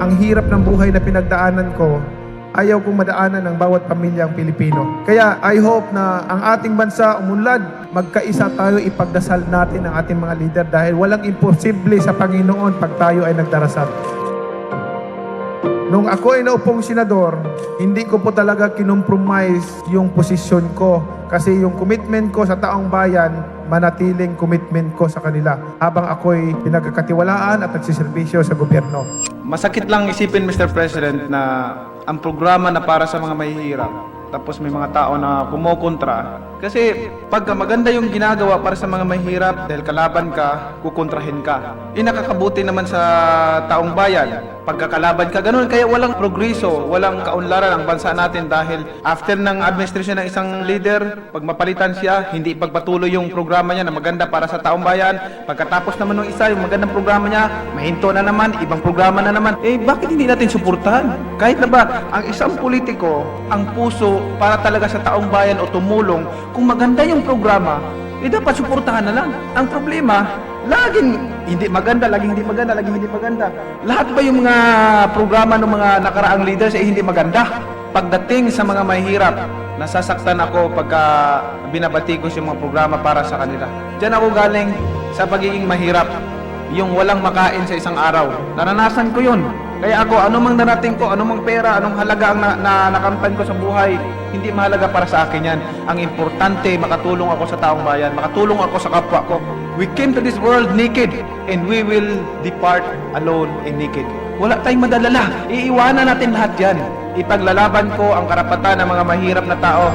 Ang hirap ng buhay na pinagdaanan ko, ayaw kong madaanan ng bawat pamilyang Pilipino. Kaya I hope na ang ating bansa umunlad, magkaisa tayo, ipagdasal natin ang ating mga leader dahil walang imposible sa Panginoon pag tayo ay nagdarasal. Nung ako ay naupong senador, hindi ko po talaga kinompromise yung posisyon ko kasi yung commitment ko sa taong bayan, manatiling commitment ko sa kanila habang ako'y pinagkakatiwalaan at nagsiservisyo sa gobyerno. Masakit lang isipin, Mr. President, na ang programa na para sa mga mahihirap, tapos may mga tao na kumukontra. Kasi pagka maganda yung ginagawa para sa mga mahihirap, dahil kalaban ka, kukontrahin ka. Nakakabuti naman sa taong bayan. Pagkakalaban ka, ganun. Kaya walang progreso, walang kaunlaran ang bansa natin dahil after ng administrasyon ng isang leader, pag mapalitan siya, hindi ipagpatuloy yung programa niya na maganda para sa taong bayan. Pagkatapos naman ng isa, yung magandang programa niya, mahinto na naman, ibang programa na naman. Bakit hindi natin suportahan? Kahit na ba, ang isang politiko, ang puso para talaga sa taong bayan o tumulong, kung maganda yung programa, dapat suportahan na lang. Ang problema, laging hindi maganda, laging hindi maganda, laging hindi maganda. Lahat ba yung mga programa ng mga nakaraang leaders ay hindi maganda? Pagdating sa mga mahihirap, nasasaktan ako pagka binabati ko yung mga programa para sa kanila. Diyan ako galing sa pagiging mahirap. Yung walang makain sa isang araw. Naranasan ko yun. Kaya ako, anumang darating ko, anumang pera, anong halaga ang nakamtan ko sa buhay, hindi mahalaga para sa akin yan. Ang importante, makatulong ako sa taong bayan, makatulong ako sa kapwa ko. We came to this world naked, and we will depart alone and naked. Wala tayong madalala. Iiwanan natin lahat yan. Ipaglalaban ko ang karapatan ng mga mahirap na tao.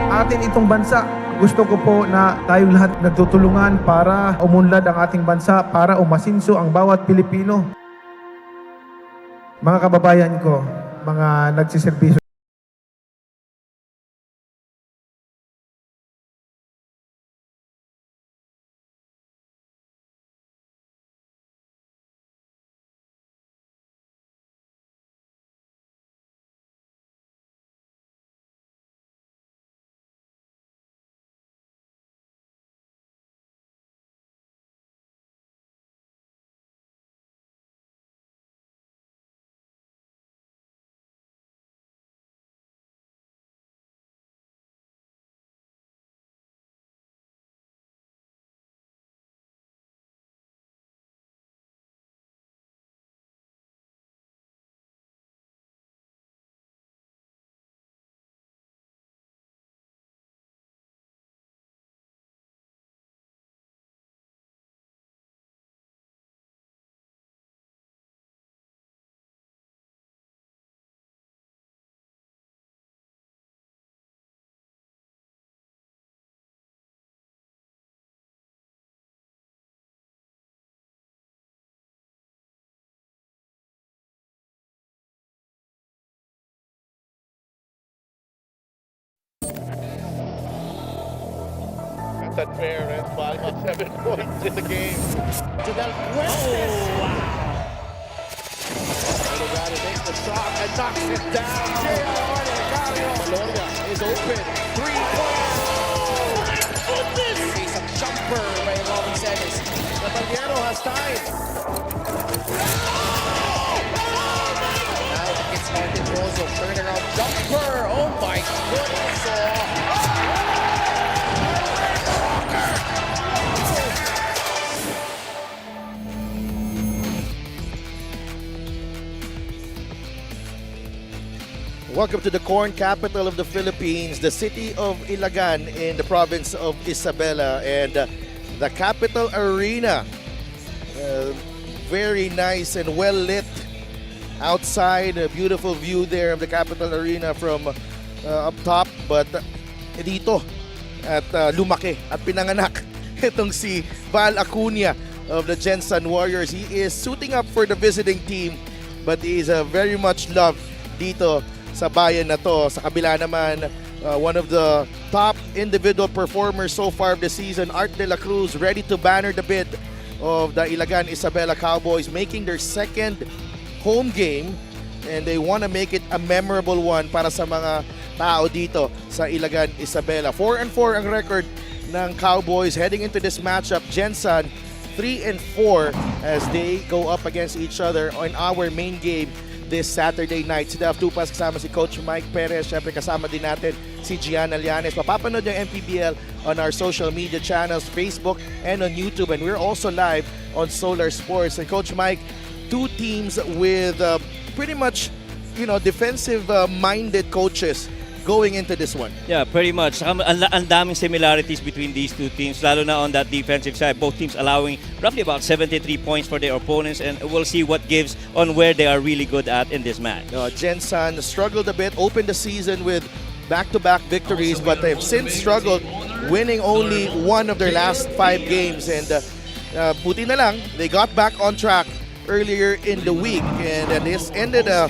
Atin itong bansa, gusto ko po na tayong lahat nagtutulungan para umunlad ang ating bansa, para umasinso ang bawat Pilipino. Mga kababayan ko, mga nagsiservisyo, That's unfair, and 5 of 7 points in the game. To Del Fuentes. Oh, wow. Ilagani makes the shot and knocks it down. J.R. Maloria is open. 3-point. Oh, my goodness! Face a jumper by Robin Celis. Nathaniel has time. Now it's Martin Rosso. Turnaround jumper. Oh my goodness! Welcome to the corn capital of the Philippines, the city of Ilagan in the province of Isabela, and the Capital Arena. Very nice and well lit outside. A beautiful view there of the Capital Arena from up top. But dito at lumaki at pinanganak itong si Val Acuña of the Gensan Warriors. He is suiting up for the visiting team, but he is very much loved dito sa bayan na to. Sa kabila naman, one of the top individual performers so far of the season, Art de la Cruz, ready to banner the bid of the Ilagan Isabela Cowboys, making their second home game, and they want to make it a memorable one para sa mga tao dito sa Ilagan Isabela. 4-4 ang record ng Cowboys heading into this matchup. Gensan 3-4 as they go up against each other on our main game this Saturday night. Si Dav Tupas kasama si Coach Mike Perez. Syempre kasama din natin si Gian Alianes. Mapapanood yung MPBL on our social media channels, Facebook and on YouTube. And we're also live on Solar Sports. And Coach Mike, two teams with pretty much, defensive-minded coaches going into this one. Yeah, pretty much. Ang daming similarities between these two teams, lalo na on that defensive side. Both teams allowing roughly about 73 points for their opponents, and we'll see what gives on where they are really good at in this match. Gensan struggled a bit, opened the season with back-to-back victories, but they've since struggled, winning only one of their last 5 games. And buti na lang, they got back on track earlier in the week, and this ended a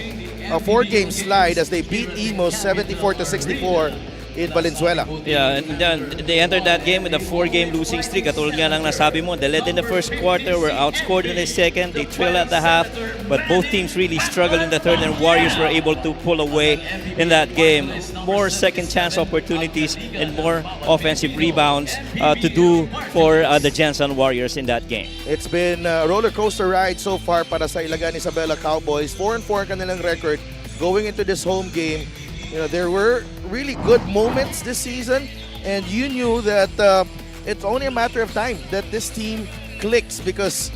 4-game slide as they beat Imos 74-64 in Valenzuela. Yeah, and they entered that game with a 4-game losing streak. Katulad nga lang nasabi mo, they led in the first quarter, were outscored in the second, they trailed at the half, but both teams really struggled in the third, and Warriors were able to pull away in that game. More second chance opportunities and more offensive rebounds to do for the Gensan Warriors in that game. It's been a roller coaster ride so far para sa Ilagan Isabela Cowboys. 4-4 ang kanilang record going into this home game. There were really good moments this season, and you knew that it's only a matter of time that this team clicks because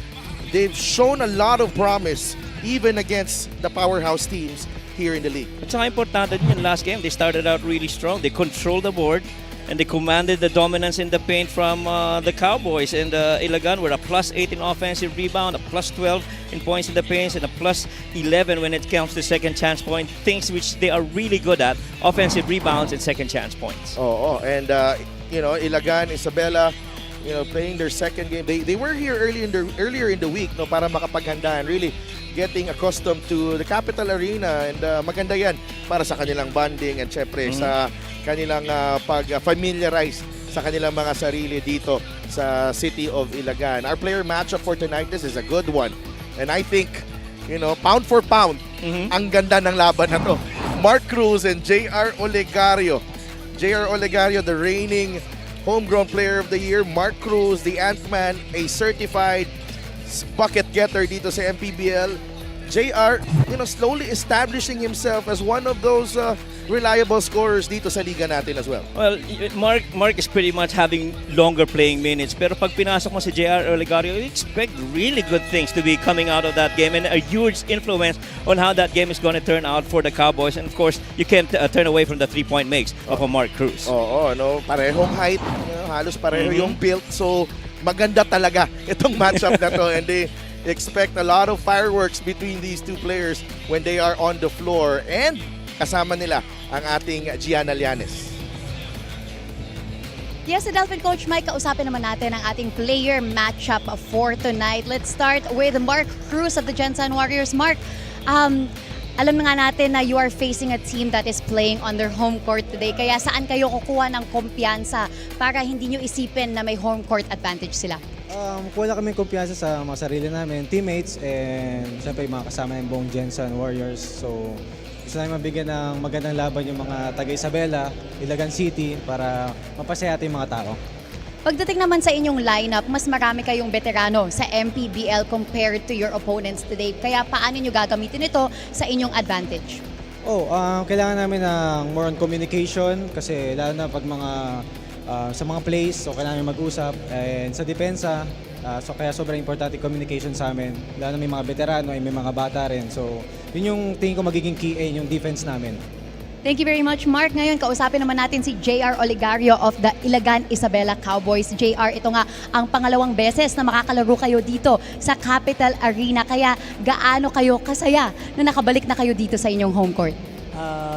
they've shown a lot of promise even against the powerhouse teams here in the league. At saka importante din yung last game, they started out really strong. They controlled the board and they commanded the dominance in the paint from the Cowboys. And Ilagan were a +8 in offensive rebound, a +12 in points in the paint, and a +11 when it comes to second chance point. Things which they are really good at, offensive rebounds and second chance points. And Ilagan Isabela, playing their second game. They were here earlier in the week, para makapaghanda and really getting accustomed to the Capital Arena, and maganda yan para sa kanilang bonding and syempre sa kanilang pag-familiarize sa kanilang mga sarili dito sa City of Ilagan. Our player matchup for tonight, this is a good one. And I think, pound for pound, ang ganda ng laban na to. Mark Cruz and J.R. Olegario. J.R. Olegario, the reigning homegrown player of the year. Mark Cruz, the Ant-Man, a certified bucket getter dito sa MPBL. JR, slowly establishing himself as one of those reliable scorers dito sa liga natin as well. Well, Mark is pretty much having longer playing minutes. Pero pag pinasok mo si J.R. Olegario, you expect really good things to be coming out of that game, and a huge influence on how that game is going to turn out for the Cowboys. And of course, you can't turn away from the 3-point makes of a Mark Cruz. Parehong height, halos pareho yung build. So, maganda talaga itong matchup na to, and they expect a lot of fireworks between these two players when they are on the floor, and kasama nila ang ating Gian Alianes. Yes, Delphin Coach Mike, kausapin naman natin ang ating player matchup for tonight. Let's start with Mark Cruz of the Gensan Warriors. Mark, alam na nga natin na you are facing a team that is playing on their home court today. Kaya saan kayo kukuha ng kumpiyansa para hindi nyo isipin na may home court advantage sila? Kuha na kami kumpiyansa sa mga sarili namin, teammates, and siyempre mga kasama ng buong Gensan Warriors. So, gusto namin mabigyan ng magandang laban yung mga taga-Isabela, Ilagan City, para mapasaya ating mga tao. Pagdating naman sa inyong lineup, mas marami kayong veterano sa MPBL compared to your opponents today. Kaya paano nyo gagamitin ito sa inyong advantage? Kailangan namin ng more on communication kasi lalo na pag sa mga plays, so kailangan mag-usap, and sa depensa, so kaya sobrang importante communication sa amin. Lalo na may mga veterano, may mga bata rin. So yun yung tingin ko magiging key yung defense namin. Thank you very much, Mark. Ngayon, kausapin naman natin si J.R. Olegario of the Ilagan Isabela Cowboys. J.R., ito nga ang pangalawang beses na makakalaro kayo dito sa Capital Arena. Kaya gaano kayo kasaya na nakabalik na kayo dito sa inyong home court?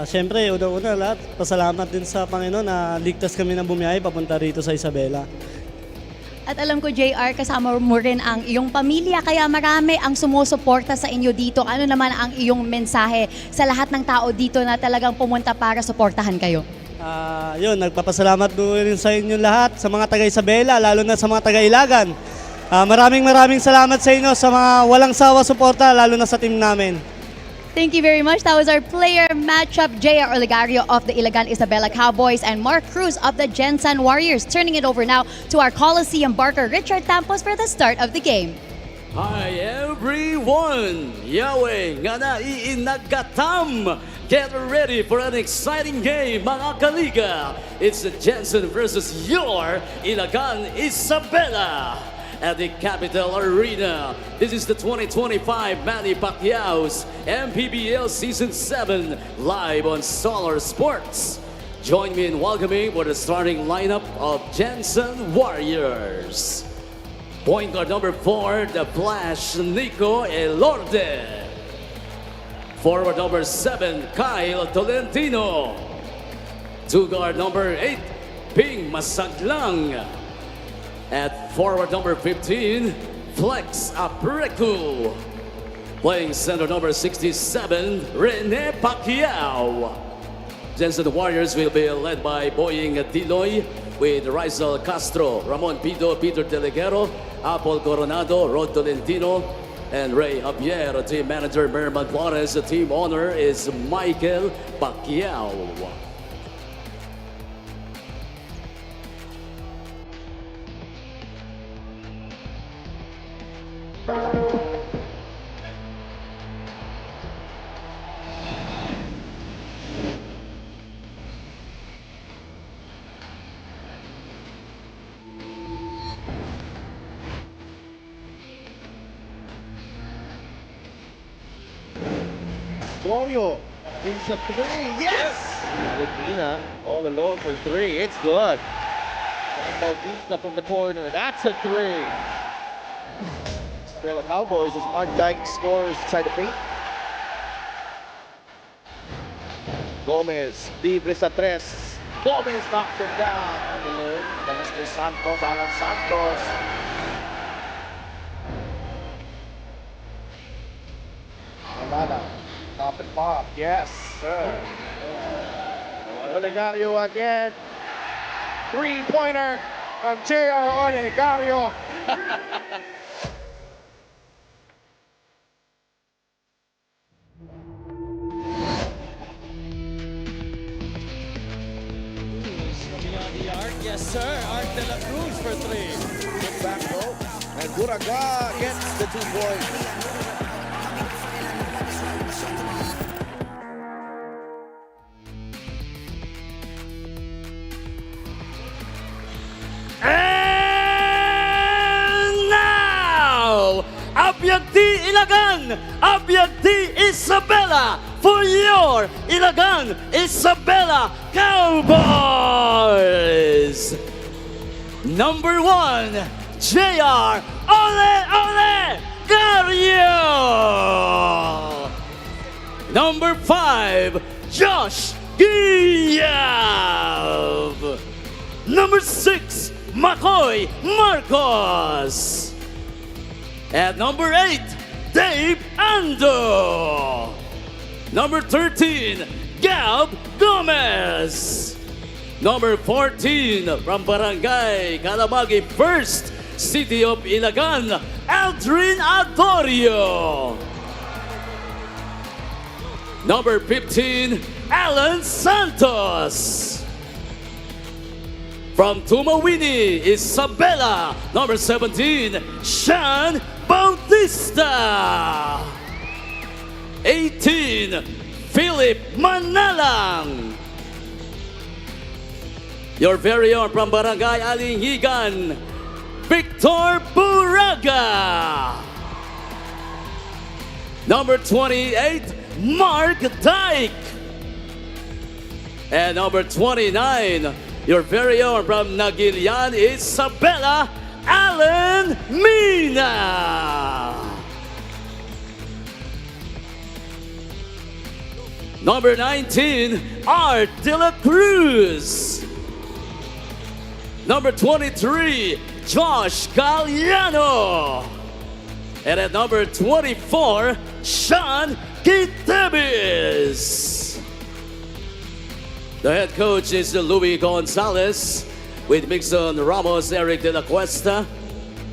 Siyempre, una-una lahat, pasalamat din sa Panginoon na ligtas kami ng bumiyahe papunta rito sa Isabela. At alam ko, JR, kasama mo rin ang iyong pamilya, kaya marami ang sumusuporta sa inyo dito. Ano naman ang iyong mensahe sa lahat ng tao dito na talagang pumunta para suportahan kayo? Nagpapasalamat po rin sa inyo lahat, sa mga taga-Isabela, lalo na sa mga taga-Ilagan. Maraming salamat sa inyo sa mga walang sawa suporta, lalo na sa team namin. Thank you very much. That was our player matchup. J.R. Olegario of the Ilagan Isabela Cowboys and Mark Cruz of the Gensan Warriors. Turning it over now to our Coliseum barker, Richard Tampos, for the start of the game. Hi everyone! Yahweh nga naiinagatam! Get ready for an exciting game, mga kaliga! It's the Gensan versus your Ilagan Isabela at the Capital Arena. This is the 2025 Manny Pacquiao's MPBL Season 7 live on Solar Sports. Join me in welcoming for the starting lineup of Gensan Warriors. Point guard number 4, the Flash, Nico Elorde. Forward number 7, Kyle Tolentino. 2 guard number 8, Ping Masaglang. At forward number 15, Flex Apreku. Playing center number 67, Rene Pacquiao. Gensan Warriors will be led by Boying Diloy with Rizal Castro, Ramon Pido, Peter Delegero, Apple Coronado, Rod Tolentino, and Ray Javier. Team manager Merman Flores. The team owner is Michael Pacquiao. Glorio is a 3. Yes! Medina all alone for 3. It's good. Bautista from the corner. That's a 3. The Cowboys as Mark Dyke scores inside the paint. Gomez, libre sa 3. Gomez knocks him down. Dalas kay Santos, Alan Santos. Amana. Top and pop, yes, sir. Olegario again. 3-pointer from J.R. Olegario. Beyond the arc, yes sir. Art de la Cruz for 3. Good back row. And Buraga gets the 2 points. And now, Abyagdi Ilagan, Abyagdi Isabela for your Ilagan Isabela Cowboys. Number 1, J.R. Olegario. Number 5, Josh Giab. Number 6, Makoy Marcos. At number 8, Dave Ando. Number 13, Gab Gomez. Number 14, from Barangay Calamagi First, City of Ilagan, Aldrin Adorio. Number 15, Alan Santos. From Tumawini, Isabela. Number 17, Sean Bautista. 18, Philip Manalang. Your very own from Barangay Alingigan, Victor Buraga. Number 28, Mark Dyke. And number 29, your very own from Nagilian, Isabela, Alan Mina. Number 19, Art de la Cruz. Number 23, Josh Galliano. And at number 24, Sean Quintebis. The head coach is Louis Gonzalez with Mixon Ramos, Eric De La Cuesta,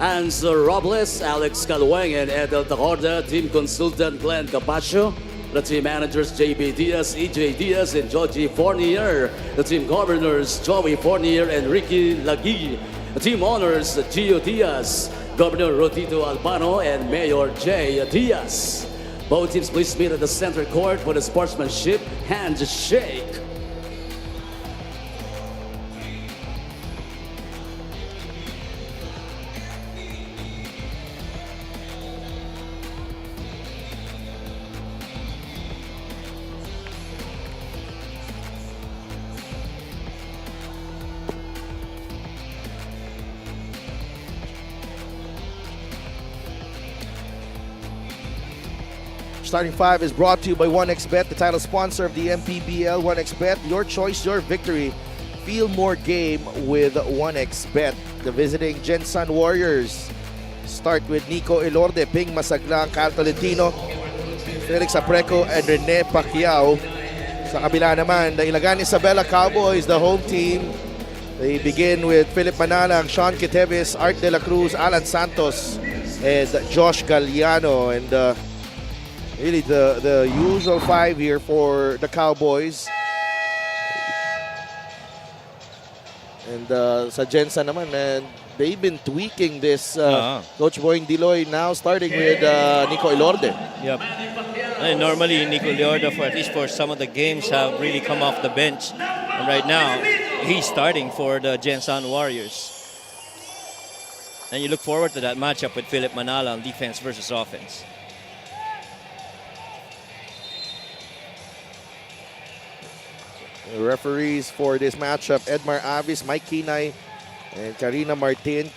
Ansel Robles, Alex Calweng, and Edel Tacorda. Team consultant Glenn Capaccio. The team managers JB Diaz, EJ Diaz, and Georgie Fournier. The team governors Joey Fournier and Ricky Lagui. The team honors Gio Diaz, Governor Rodito Albano, and Mayor Jay Diaz. Both teams please meet at the center court for the sportsmanship handshake. Starting five is brought to you by 1xBet, the title sponsor of the MPBL. 1xBet, your choice, your victory. Feel more game with 1xBet. The visiting Gensan Warriors start with Nico Elorde, Ping Masaglang, Cal Tolentino, Felix Apreco, and Rene Pacquiao. Sa kabila naman, the Ilagan Isabela Cowboys, the home team. They begin with Philip Manalang, Sean Quiteves, Art De La Cruz, Alan Santos, and Josh Galliano. And really the usual five here for the Cowboys. And sa Gensan naman, and they've been tweaking this. Coach Boying Diloy now starting with Nico Elorde. Yep. And normally Nico Elorde, for at least for some of the games, have really come off the bench. And right now, he's starting for the Gensan Warriors. And you look forward to that matchup with Philip Manala on defense versus offense. The referees for this matchup, Edmar Avis, Mike Kinay, and Karina Martin.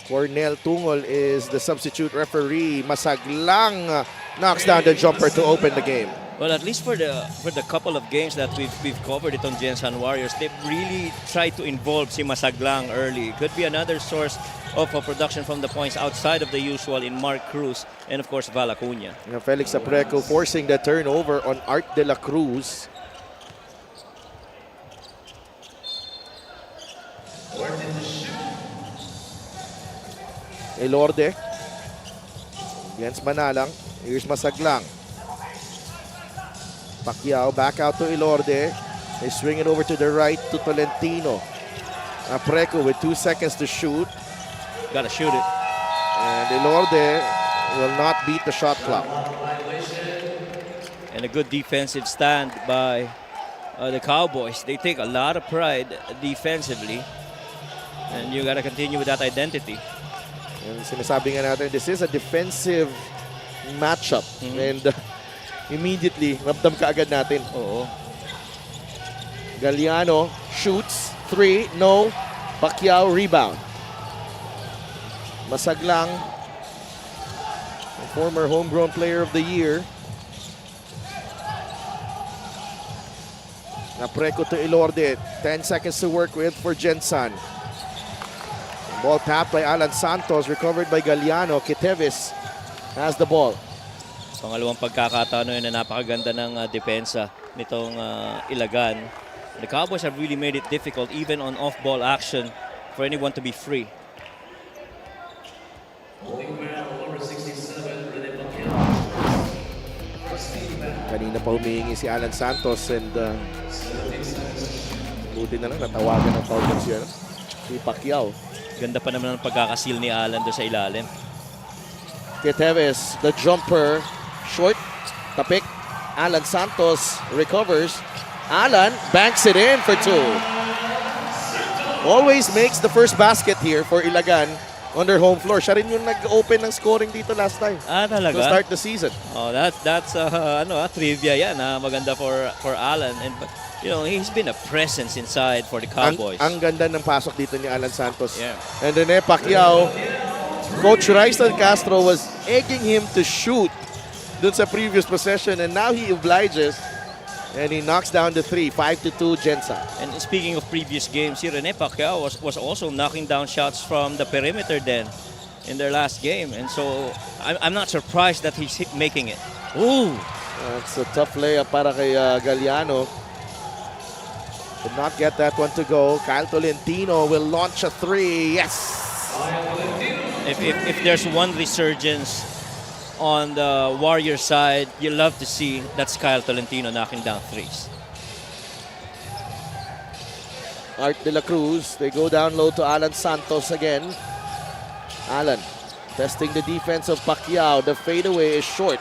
Cornel Tungol is the substitute referee. Masaglang knocks down the jumper to open the game. Well, at least for the couple of games that we've covered it on Gensan Warriors, they've really tried to involve si Masaglang early. Could be another source of production from the points outside of the usual in Mark Cruz and of course Val Acuña. Felix Apreco forcing the turnover on Art De La Cruz. Elorde against Manalang. Here's Masaglang. Pacquiao back out to Elorde. They swing it over to the right to Tolentino. Apreco with 2 seconds to shoot. Gotta shoot it. And Elorde will not beat the shot clock. And a good defensive stand by the Cowboys. They take a lot of pride defensively. And you gotta continue with that identity. And sinasabi nga natin, this is a defensive matchup. And immediately, ramdam ka agad natin. Oo. Galliano shoots. 3, no. Pacquiao rebound. Masaglang, former homegrown player of the year. Apreco to Elorde. 10 seconds to work with for Gensan. Ball tapped by Alan Santos, recovered by Galliano. Quiteves has the ball. Pangalawang pagkakataon yun na napakaganda ng depensa nitong Ilagan. The Cowboys have really made it difficult even on off-ball action for anyone to be free. Kanina pa humihingi si Alan Santos and buti na lang natawagan ng foul siya si Pacquiao. Ganda pa naman ang pagkakasil ni Alan doon sa ilalim. Quiteves, the jumper, short, tapik. Alan Santos recovers. Alan banks it in for 2. Always makes the first basket here for Ilagan on their home floor. Siya rin yung nag-open ng scoring dito last time. Talaga? To start the season. Oh, that's trivia yan. Maganda for Alan. And you know, he's been a presence inside for the Cowboys. Ang ganda ng pasok dito ni Alan Santos. Yeah. And Rene Pacquiao, Coach Raisel Castro was egging him to shoot dun sa previous possession, and now he obliges and he knocks down the 3. 5-2 Gensan. And speaking of previous games, si Rene Pacquiao was also knocking down shots from the perimeter then in their last game. And so I'm not surprised that he's making it. Ooh! That's a tough layup para kay Galliano. Did not get that one to go. Kyle Tolentino will launch a 3. Yes! If there's one resurgence on the Warrior side, you love to see that's Kyle Tolentino knocking down threes. Art de la Cruz, they go down low to Alan Santos again. Alan testing the defense of Pacquiao. The fadeaway is short.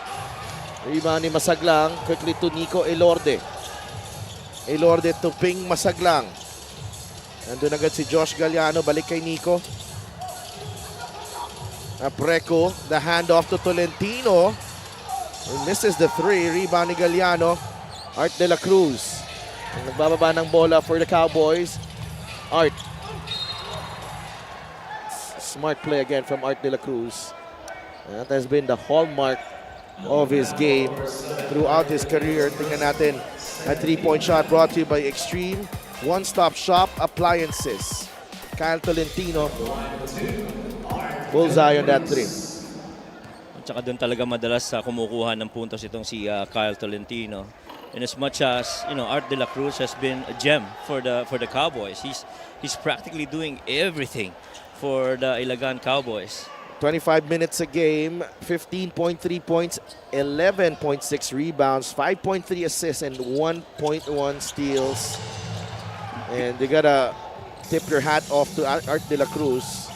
Rebound ni Masaglang, quickly to Nico Elorde. Elorde to Ping Masaglang. Nandun agad si Josh Galliano, balik kay Nico. Apreco, the handoff to Tolentino. He misses the three. Rebound ni Galliano. Art de la Cruz. Ang nagbababa ng bola for the Cowboys. Art. Smart play again from Art de la Cruz. That has been the hallmark of his game throughout his career. Tingnan natin a three-point shot brought to you by Extreme One-Stop Shop Appliances. Kyle Tolentino. Bullseye on that three. At saka doon talaga madalas kumukuha ng puntos itong si Kyle Tolentino. And as much as Art de la Cruz has been a gem for the Cowboys, he's practically doing everything for the Ilagan Cowboys. 25 minutes a game, 15.3 points, 11.6 rebounds, 5.3 assists, and 1.1 steals. And they gotta tip your hat off to Art de la Cruz.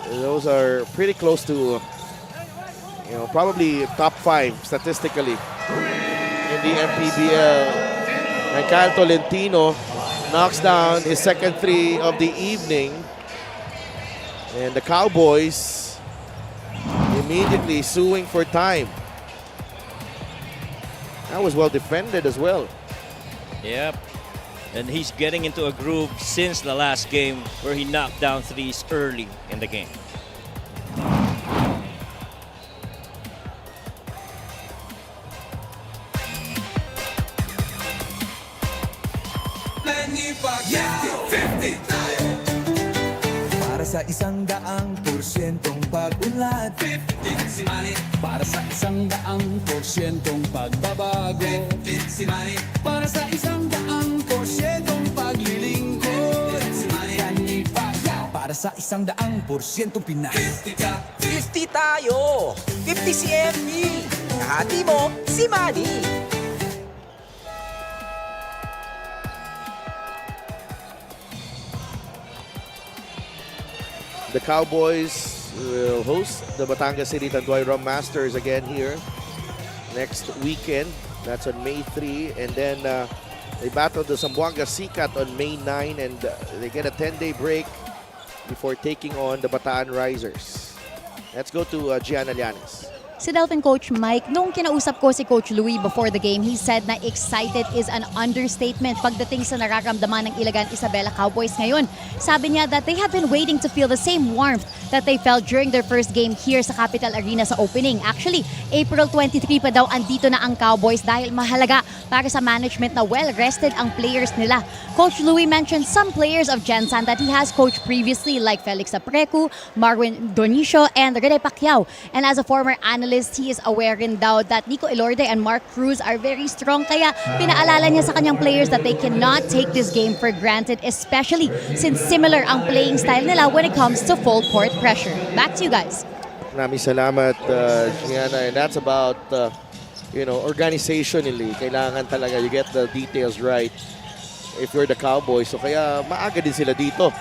Those are pretty close to, probably top 5 statistically in the MPBL. And Kyle Tolentino knocks down his second three of the evening. And the Cowboys immediately suing for time. That was well defended as well. Yep. And he's getting into a groove since the last game where he knocked down threes early in the game. Para sa 100% pag-unlad, 15 si Manny. Para sa 100% pagbabago, 15 si Manny. Para sa 100% paglilingkod, 15 si Manny. Kanipagyaw. Para sa 100% Pinas, 50 ka. 50 tayo, 50 si Emmy. Kahati mo si Manny. The Cowboys will host the Batangas City Tanduay Rum Masters again here next weekend. That's on May 3. And then they battle the Zamboanga Sikat on May 9. And they get a 10-day break before taking on the Bataan Risers. Let's go to Gianna Llanes. Si Delphin Coach Mike, nung kinausap ko si Coach Louie before the game, he said na excited is an understatement pagdating sa nararamdaman ng Ilagan Isabela Cowboys ngayon. Sabi niya that they have been waiting to feel the same warmth that they felt during their first game here sa Capital Arena sa opening. Actually, April 23 pa daw andito na ang Cowboys dahil mahalaga para sa management na well-rested ang players nila. Coach Louie mentioned some players of Gensan that he has coached previously like Felix Aprecu, Marwin Donicio, and Rene Pacquiao. And as a former analyst, he is aware rin daw that Nico Elorde and Mark Cruz are very strong. Kaya pinaalala niya sa kanyang players that they cannot take this game for granted, especially since similar ang playing style nila when it comes to full court pressure. Back to you guys. Maraming salamat, Gianna. And that's about, organizationally. Kailangan talaga you get the details right if you're the Cowboys. So kaya maaga din sila dito.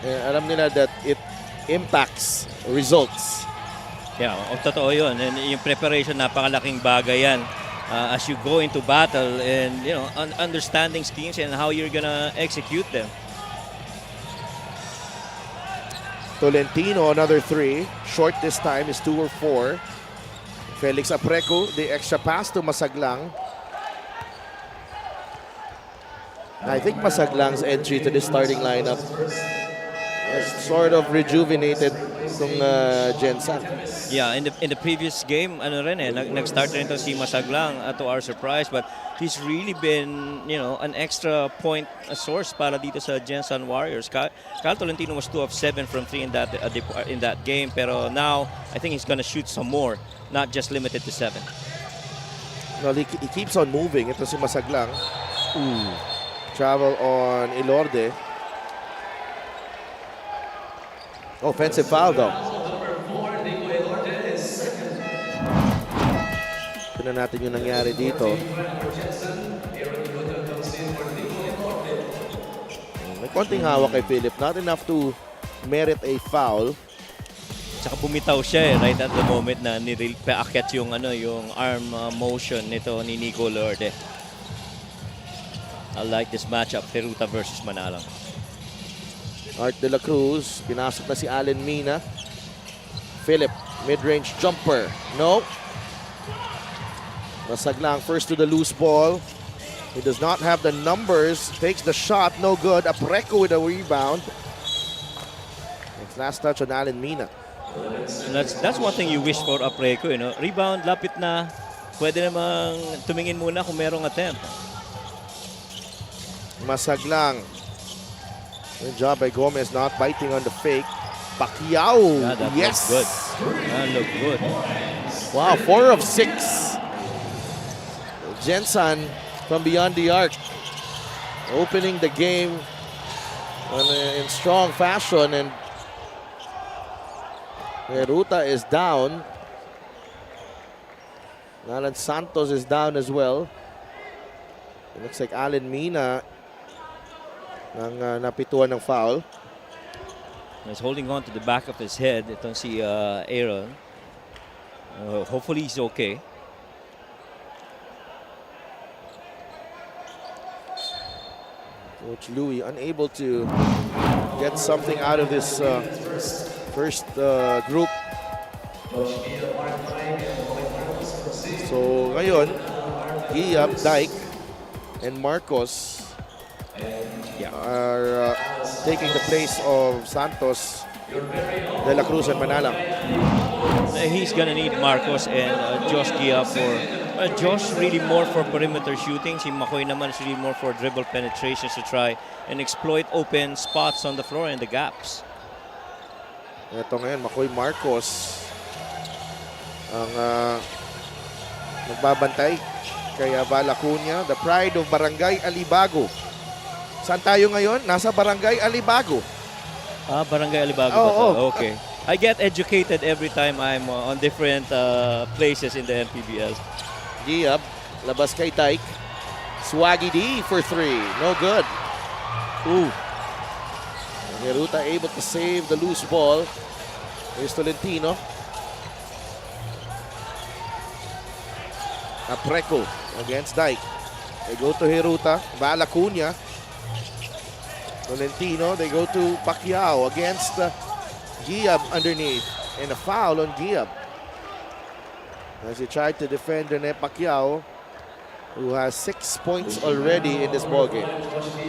Alam nila that it impacts results. Yeah, totoo yun. And yung preparation, napakalaking bagay yan. As you go into battle and, understanding schemes and how you're gonna execute them. Tolentino, another three. Short this time is 2 or 4. Felix Apreco, the extra pass to Masaglang. I think Masaglang's entry to the starting lineup has sort of rejuvenated itong Gensan. Yeah, in the previous game, nag-start rin ito si Masaglang to our surprise, but he's really been, an extra point source para dito sa Gensan Warriors. Kyle Tolentino was 2 of 7 from 3 in that game, pero now I think he's gonna shoot some more, not just limited to 7. Well, he keeps on moving. Ito si Masaglang. Travel on Elorde. Offensive foul though. Tingnan natin yung nangyari dito. May konting hawak kay Philip. Not enough to merit a foul. Tsaka bumitaw siya right at the moment na paakyat yung yung arm motion nito ni Nico Lourdes. I like this matchup, Peruta versus Manalang. Art de la Cruz, pinasok na si Allen Mina. Philip, mid-range jumper. No. Masaglang first to the loose ball. He does not have the numbers. Takes the shot, no good. Apreco with a rebound. It's last touch on Allen Mina. That's one thing you wish for Apreco, Rebound, lapit na. Pwede namang tumingin muna kung merong attempt. Masaglang. Good job by Gomez not biting on the fake. Pacquiao. Yeah, that yes. looked good. That looked good. Wow, 4 of 6. Gensan from beyond the arc. Opening the game in strong fashion, and Peruta is down. Alan Santos is down as well. It looks like Allen Mina napituan ng foul. He's holding on to the back of his head. Itong si Aaron. Hopefully he's okay. Coach Louis unable to get something out of this first group. So ngayon, Giab, Dyke, and Marcos are taking the place of Santos, De La Cruz, and Manalang. He's gonna need Marcos and Josh Gia for Josh really more for perimeter shooting. Si Makoy naman is really more for dribble penetrations to try and exploit open spots on the floor and the gaps. Ito ngayon, Makoy Marcos ang nagbabantay kay Balacunia, the pride of Barangay Alibago. Saan tayo ngayon? Nasa Barangay Alibago. Barangay Alibago ba to? Okay. I get educated every time I'm on different places in the MPBL. Giab, labas kay Dyke. Swaggy D for 3. No good. Ooh. Peruta able to save the loose ball. Here's Tolentino. Apreco against Dyke. They go to Hiruta. Balacunia. Tolentino. They go to Pacquiao against Giab underneath. And a foul on Giab. As he tried to defend Rene Pacquiao, who has 6 points already in this ballgame.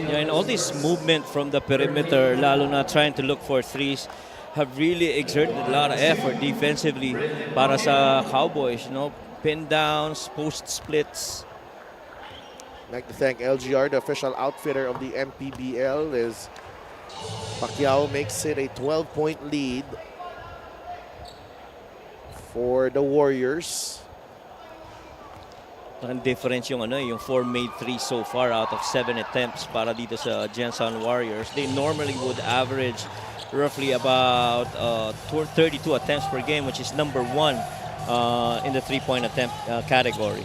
Yeah, and all this movement from the perimeter, lalo na trying to look for threes, have really exerted a lot of effort defensively para sa Cowboys. Pin downs, post splits. I'd like to thank LGR, the official outfitter of the MPBL, as Pacquiao makes it a 12-point lead for the Warriors. Ang difference yung yung 4 made 3 so far out of 7 attempts para dito sa Gensan Warriors. They normally would average roughly about 32 attempts per game, which is number 1 in the 3-point attempt category.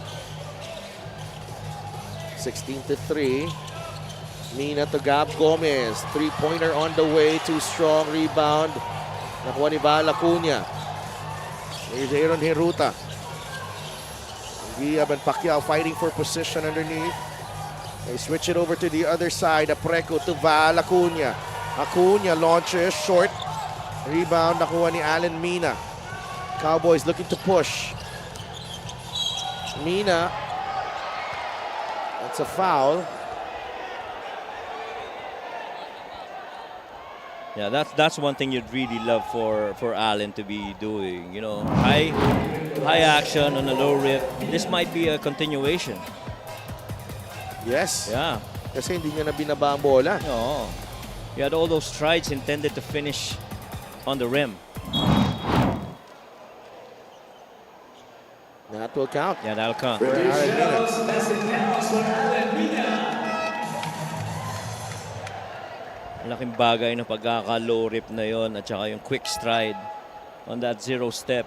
16-3. Mina to Gab Gomez. 3-pointer on the way. Too strong. Rebound. Nakuha ni Balacunia. Here's Aaron Hiruta. Giab and Pacquiao fighting for position underneath. They switch it over to the other side. Apreco to Balacunia. Acuna launches short. Rebound nakuha ni Allen Mina. Cowboys looking to push. Mina. That's a foul. Yeah, that's one thing you'd really love for Allen to be doing. High action on a low rip. This might be a continuation. Yes. Yeah. Kasi hindi niya na binaba ang bola. No. He had all those strides intended to finish on the rim. That will count. Yeah, that'll count. Laking bagay na pagkaka-low rip na yon at saka yung quick stride on that 0 step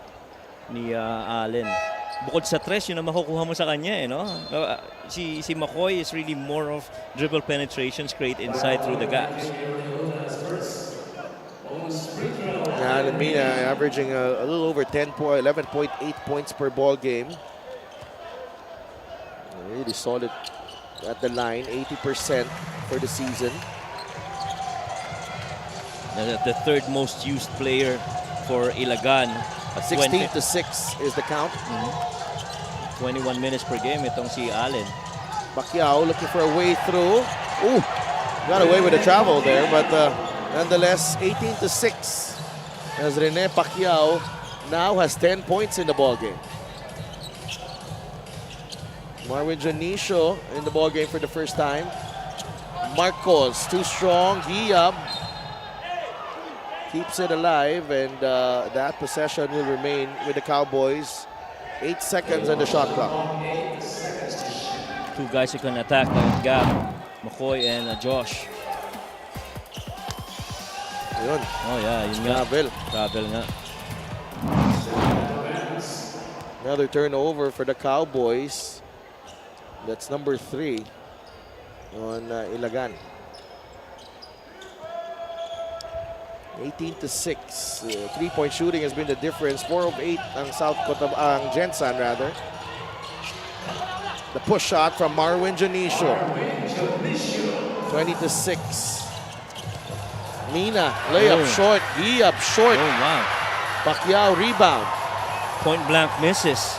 ni Allen. bukod sa tres, yun ang makukuha mo sa kanya, eh, no? Si McCoy is really more of dribble penetrations, create inside through the gaps. Alan Mina averaging a little over 11.8 points per ball game. Really solid at the line, 80% for the season. The third most used player for Ilagan. 16-6 is the count. 21 minutes per game itong si Allen. Pacquiao looking for a way through. Ooh, got away with the travel there, but nonetheless, 18-6. As Rene Pacquiao now has 10 points in the ball game. Marwin Janicio in the ball game for the first time. Marcos too strong. Giab keeps it alive, and that possession will remain with the Cowboys. 8 seconds on the shot clock. Two guys who can attack that gap, McCoy and Josh. Ayun. Oh yeah, yun nga. Travel nga. Another turnover for the Cowboys. That's number 3 on Ilagan. 18-6. Three-point shooting has been the difference. 4 of 8 ang ang Gensan rather. The push shot from Marwin Janicio. 20-6. Mina, layup short, Giab short. Oh wow. Pacquiao rebound. Point blank misses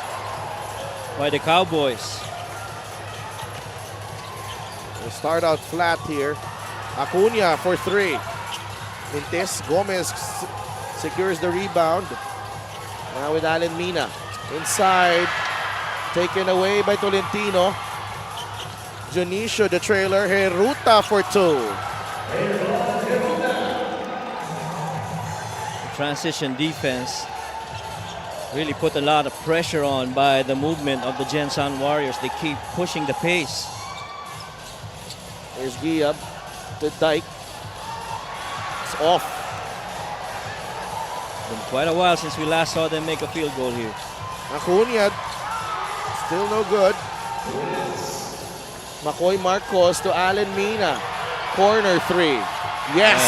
by the Cowboys. We'll start out flat here. Acuna for 3. Mintes, Gomez secures the rebound. Now with Alan Mina. Inside, taken away by Tolentino. Janicio, the trailer. Heruta for 2. Transition defense really put a lot of pressure on by the movement of the Gensan Warriors. They keep pushing the pace. There's Giab to Dyke. It's off. Been quite a while since we last saw them make a field goal here. Acuna, still no good. McCoy Marcos to Alan Mina. Corner 3. Yes!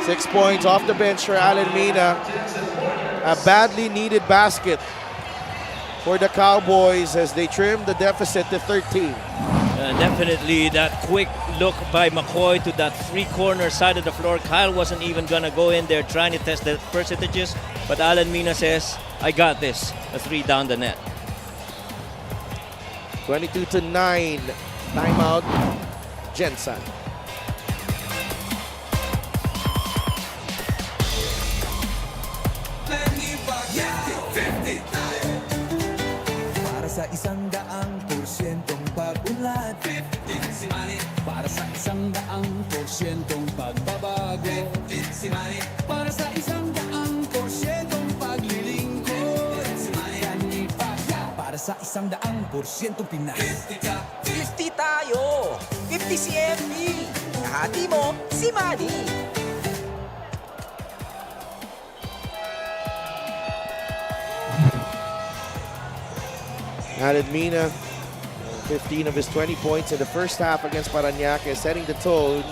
6 points off the bench for Alan Mina. A badly needed basket for the Cowboys as they trim the deficit to 13. Definitely that quick look by McCoy to that free corner side of the floor. Kyle wasn't even going to go in there trying to test the percentages, but Alan Mina says, I got this. A 3 down the net. 22-9. Timeout, Gensan. Para sa 100% pag-unlad, 15 si Manny. Para sa 100% pagbabago, 15 si Manny. Para sa 100% paglilingkod, 15 si Manny. Para sa 100% Pinas, 50 tayo, 50 si MD. Kahati mo si Manny. Alan Mina, 15 of his 20 points in the first half against Parañaque, setting the tone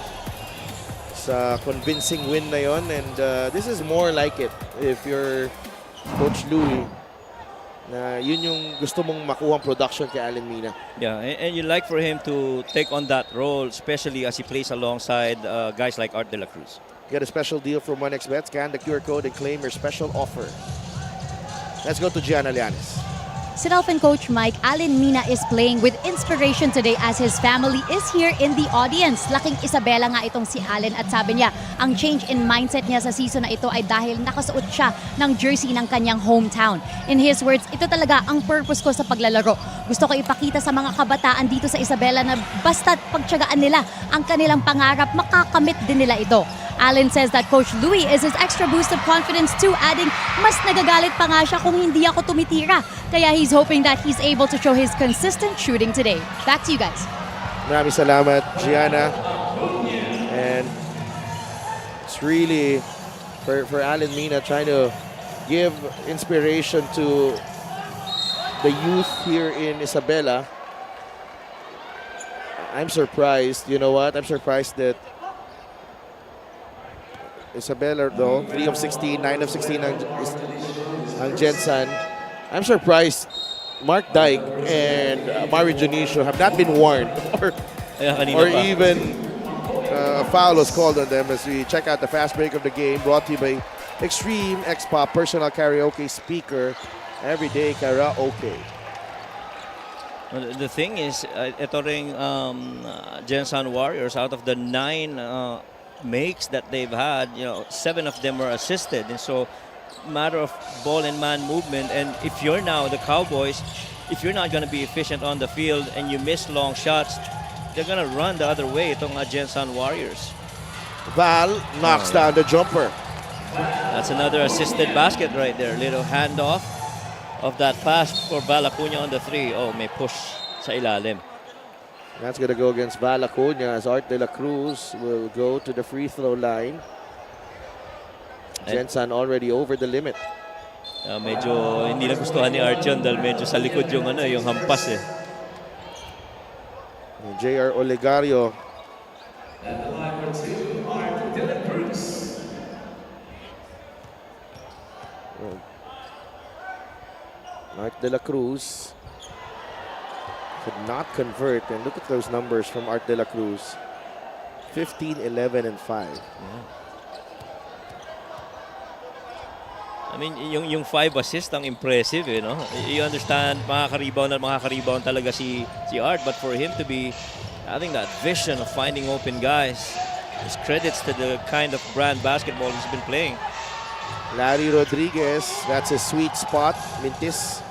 sa convincing win na yon. And this is more like it if you're Coach Louie, na yun yung gusto mong makuhang production kay Alan Mina. Yeah, and you like for him to take on that role, especially as he plays alongside guys like Art de la Cruz. Get a special deal from 1xBet. Scan the QR code and claim your special offer. Let's go to Gianna Llanes. Self and Coach Mike, Alan Mina is playing with inspiration today as his family is here in the audience. Laking Isabela nga itong si Alan at sabi niya, ang change in mindset niya sa season na ito ay dahil nakasuot siya ng jersey ng kanyang hometown. In his words, ito talaga ang purpose ko sa paglalaro. Gusto ko ipakita sa mga kabataan dito sa Isabela na basta't pagtiyagaan nila ang kanilang pangarap, makakamit din nila ito. Alan says that Coach Louie is his extra boost of confidence too, adding, mas nagagalit pa nga siya kung hindi ako tumitira. Kaya he's hoping that he's able to show his consistent shooting today. Back to you guys. Maraming salamat, Gianna. And it's really for Alan Mina, trying to give inspiration to the youth here in Isabela. I'm surprised. You know what? I'm surprised that Isabela, though, 3 of 16, 9 of 16 ang Gensan. I'm surprised Mark Dyke and Mario Junicio have not been warned or even a foul was called on them as we check out the fast break of the game, brought to you by Extreme X-Pop Personal Karaoke Speaker. Everyday karaoke. Well, the thing is, ito ring Gensan Warriors, out of the 9 makes that they've had, 7 of them were assisted. And so, matter of ball and man movement. And if you're now the Cowboys, if you're not going to be efficient on the field and you miss long shots, they're going to run the other way, itong Gensan Warriors. Val knocks down the jumper. That's another assisted basket right there. Little handoff of that pass for Val Acuña on the 3. Oh, may push sa ilalim. That's going to go against Val Acuña as Art de la Cruz will go to the free throw line. Gensan already over the limit. Medyo hindi nagustuhan ni Art yun dahil medyo sa likod yung hampas eh. J.R. Olegario. Art de la Cruz could not convert, and look at those numbers from Art de la Cruz. 15, 11, and 5. Yeah. I mean, yung 5 assist ang impressive, no? You understand, makaka-rebound talaga si Art, but for him to be having that vision of finding open guys, his credits to the kind of brand basketball he's been playing. Larry Rodriguez, that's a sweet spot. Mintis.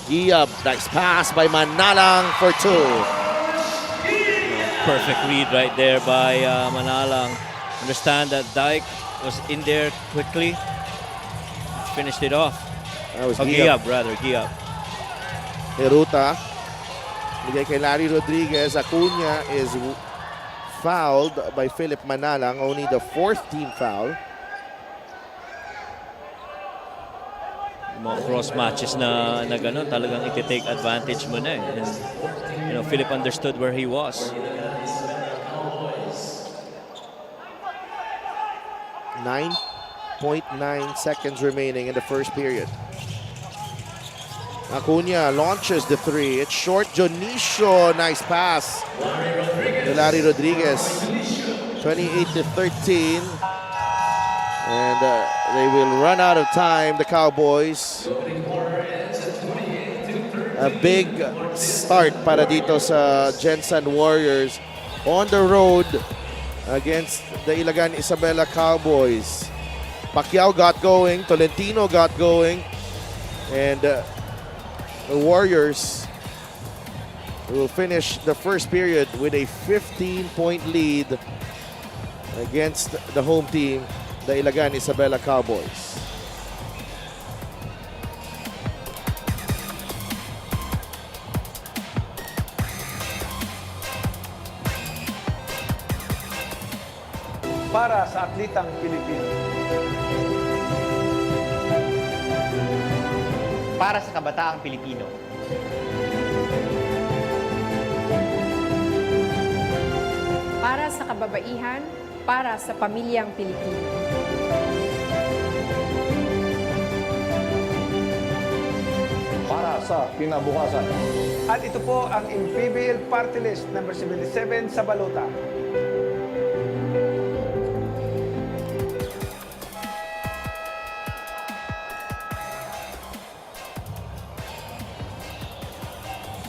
Giab, nice pass by Manalang for 2. Perfect read right there by Manalang. Understand that Dyke was in there quickly. Finished it off. That was Giab. Heruta. Bigay kay Larry Rodriguez. Acuña is fouled by Philip Manalang. Only the 4th team foul. Mga cross matches na gano'n, talagang iti-take advantage mo na eh. And, Philip understood where he was. 9.9 seconds remaining in the first period. Acuña launches the 3. It's short. Jonicio, nice pass to Larry Rodriguez. 28-13. And they will run out of time, the Cowboys. A big start para dito sa Gensan Warriors on the road against the Ilagan Isabela Cowboys. Pacquiao got going, Tolentino got going, and the Warriors will finish the first period with a 15-point lead against the home team, the Ilagan Isabela Cowboys. Para sa atletang Pilipino. Para sa kabataang Pilipino. Para sa kababaihan, para sa pamilyang Pilipino. Para sa kinabukasan. At ito po ang MPBL Party List number 77 sa balota.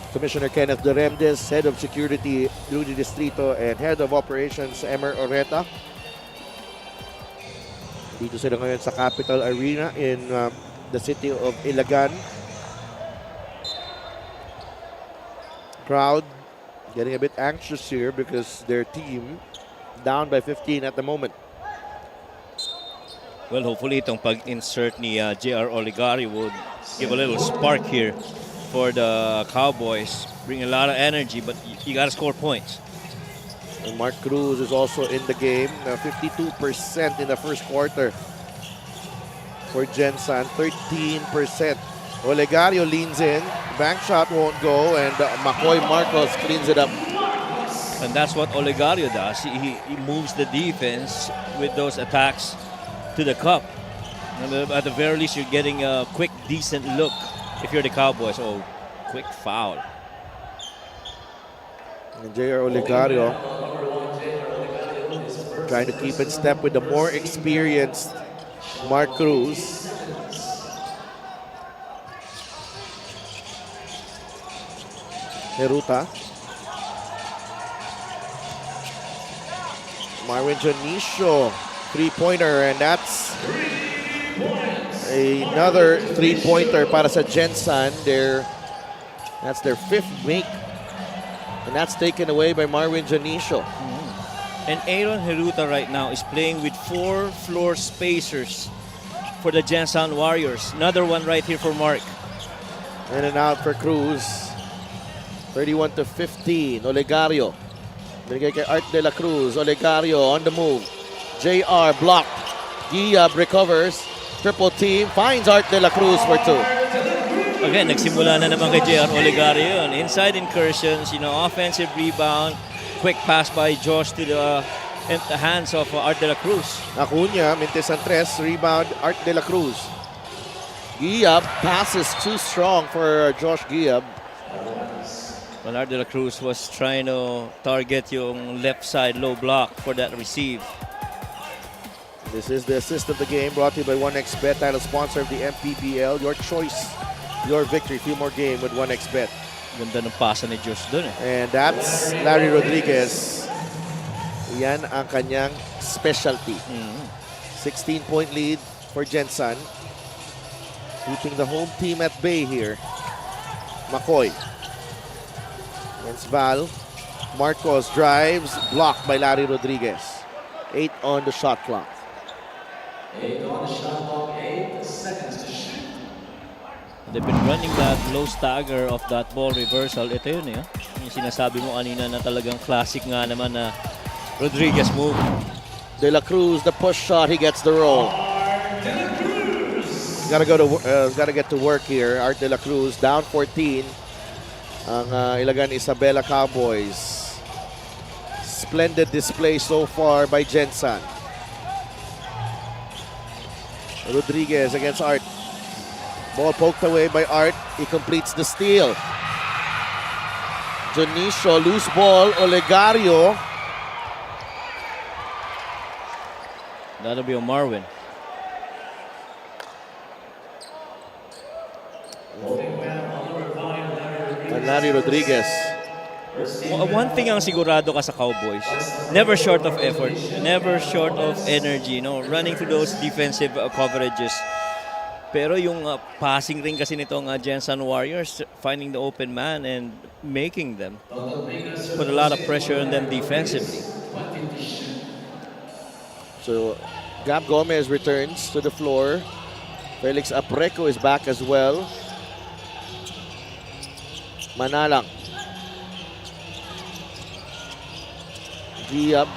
Commissioner Kenneth Doremdes, Head of Security Rudy Distrito, and Head of Operations Emer Oreta. Dito sila ngayon sa Capital Arena in the city of Ilagan. Crowd getting a bit anxious here because their team down by 15 at the moment. Well, hopefully itong pag-insert ni J.R. Oligari would give a little spark here for the Cowboys. Bring a lot of energy, but you got to score points. And Mark Cruz is also in the game. 52% in the first quarter for Gensan, 13%. Olegario leans in, bank shot won't go, and Makoy Marcos cleans it up. And that's what Olegario does. He moves the defense with those attacks to the cup. And at the very least, you're getting a quick, decent look if you're the Cowboys. Oh, quick foul. And J.R. Olegario trying to keep in step with the more experienced Mark Cruz. Heruta. Marvin Janicio, three-pointer, and that's another three-pointer para sa Gensan. That's their fifth make, and that's taken away by Marvin Janicio. And Aaron Heruta right now is playing with 4 floor spacers for the Gensan Warriors. Another one right here for Mark. In and out for Cruz. 31-15. Olegario. Binigay kay Art de la Cruz. Olegario on the move. JR blocked. Giab recovers. Triple team. Finds Art de la Cruz for 2. Again, nagsimula na naman kay JR Olegario yun. Inside incursions, offensive rebound. Quick pass by Josh to the hands of Art de la Cruz. Acuña, Mintes and Tres. Rebound, Art de la Cruz. Giab passes too strong for Josh Giab. Well, Art de la Cruz was trying to target yung left side low block for that receive. This is the assist of the game brought to you by 1xBet, title sponsor of the MPBL. Your choice, your victory. Few more game with 1xBet. Ganda ng pasa ni Josh dun eh. And that's Larry Rodriguez. Yan ang kanyang specialty. 16-point lead for Gensan. Keeping the home team at bay here. McCoy. Against Val. Marcos drives. Blocked by Larry Rodriguez. 8 on the shot clock. 8 on the shot clock. 8 seconds to shoot. They've been running that low stagger of that ball reversal. Ito yun eh. Yung sinasabi mo kanina na talagang classic nga naman na Rodriguez move. De La Cruz, the push shot, he gets the roll. Gotta get to work here. Art De La Cruz down 14. Ang Ilagan Isabela Cowboys. Splendid display so far by Gensan. Rodriguez against Art. Ball poked away by Art. He completes the steal. Janicio, loose ball. Olegario. That'll be on Marvin. And Larry Rodriguez. One thing ang sigurado ka sa Cowboys, never short of effort, never short of energy, running through those defensive coverages. Pero yung passing ring kasi nitong Gensan Warriors, finding the open man and making them put a lot of pressure on them defensively. So, Gab Gomez returns to the floor. Felix Apreco is back as well. Manalang. Giab,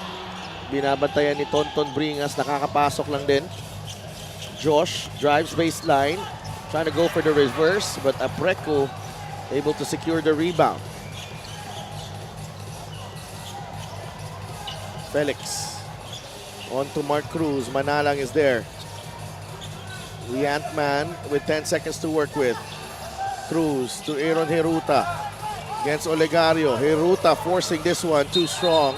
binabantayan ni Tonton Bringas, nakakapasok lang din. Josh drives baseline, trying to go for the reverse, but Apreco able to secure the rebound. Felix on to Mark Cruz. Manalang is there. The Ant-Man with 10 seconds to work with. Cruz to Aaron Heruta against Olegario. Heruta forcing this one too strong.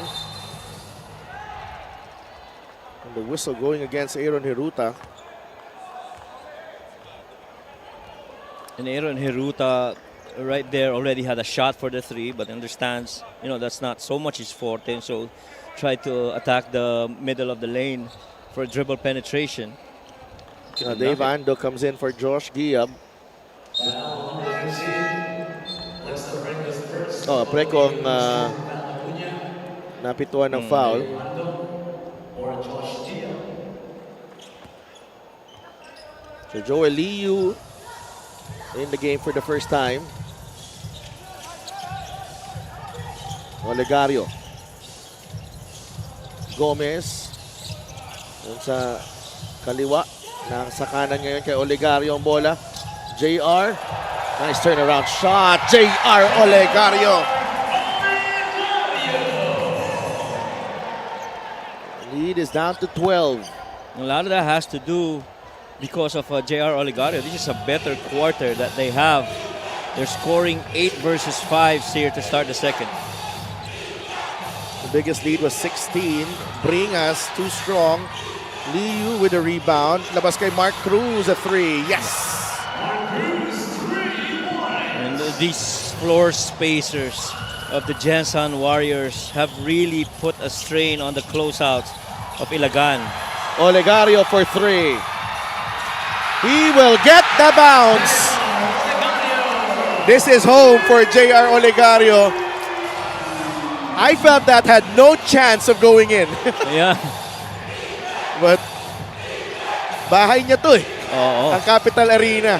And the whistle going against Aaron Heruta. And Aaron Heruta right there already had a shot for the 3, but understands, that's not so much his forte. So try to attack the middle of the lane for dribble penetration. Dave Ando comes in for Josh Giab. Apreco ang napituan ng foul. So Joel Liu in the game for the first time. Olegario. Gomez. Sa kaliwa. Nasa kanan ngayon kay Olegario ang bola. JR. Nice turnaround shot. JR Olegario. Lead is down to 12. A lot of that has to do because of J.R. Olegario. This is a better quarter that they have. They're scoring 8 versus 5 here to start the second. The biggest lead was 16. Bringas too strong. Liu with a rebound. Labas kay Mark Cruz, a 3. Yes! And these floor spacers of the Gensan Warriors have really put a strain on the closeouts of Ilagan. Olegario for 3. He will get the bounce. This is home for J.R. Olegario. I felt that had no chance of going in. Yeah. But bahay niya to eh. Oo. Ang Capital Arena.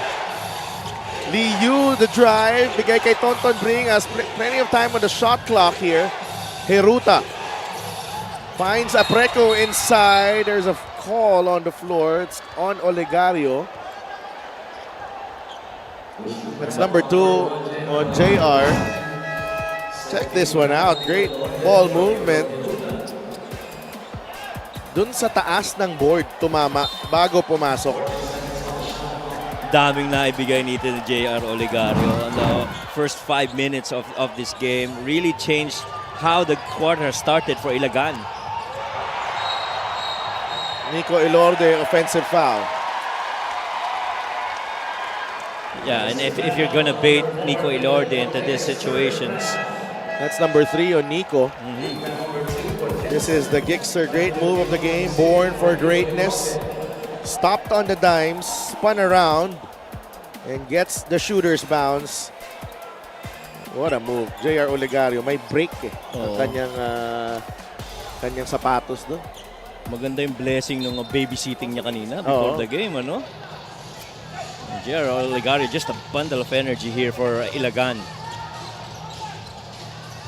Liu, the drive. Bigay kay Tonton Bringas. Plenty of time on the shot clock here. Heruta finds Apreco inside. There's a call on the floor. It's on Olegario. That's number 2 on JR. Check this one out. Great ball movement. Dun sa taas ng board, tumama bago pumasok. Daming naibigay nito ni J.R. Olegario. And the first 5 minutes of this game really changed how the quarter started for Ilagan. Nico Elorde, offensive foul. Yeah, and if you're gonna bait Nico Elorde into these situations. That's number 3 on Nico. This is the Gixxer great move of the game, born for greatness. Stopped on the dimes, spun around, and gets the shooter's bounce. What a move. J.R. Olegario, may break eh. Ang kanyang sapatos doon. Maganda yung blessing ng babysitting niya kanina before the game, ano? J.R. Olegario, just a bundle of energy here for Ilagan.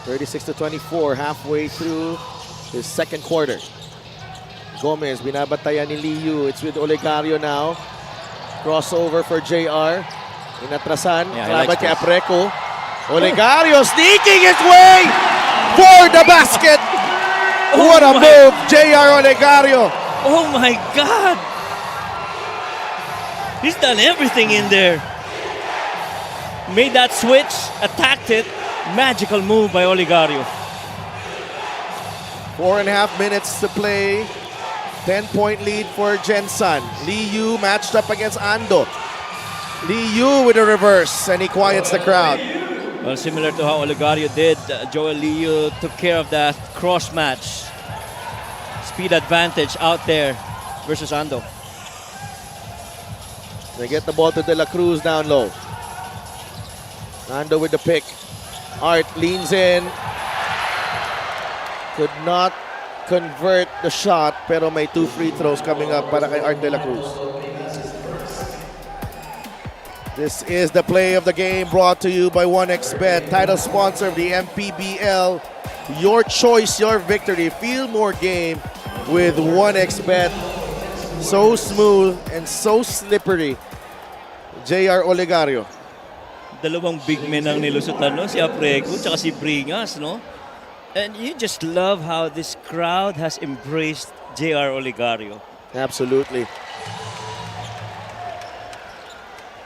36-24, halfway through his second quarter. Gomez, binabatayan ni Liu. It's with Olegario now. Crossover for JR. Inatrasan. Kalaban kay Apreco. Olegario sneaking his way for the basket. What a move, JR Olegario. Oh my God! He's done everything in there. Made that switch, attacked it. Magical move by Olegario. 4.5 minutes to play. 10-point lead for Gensan. Liu matched up against Ando. Liu with a reverse, and he quiets the crowd. Well, similar to how Olegario did, Joel Liu took care of that cross match. Speed advantage out there versus Ando. They get the ball to De La Cruz down low. Ando with the pick. Art leans in. Could not convert the shot, pero may 2 free throws coming up para kay Art De La Cruz. This is the play of the game brought to you by 1xBet, title sponsor of the MPBL. Your choice, your victory. Feel more game with 1xBet. So smooth and so slippery. J.R. Olegario. Dalawang big men ang nilusutan, no? Si Apreco tsaka si Bringas, no? And you just love how this crowd has embraced J.R. Olegario. Absolutely.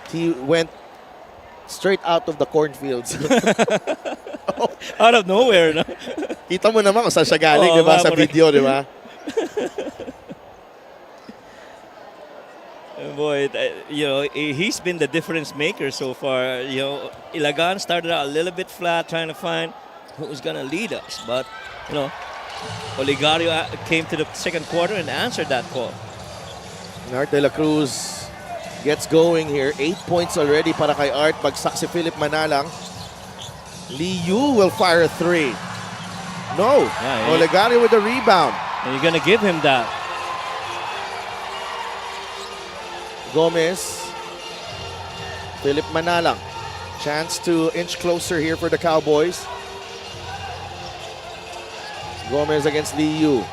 He went straight out of the cornfields. Out of nowhere, no? Kita mo naman kung saan siya galing, di ba? Sa video, di ba? Boy, you know, he's been the difference maker so far. You know, Ilagan started out a little bit flat, trying to find who's gonna lead us. But, you know, Olegario came to the second quarter and answered that call. Art De La Cruz gets going here. 8 points already para kay Art. Bagsak si Philip Manalang. Liu will fire a 3. No. Yeah, Olegario with the rebound. And you're gonna give him that. Gomez. Philip Manalang. Chance to inch closer here for the Cowboys. Gomez against Liu.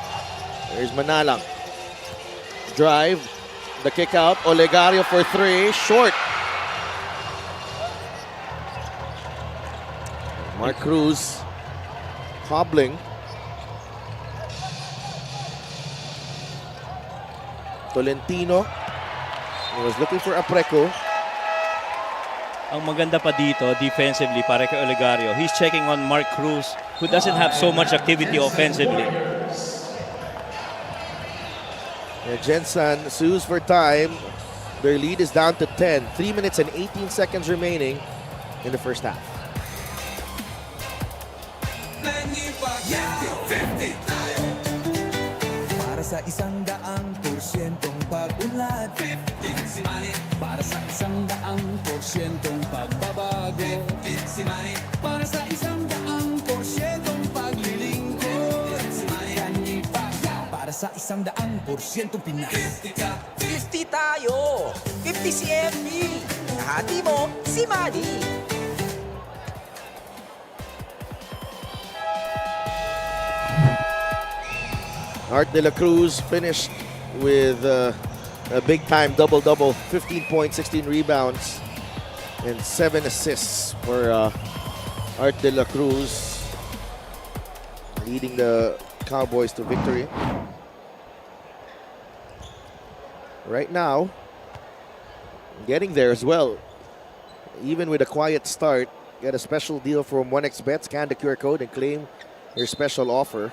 There's Manalang. Drive. The kick out. Olegario for three. Short. Mark Cruz hobbling. Tolentino. He was looking for Apreco. Ang maganda pa dito, defensively, para kay Olegario, he's checking on Mark Cruz, who doesn't have so much activity offensively. Gensan sues for time. Their lead is down to 10. 3 minutes and 18 seconds remaining in the first half. Para sa 100% pag-unlad, 15 si Manny. Para sa 100% pagbabago, 15 si Manny. Para sa 100% paglilingkod, 15 si Manny. Para sa 100% Pinas, 50 tayo, 50 si MB. Kahati mo si Manny. Art de la Cruz finished with a big-time double-double, 15 points, 16 rebounds, and 7 assists for Art de la Cruz, leading the Cowboys to victory. Right now, getting there as well. Even with a quiet start, get a special deal from 1xBet. Scan the QR code and claim your special offer.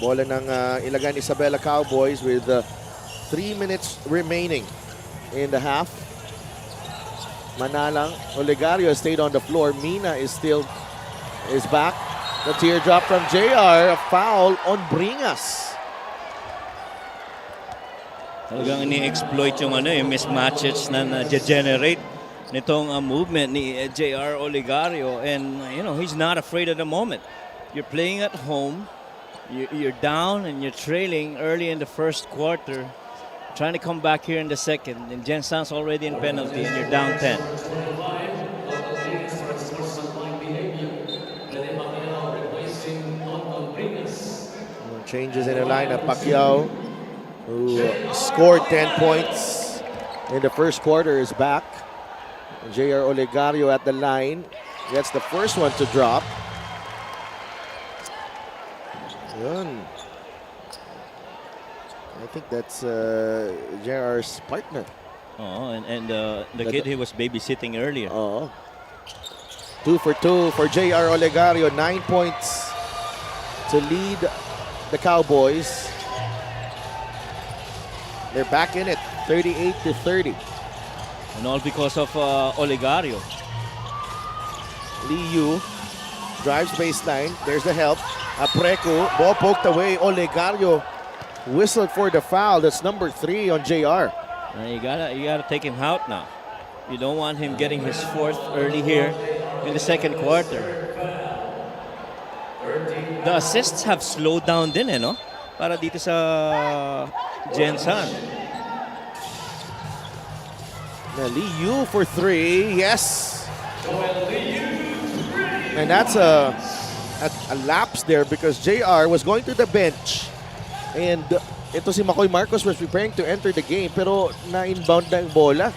Bola ng Ilagan Isabela Cowboys with 3 minutes remaining in the half. Manalang, Olegario has stayed on the floor. Mina is back. The teardrop from JR, a foul on Bringas. Talagang ini-exploit yung mismatches na na-generate nitong movement ni JR Olegario, and he's not afraid at the moment. You're playing at home. You're down and you're trailing early in the first quarter, trying to come back here in the second, and Gensan's already in penalty and you're down 10. Changes in the lineup. Pacquiao, who scored 10 points in the first quarter, is back. JR Olegario at the line. Gets the first one to drop. Yun. I think that's JR's partner. Oh, and the kid he was babysitting earlier. Oh. 2 for 2 for JR Olegario. 9 points to lead the Cowboys. They're back in it, 38-30. And all because of Olegario. Lee Yu drives baseline. There's the help. Apreco, ball poked away. Olegario whistled for the foul. That's number 3 on JR. You gotta take him out now. You don't want him getting his fourth early here in the second quarter. The assists have slowed down din no? Para dito sa Gensan. Now Lee Yu for 3. Yes. And that's a lapse there because JR was going to the bench, and ito si Makoy Marcos was preparing to enter the game pero na-inbound na yung bola.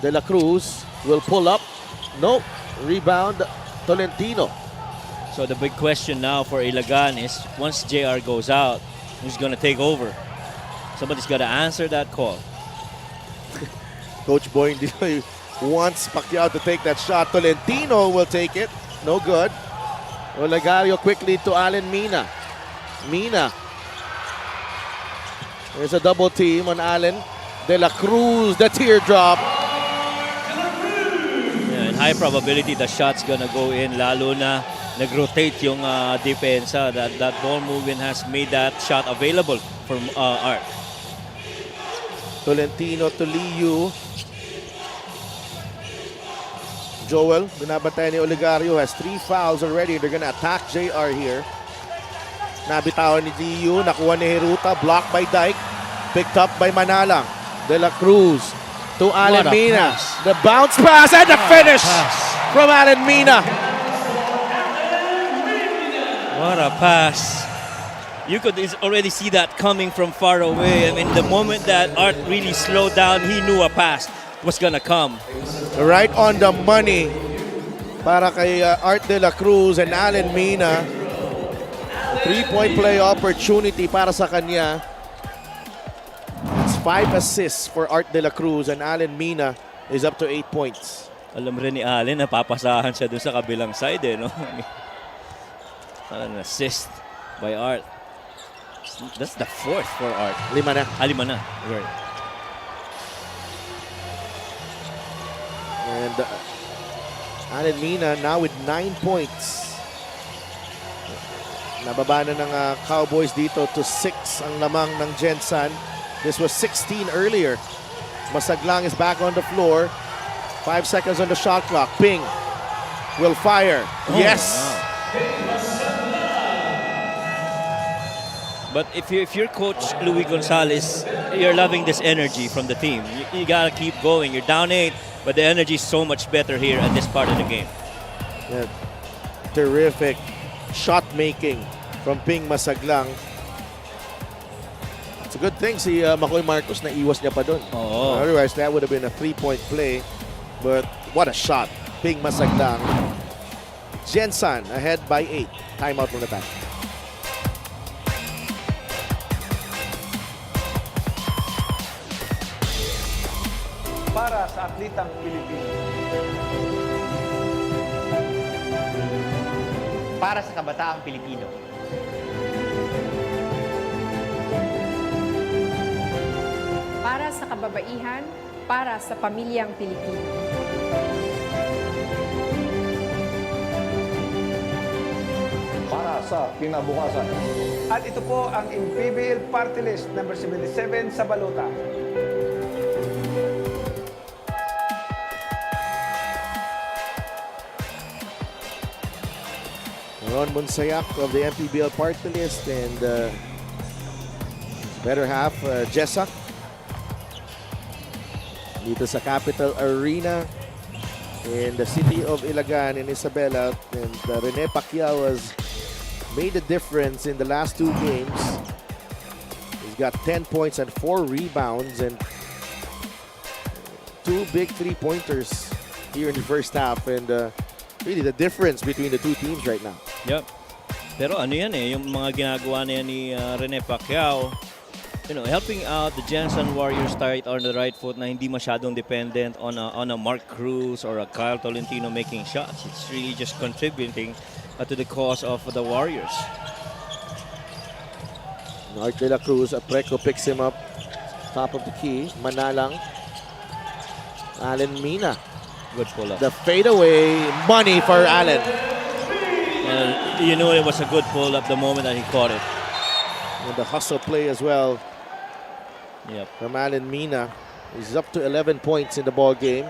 De La Cruz will pull up. No. Rebound Tolentino. So the big question now for Ilagan is, once JR goes out, who's going to take over? Somebody's got to answer that call. Coach Boy wants Pacquiao to take that shot. Tolentino will take it. No good. Olegario quickly to Allen Mina. Mina. There's a double team on Allen. De La Cruz, the teardrop. Yeah, and high probability the shot's gonna go in, lalo na nag-rotate yung depensa. That ball movement has made that shot available for Art. Tolentino to Liu. Joel, binabantayan ni Olegario, has 3 fouls already. They're gonna attack JR here. Nabitawan ni Liu, nakuha ni Hiruta, blocked by Dyke, picked up by Manalang. De La Cruz to Allen Mina. Pass. The bounce pass and the finish from Allen Mina. What a pass. You could already see that coming from far away. I mean, the moment that Art really slowed down, he knew a pass was gonna come. Right on the money para kay Art de la Cruz and Allen Mina. 3-point play opportunity para sa kanya. It's 5 assists for Art de la Cruz and Allen Mina is up to 8 points. Alam rin ni Allen, napapasahan siya dun sa kabilang side eh, no? An assist by Art. That's the 4th for Art. 5 na. 5 na. Right. And Allen Mina now with 9 points. Nababa na ng Cowboys dito to 6 ang lamang ng Gensan. This was 16 earlier. Masaglang is back on the floor. 5 seconds on the shot clock. Ping will fire. Yes! Wow. But if you're Coach Louis Gonzalez, you're loving this energy from the team. You gotta keep going. You're down 8, but the energy is so much better here at this part of the game. Yeah. Terrific shot making from Ping Masaglang. It's a good thing si Makoy Marcos na iwas niya pa doon. Otherwise, that would have been a 3-point play. But what a shot. Ping Masaglang. Gensan ahead by 8. Timeout from the back. Para sa atletang Pilipino. Para sa kabataang Pilipino. Para sa kababaihan, para sa pamilyang Pilipino. Para sa kinabukasan. At ito po ang MPBL Party List number 77 sa balota. Ron Monsayak of the MPBL Party List and better half, Jessa. Dito sa Capital Arena in the city of Ilagan in Isabela. And Rene Pacquiao has made a difference in the last 2 games. He's got 10 points and 4 rebounds and 2 big 3-pointers here in the first half. And really the difference between the 2 teams right now. Yep. Pero ano yan eh, yung mga ginagawa na yan ni Rene Pacquiao, you know, helping out the Gensan Warriors start on the right foot na hindi masyadong dependent on a Mark Cruz or a Kyle Tolentino making shots. It's really just contributing to the cause of the Warriors. Art de la Cruz, Apreco picks him up. Top of the key, Manalang. Allen Mina. Good pull up. The fadeaway, money for Allen. You know it was a good pull up the moment that he caught it. And the hustle play as well. Yep. From Allen Mina. He's up to 11 points in the ball game.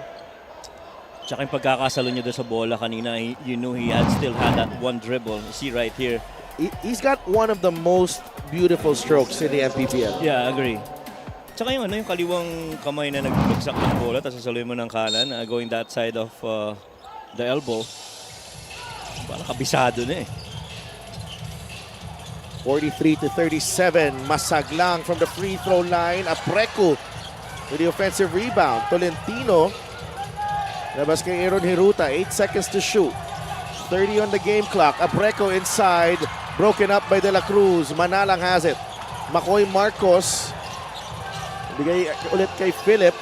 Tsaka yung pagkakasalo niya doon sa bola kanina, you knew he still had that one dribble. You see right here. He's got one of the most beautiful strokes in the MPBL. Yeah, I agree. Tsaka yung kaliwang kamay na nagbagsak ng bola, tapos sasaluhin mo ng kanan, going that side of the elbow. Parang kabisado na eh. 43-37. Masaglang from the free throw line. Apreco with the offensive rebound. Tolentino. Labas kay Aaron Hiruta. 8 seconds to shoot. 30 on the game clock. Apreco inside. Broken up by De La Cruz. Manalang has it. Makoy Marcos. Bigay ulit kay Philip.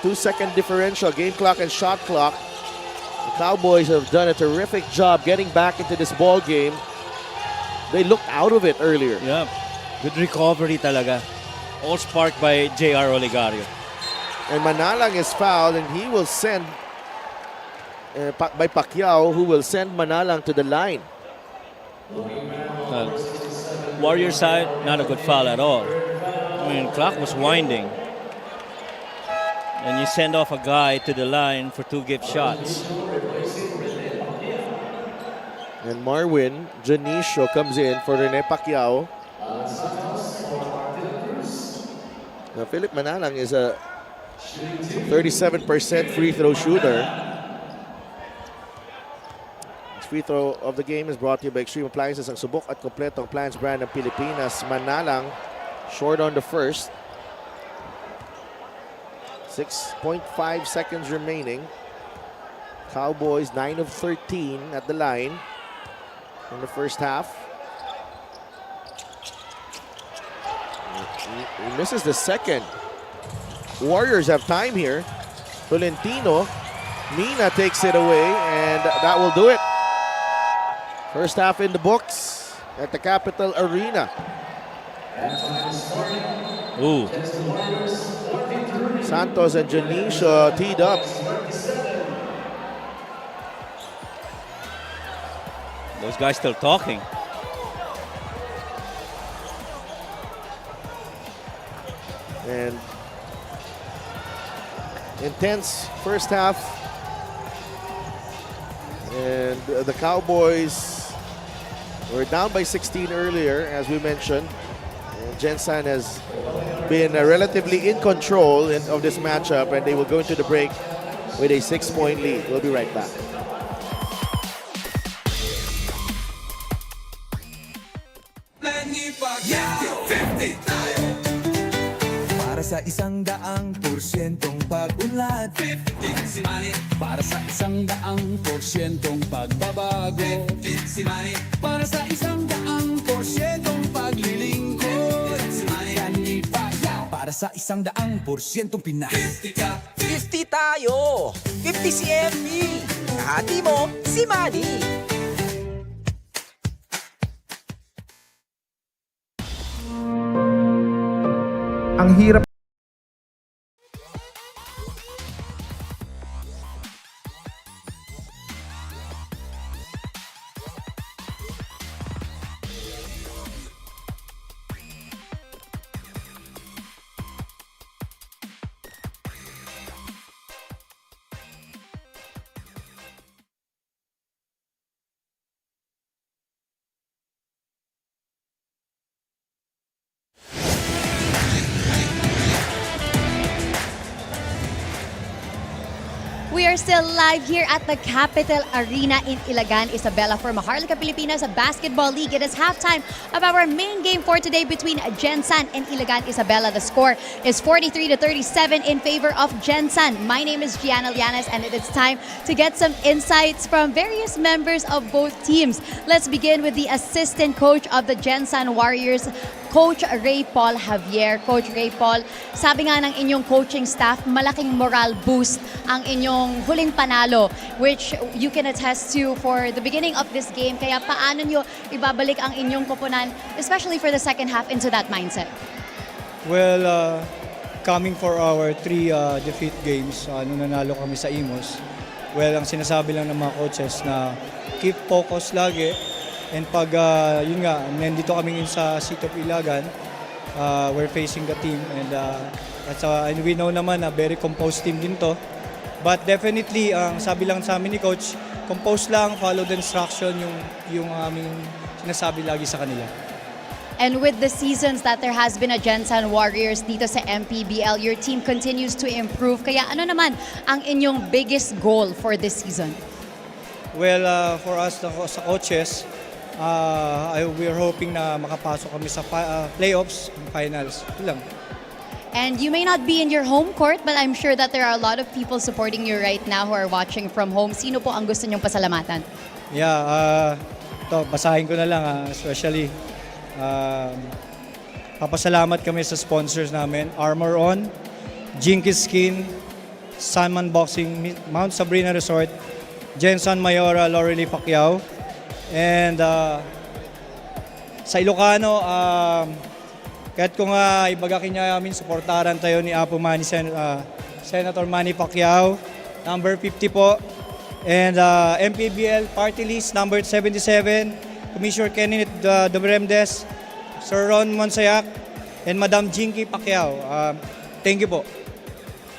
2-second differential. Game clock and shot clock. The Cowboys have done a terrific job getting back into this ball game. They looked out of it earlier. Yeah, good recovery talaga. All sparked by J.R. Olegario. And Manalang is fouled and he will send by Pacquiao, who will send Manalang to the line. Warrior side, not a good foul at all. I mean, clock was winding. And you send off a guy to the line for 2 gift shots. And Marwin Janicio comes in for Rene Pacquiao. Now, Philip Manalang is a 37% free throw shooter. Free throw of the game is brought to you by Extreme Appliances, ang subok at kompletong appliance brand ng Pilipinas. Manalang, short on the first. 6.5 seconds remaining. Cowboys 9 of 13 at the line in the first half. He misses the second. Warriors have time here. Tolentino, Mina takes it away, and that will do it. First half in the books at the Capital Arena. Ooh. Santos and Janisha teed up. Those guys still talking. And intense first half. And the Cowboys were down by 16 earlier, as we mentioned. And Gensan has been relatively in control of this matchup, and they will go into the break with a 6-point lead. We'll be right back. Para sa 100%'ong pag-unlad, 15 si Manny. Para sa 100%'ong pagbabago, 15 si Manny. Para sa 100%'ong paglilingkod, 15 si Manny. Kanipaya. Para sa 100%'ong Pinas, 50 ka. 50 tayo. 50 si MP. Kahati mo si Manny. Ang hirap. We are still live here at the Capital Arena in Ilagan Isabela for Maharlika Pilipinas Basketball League. It is halftime of our main game for today between Gensan and Ilagan Isabela. The score is 43-37 in favor of Gensan. My name is Gianna Llanes, and it is time to get some insights from various members of both teams. Let's begin with the assistant coach of the Gensan Warriors, Coach Ray Paul Javier. Coach Ray Paul, sabi nga ng inyong coaching staff, malaking moral boost ang inyong huling panalo, which you can attest to for the beginning of this game. Kaya paano nyo ibabalik ang inyong koponan, especially for the second half, into that mindset? Well, coming for our 3 defeat games, nung nanalo kami sa Imos, well, ang sinasabi lang ng mga coaches na keep focus lagi. And pag, yun nga, nandito kami sa City of Ilagan, we're facing the team. And we know naman na very composed team din to. But definitely, ang sabi lang sa amin ni Coach, compose lang, follow the instruction, yung aming sinasabi lagi sa kanila. And with the seasons that there has been a Gensan Warriors dito sa MPBL, your team continues to improve. Kaya ano naman ang inyong biggest goal for this season? Well, for us sa coaches, we're hoping na makapasok kami sa playoffs and finals. Ito lang. And you may not be in your home court, but I'm sure that there are a lot of people supporting you right now who are watching from home. Sino po ang gusto nyong pasalamatan? Yeah, ito, basahin ko na lang, especially papasalamat kami sa sponsors namin, Armor On, Jinky Skin, Sunman Boxing, Mount Sabrina Resort, Gensan Mayora, Lorelie Pacquiao, and sa Ilocano, kahit kung ibagakin niya amin, suportaran tayo ni Apo Manny, Senator Manny Pacquiao, number 50 po, and MPBL Party List, number 77, Commissioner Kenneth Dobremdes, Sir Ron Monsayak, and Madam Jinky Pacquiao. Thank you po.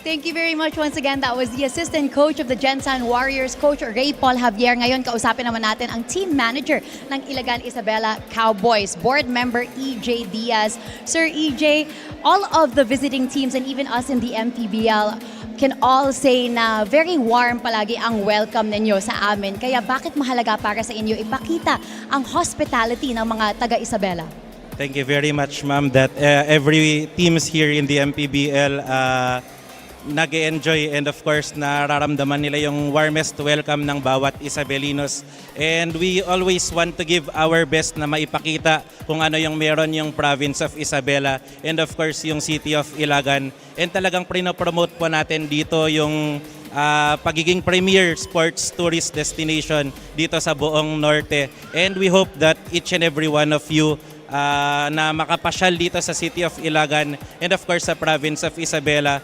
Thank you very much once again. That was the assistant coach of the Gensan Warriors, Coach Ray Paul Javier. Ngayon, kausapin naman natin ang team manager ng Ilagan Isabela Cowboys, board member EJ Diaz. Sir EJ, all of the visiting teams and even us in the MPBL, can all say na very warm palagi ang welcome ninyo sa amin. Kaya bakit mahalaga para sa inyo ipakita ang hospitality ng mga taga-Isabela? Thank you very much, ma'am, that every teams here in the MPBL nag-enjoy and of course nararamdaman nila yung warmest welcome ng bawat Isabelinos. And we always want to give our best na maipakita kung ano yung meron yung province of Isabela and of course yung city of Ilagan. And talagang pinopromote po natin dito yung pagiging premier sports tourist destination dito sa buong Norte. And we hope that each and every one of you na makapasyal dito sa city of Ilagan and of course sa province of Isabela,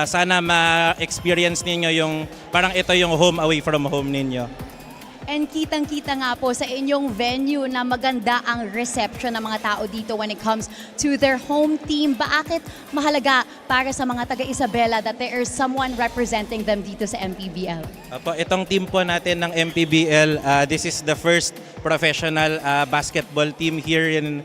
sana ma-experience ninyo yung parang ito yung home away from home ninyo. And kitang-kita nga po sa inyong venue na maganda ang reception ng mga tao dito when it comes to their home team. Bakit mahalaga para sa mga taga-Isabela that there is someone representing them dito sa MPBL? Opo, itong team po natin ng MPBL, this is the first professional basketball team here in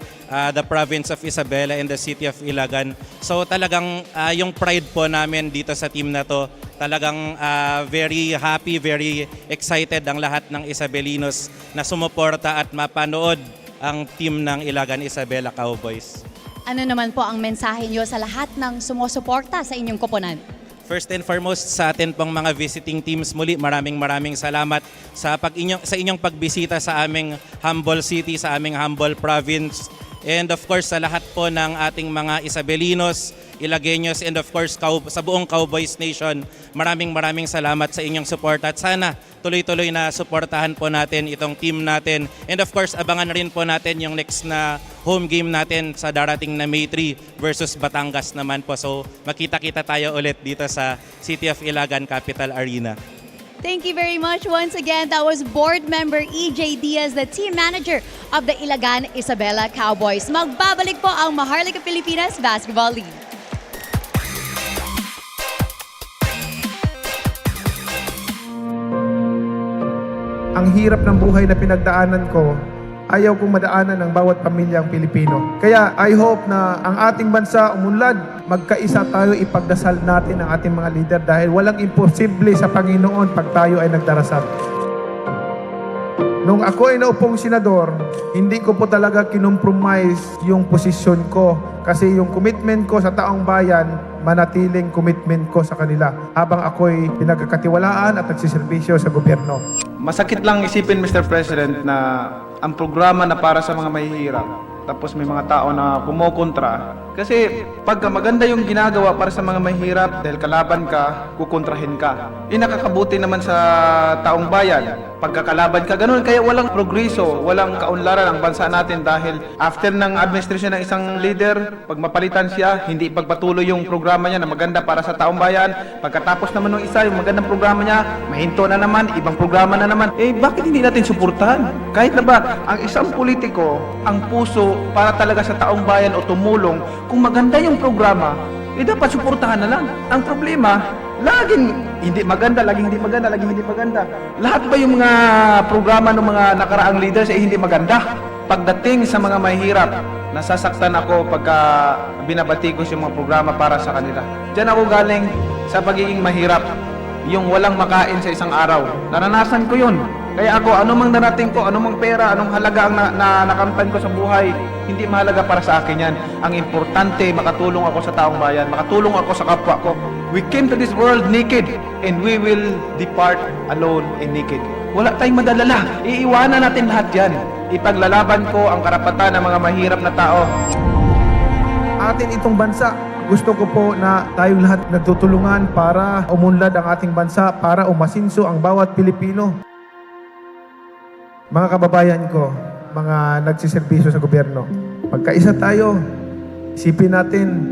the province of Isabela and the city of Ilagan. So talagang yung pride po namin dito sa team na to, talagang very happy, very excited ang lahat ng Isabelinos na sumuporta at mapanood ang team ng Ilagan Isabela Cowboys. Ano naman po ang mensahe nyo sa lahat ng sumusuporta sa inyong koponan? First and foremost sa atin pong mga visiting teams muli, maraming salamat sa inyong pagbisita sa aming humble city, sa aming humble province. And of course sa lahat po ng ating mga Isabelinos, Ilagueños and of course sa buong Cowboys Nation, maraming salamat sa inyong support at sana tuloy-tuloy na suportahan po natin itong team natin. And of course abangan rin po natin yung next na home game natin sa darating na May 3 versus Batangas naman po. So makita-kita tayo ulit dito sa City of Ilagan Capital Arena. Thank you very much. Once again, that was board member EJ Diaz, the team manager of the Ilagan Isabela Cowboys. Magbabalik po ang Maharlika Pilipinas Basketball League. Ang hirap ng buhay na pinagdaanan ko, ayaw kong madaanan ng bawat pamilyang Pilipino. Kaya I hope na ang ating bansa umunlad, magkaisa tayo, ipagdasal natin ang ating mga leader dahil walang imposible sa Panginoon pag tayo ay nagdarasal. Nung ako ay naupong senador, hindi ko po talaga kinompromise yung posisyon ko kasi yung commitment ko sa taong bayan, manatiling commitment ko sa kanila habang ako'y pinagkakatiwalaan at nagsiservisyo sa gobyerno. Masakit lang isipin, Mr. President, na ang programa na para sa mga mahihirap, tapos may mga tao na kumokontra. Kasi pagka maganda yung ginagawa para sa mga mahirap, dahil kalaban ka, kukontrahin ka. Nakakabuti naman sa taong bayan. Pagkakalaban ka, ganun. Kaya walang progreso, walang kaunlaran ang bansa natin dahil after ng administration ng isang leader, pag mapalitan siya, hindi ipagpatuloy yung programa niya na maganda para sa taong bayan. Pagkatapos naman ng isa, yung magandang programa niya, mahinto na naman, ibang programa na naman. Bakit hindi natin suportahan? Kahit na ba, ang isang politiko, ang puso para talaga sa taong bayan o tumulong, kung maganda yung programa, dapat suportahan na lang. Ang problema, laging hindi maganda, laging hindi maganda, laging hindi maganda. Lahat ba yung mga programa ng mga nakaraang leaders ay hindi maganda? Pagdating sa mga mahirap, nasasaktan ako pagka binabatikos yung mga programa para sa kanila. Diyan ako galing sa pagiging mahirap. Yung walang makain sa isang araw. Naranasan ko yun. Kaya ako, anumang narating ko, anumang pera, anong halaga ang nakamtan ko sa buhay, hindi mahalaga para sa akin yan. Ang importante, makatulong ako sa taong bayan, makatulong ako sa kapwa ko. We came to this world naked, and we will depart alone and naked. Wala tayong madalala. Iiwanan natin lahat yan. Ipaglalaban ko ang karapatan ng mga mahirap na tao. Atin itong bansa, gusto ko po na tayong lahat nagtutulungan para umunlad ang ating bansa, para umasinso ang bawat Pilipino. Mga kababayan ko, mga nagsiservisyo sa gobyerno, magkaisa tayo, isipin natin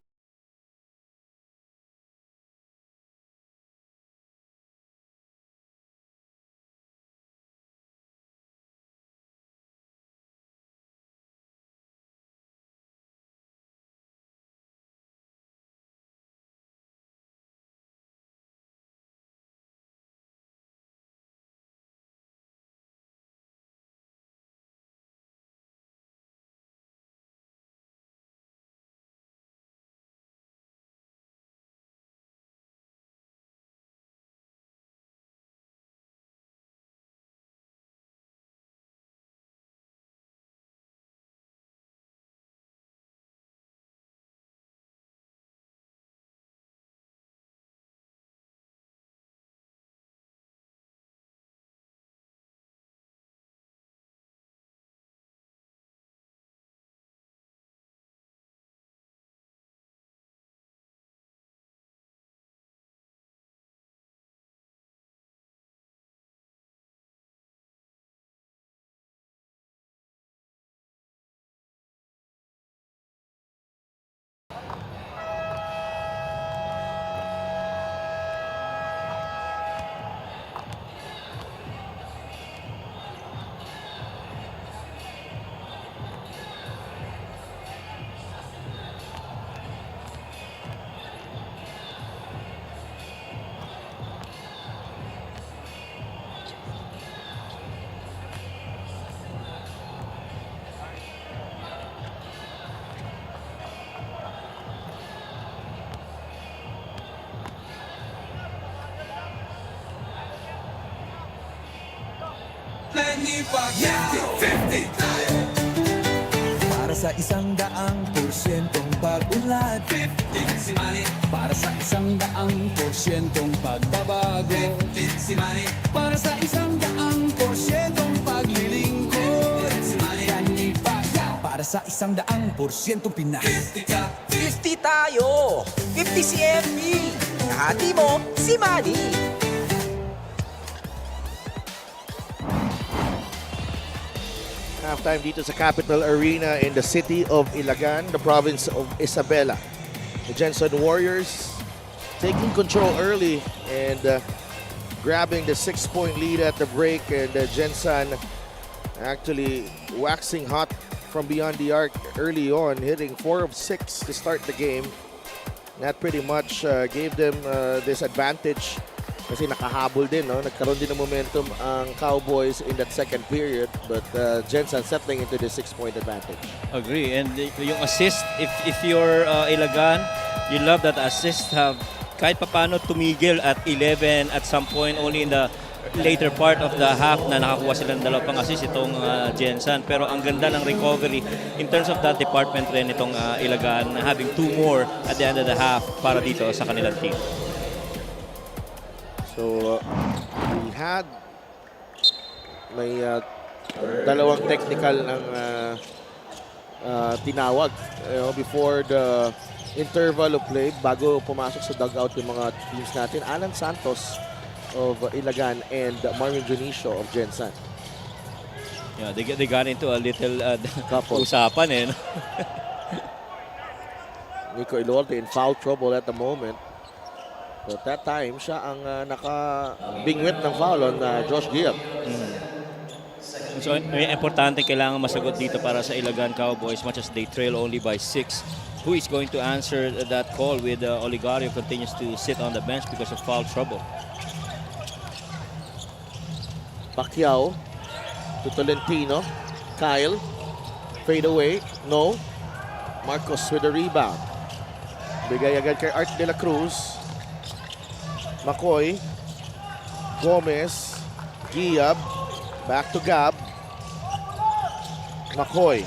Manny Pacquiao 50 tayo. Para sa 100% pag-unlad 50 si Manny. Para sa 100% pagbabago 50 si Manny. Para sa 100% paglilingkod si Manny Pacquiao. Para sa 100% Pinas 50 ka. 50 tayo. 50 si MP. Kahati mo si Manny. Halftime dito sa Capital Arena in the city of Ilagan, the province of Isabela. The Gensan Warriors taking control early and grabbing the 6-point lead at the break, and Gensan actually waxing hot from beyond the arc early on, hitting 4 of 6 to start the game. That pretty much gave them this advantage kasi nakahabol din, no? Nagkaroon din ng momentum ang Cowboys in that second period, but Gensan settling into the 6-point advantage. Agree. And yung assist, if you're Ilagan, you love that assist have kahit papano tumigil at 11 at some point only in the later part of the half na nakakuha sila ng dalawang pang-assist itong Gensan. Pero ang ganda ng recovery in terms of that department rin itong Ilagan, having 2 more at the end of the half para dito sa kanilang team. So, we had may dalawang technical ng tinawag before the interval of play bago pumasok sa dugout yung mga teams natin. Alan Santos of Ilagan and Marvin Junicio of Gensan. Yeah, they got into a little usapan eh. No? Nico Ilorde in foul trouble at the moment. But that time, siya ang naka-bingwit ng foul on Josh Giap. So, may importante kailangan masagot dito para sa Ilagan Cowboys, much as they trail only by 6. Who is going to answer that call with Oligario continues to sit on the bench because of foul trouble? Pacquiao to Tolentino. Kyle. Fade away. No. Marcos with the rebound. Bigay agad kay Art de la Cruz. McCoy, Gomez, Giab, back to Gab. McCoy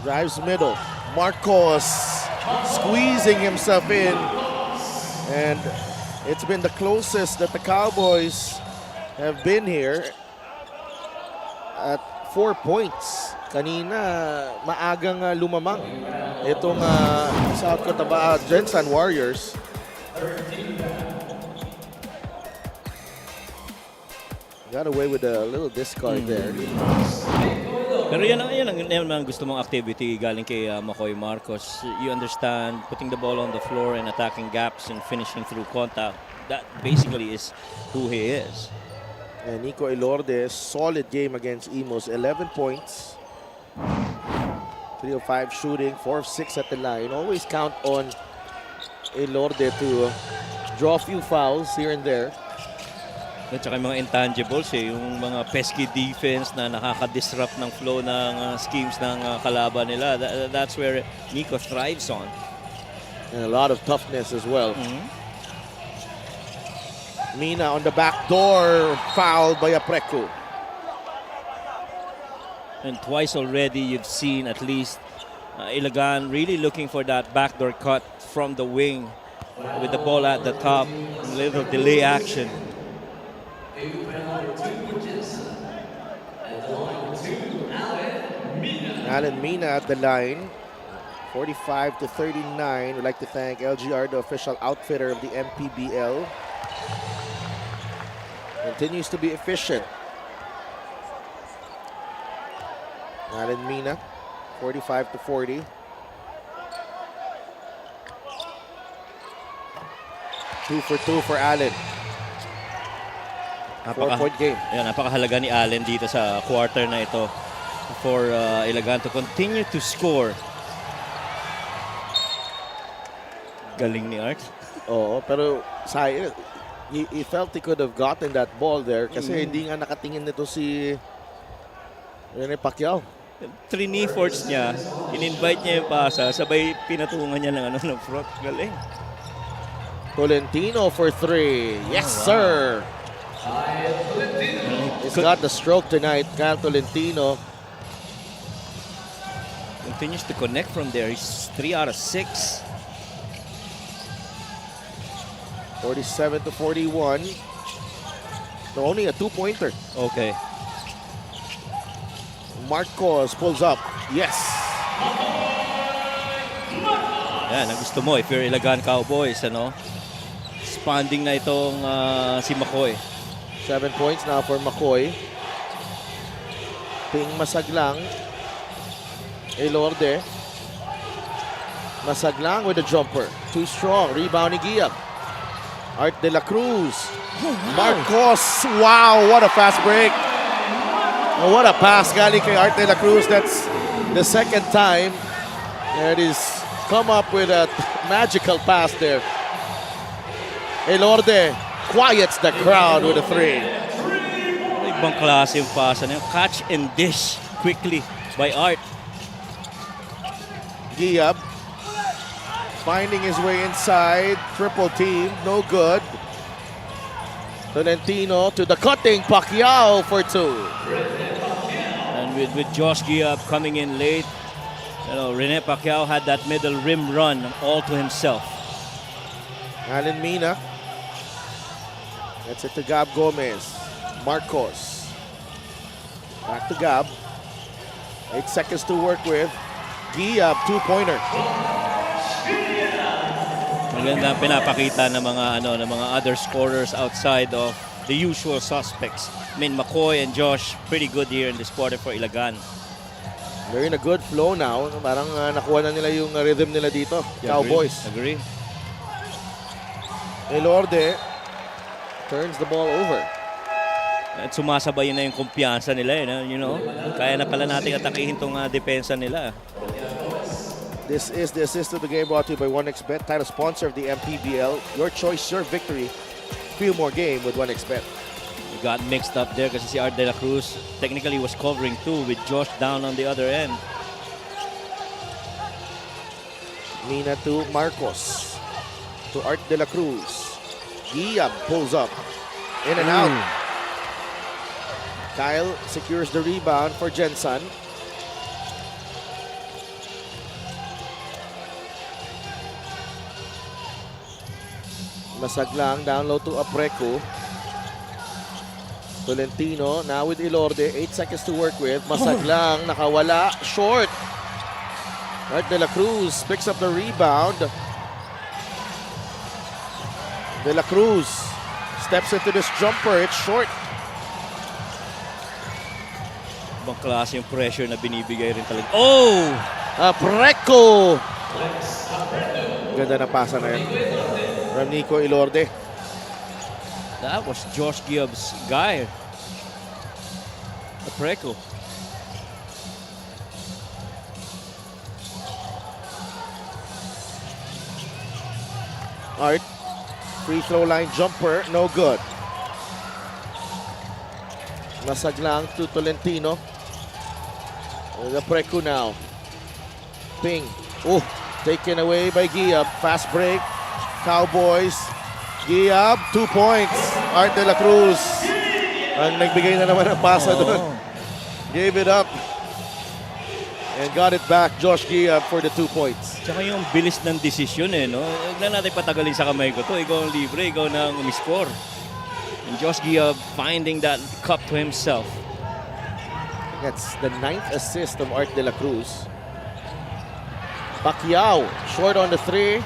drives middle. Marcos squeezing himself in, and it's been the closest that the Cowboys have been here at 4 points. Kanina maagang lumamang itong South Cotabato Gensan Warriors. Got away with a little discard there. Pero yan ang gusto mong activity galing kay McCoy Marcos. You understand, putting the ball on the floor and attacking gaps and finishing through contact. That basically is who he is. And Nico Ilorde, solid game against Imos. 11 points. 3 of 5 shooting, 4 of 6 at the line. Always count on Ilorde to draw a few fouls here and there. At saka yung mga intangibles yung mga pesky defense na nakaka-disrupt ng flow ng schemes ng kalaban nila. That's where Nico thrives on. And a lot of toughness as well. Mina on the back door, fouled by Apreku. And twice already you've seen at least Ilagan really looking for that backdoor cut from the wing with the ball at the top. A little delay action. Alan Mina at the line, 45 to 39. We'd like to thank LGR, the official outfitter of the MPBL. Continues to be efficient. Alan Mina, 45 to 40. Two for Allen. 4-point game. Yan, napakahalaga ni Allen dito sa quarter na ito for Ilagan to continue to score. Galing ni Art. Oo, pero sayang. He felt he could have gotten that ball there kasi hindi nga nakatingin nito si Rene Pacquiao. 3 knee forts niya, in-invite niya yung pasa, sabay pinatungan niya ng ng front. Galing. Tolentino for 3. Yes, sir! He's got the stroke tonight, Kyle Tolentino. Continues to connect from there. He's 3 out of 6. 47-41. So only a 2-pointer. Okay. Marcos pulls up. Yes. Yan, ang gusto mo if you're Ilagan Cowboys, ano? Expanding na itong si McCoy. 7 points now for McCoy. Ping Masaglang. Elorde. Masaglang with a jumper. Too strong. Rebound ni Giab. Art de la Cruz. Marcos. Wow, what a fast break. Oh, what a pass galing kay Art de la Cruz. That's the second time that he's come up with a magical pass there. Elorde quiets the crowd with a 3. Ibang klase yung pasa na yun. Catch and dish quickly by Art. Giab finding his way inside. Triple team, no good. Tolentino to the cutting. Pacquiao for 2. And with Josh Giab coming in late, you know, Rene Pacquiao had that middle rim run all to himself. Alan Mina. That's it to Gab Gomez. Marcos. Back to Gab. 8 seconds to work with. Giab, 2-pointer. Maganda ang pinapakita ng mga other scorers outside of the usual suspects. I mean, McCoy and Josh pretty good here in this quarter for Ilagan. They're in a good flow now. Parang nakuha na nila yung rhythm nila dito. Yeah, Cowboys. Agree. Elorde turns the ball over. At sumasabay na yung kumpiyansa nila, you know. Kaya na pala nating atakihin tong depensa nila. This is the assist of the game brought to you by 1xBet, title sponsor of the MPBL. Your choice, your victory. Feel more game with 1xBet. We got mixed up there kasi si Art de la Cruz technically was covering too with Josh down on the other end. Mina to Marcos. To Art de la Cruz. Giab pulls up. In and out. Kyle secures the rebound for Gensan. Masaglang down low to Apreco. Tolentino now with Elorde. 8 seconds to work with. Masaglang nakawala. Short. Art de la Cruz picks up the rebound. De la Cruz steps into this jumper. It's short. Ibang klase yung pressure na binibigay rin talaga. Oh! Apreco! Ganda na pasa na yun. From Nico Elorde. That was Josh Giab's guy. Apreco. Art. Free throw line jumper. No good. Masaglang to Tolentino. Apreco now. Ping. Oh, taken away by Giab. Fast break. Cowboys. Giab, 2 points. Art de la Cruz. Ang nagbigay na naman ng pasa doon. Gave it up. And got it back. Josh Giab for the 2 points. Tsaka yung bilis ng desisyon no? Huwag na natin patagalin sa kamay ko to. Ikaw ang libre, ikaw na ang umiscore. And Josh Giab finding that cup to himself. That's the 9th assist of Art de la Cruz. Pacquiao, short on the 3.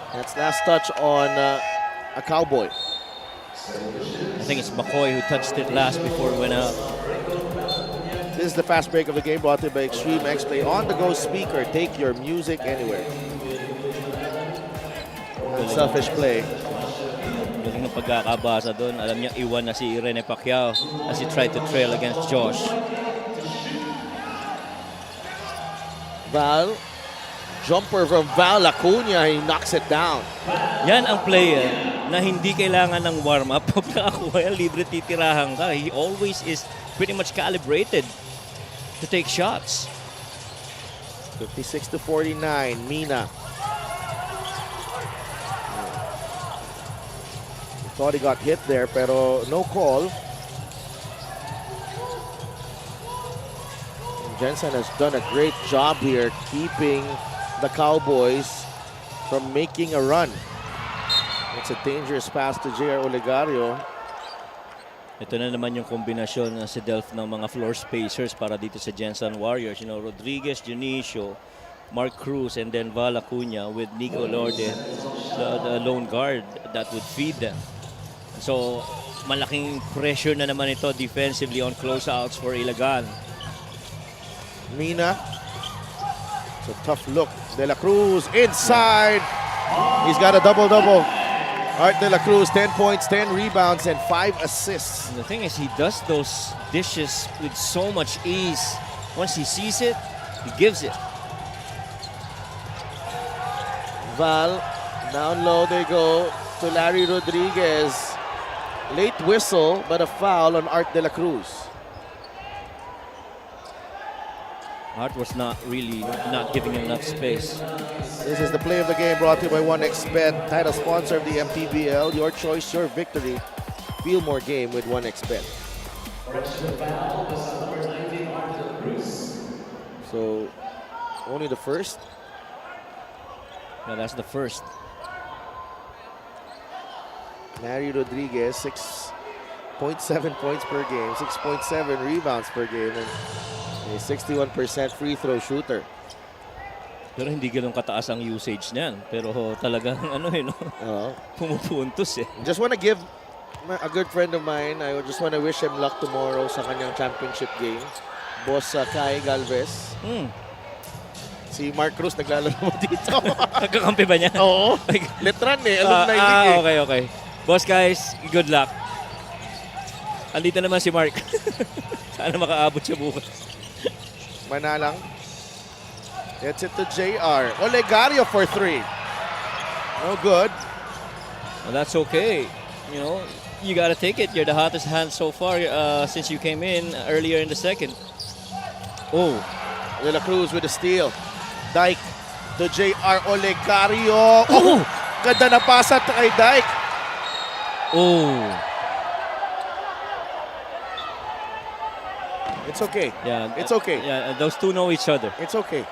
That's last touch on a Cowboy. I think it's McCoy who touched it last before it went out. This is the fast break of the game brought to you by Extreme X Play. On-the-go speaker, take your music anywhere. Selfish play. Galing ng pagkakabasa doon. Alam niya iwan na si Rene Pacquiao as he tried to trail against Josh. Val. Jumper from Val Acuna. He knocks it down. Yan ang player na hindi kailangan ng warm-up. Pagkakakuha, libre titirahan ka. He always is pretty much calibrated to take shots. 56-49. Mina. He thought he got hit there, pero no call. Gensan has done a great job here keeping the Cowboys from making a run. It's a dangerous pass to JR Olegario. Ito na naman yung kombinasyon si Delph ng mga floor spacers para dito sa Gensan Warriors. You know, Rodriguez, Junicio, Mark Cruz, and then Val Acuña with Nico Lorde, the lone guard that would feed them. So, malaking pressure na naman ito defensively on closeouts for Ilagan. Mina. It's a tough look. De La Cruz inside. He's got a double-double. Art De La Cruz, 10 points, 10 rebounds, and 5 assists. And the thing is, he does those dishes with so much ease. Once he sees it, he gives it. Val, down low they go to Larry Rodriguez. Late whistle, but a foul on Art De La Cruz. Art was not giving him enough space. This is the play of the game brought to you by 1xBet, title sponsor of the MPBL. Your choice, your victory. Feel more game with 1xBet. So, only the first? Yeah, that's the first. Larry Rodriguez, 6.7 points per game, 6.7 rebounds per game, and a 61% free throw shooter. Pero hindi ganun kataas ang usage niyan. Pero talagang pumupuntos eh. Just want to give a good friend of mine, I just want to wish him luck tomorrow sa kanyang championship game. Boss Kai Galvez. Si Mark Cruz naglalaro mo dito. Nagkakampi ba niya? Oo. Letran eh, alumni league eh. Okay. Boss guys, good luck. Andito naman si Mark. Sana makaabot siya bukas. Manalang. Gets it to JR. Olegario for 3. No good. Well, that's okay. You know, you gotta take it. You're the hottest hand so far since you came in earlier in the second. Oh. De La Cruz with a steal. Dyke to JR Olegario. Oh! Ganda na pasa kay Dyke. Oh. It's okay. Yeah. It's okay. Yeah, those two know each other. It's okay.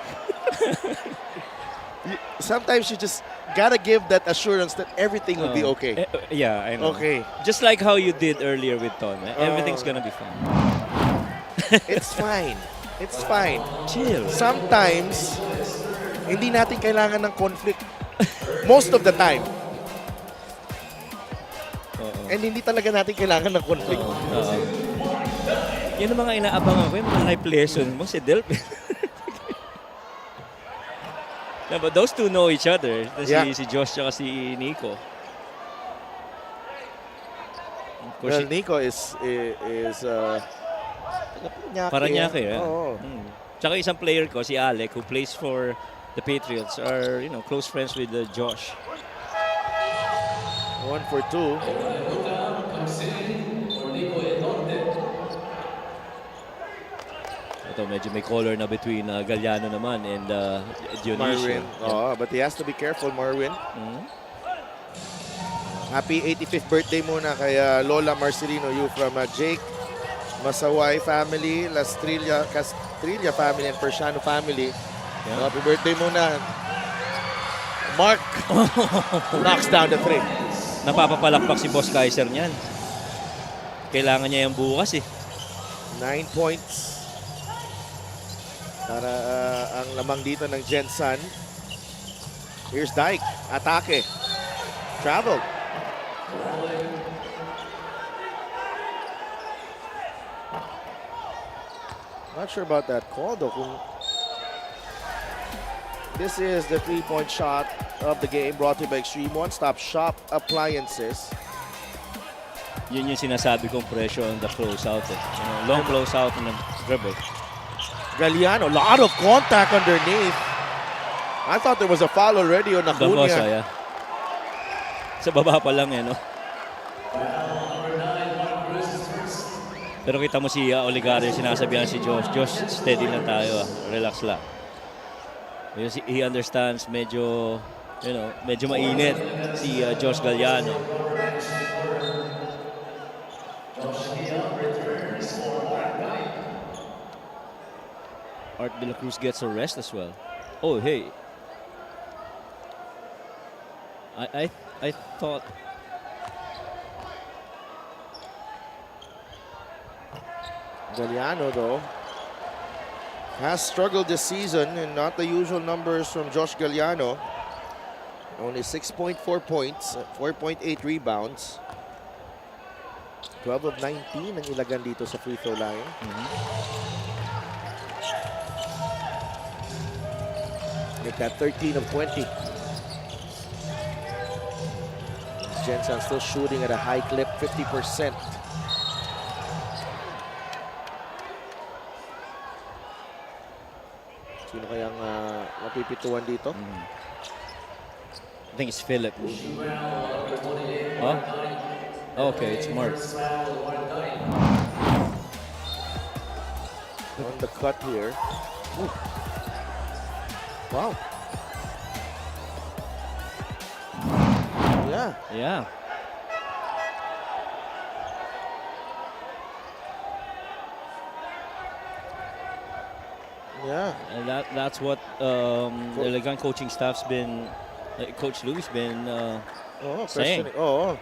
Sometimes you just gotta give that assurance that everything will be okay. Yeah, I know. Okay. Just like how you did earlier with Ton. Everything's gonna be fine. It's fine. It's fine. Chill. Sometimes, hindi natin kailangan ng conflict. Most of the time. And hindi talaga natin kailangan ng conflict. Yan ang mga inaabangan ko, yung mga life lesson mo, si Delp. Yeah, but those two know each other. Si Josh at si Nico. Well, Nico is Paranaque. Yeah. Oo. Tsaka isang player ko, si Alec, who plays for the Patriots, are close friends with Josh. 1 for 2. Ito, medyo may color na between Galliano naman and Dionisio. Marwin. Oh, but he has to be careful, Marwin. Happy 85th birthday muna kay Lola Marcelino, you from Jake, Masaway family, Castrilla family, and Persiano family. Yeah. So happy birthday muna. Mark knocks down the 3. Napapapalakpak si Boss Kaiser niyan. Kailangan niya yung bukas eh. 9 points. Para ang lamang dito ng Gensan. Here's Dyke. Atake. Travel. Not sure about that call though. This is the 3-point shot of the game brought to you by Extreme One-Stop Shop Appliances. Yun yung sinasabi kong pressure on the closeout eh. Long closeout and dribble. Galliano, a lot of contact underneath. I thought there was a foul already on Acuña. Yeah. Sa baba pa lang eh, no? Pero kita mo si Olegario, sinasabihan si Josh, steady lang tayo, relax lang. He understands medyo mainit si Josh Galliano. Art de la Cruz gets a rest as well. Oh, hey. I thought... Galliano, though, has struggled this season and not the usual numbers from Josh Galliano. Only 6.4 points, 4.8 rebounds. 12 of 19 ang Ilagan dito sa free throw line. Make that 13 of 20. Gensan still shooting at a high clip, 50%. Sino kayang mapipituan dito? I think it's Philip. Huh? Okay, it's Mark. On the cut here. Ooh. Wow. Yeah. Yeah. Yeah. And that's what Ilagan coaching staff's been, Coach Louis been saying. Oh.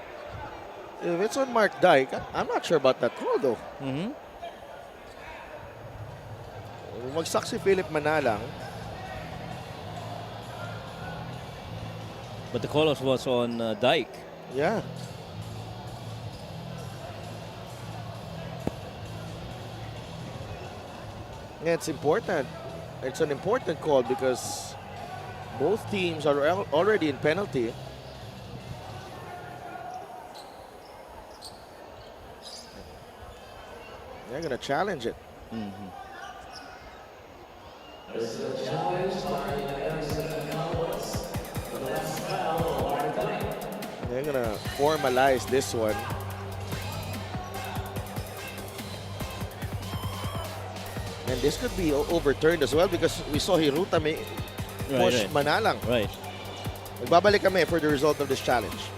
If it's on Mark Dyke, I'm not sure about that call though. Magsak si Philip Manalang. But the call was on Dyke. Yeah. Yeah, it's important. It's an important call because both teams are already in penalty. They're going to challenge it. They're going to formalize this one. And this could be overturned as well because we saw Hiruta may push Manalang. Right. Magbabalik kami for the result of this challenge.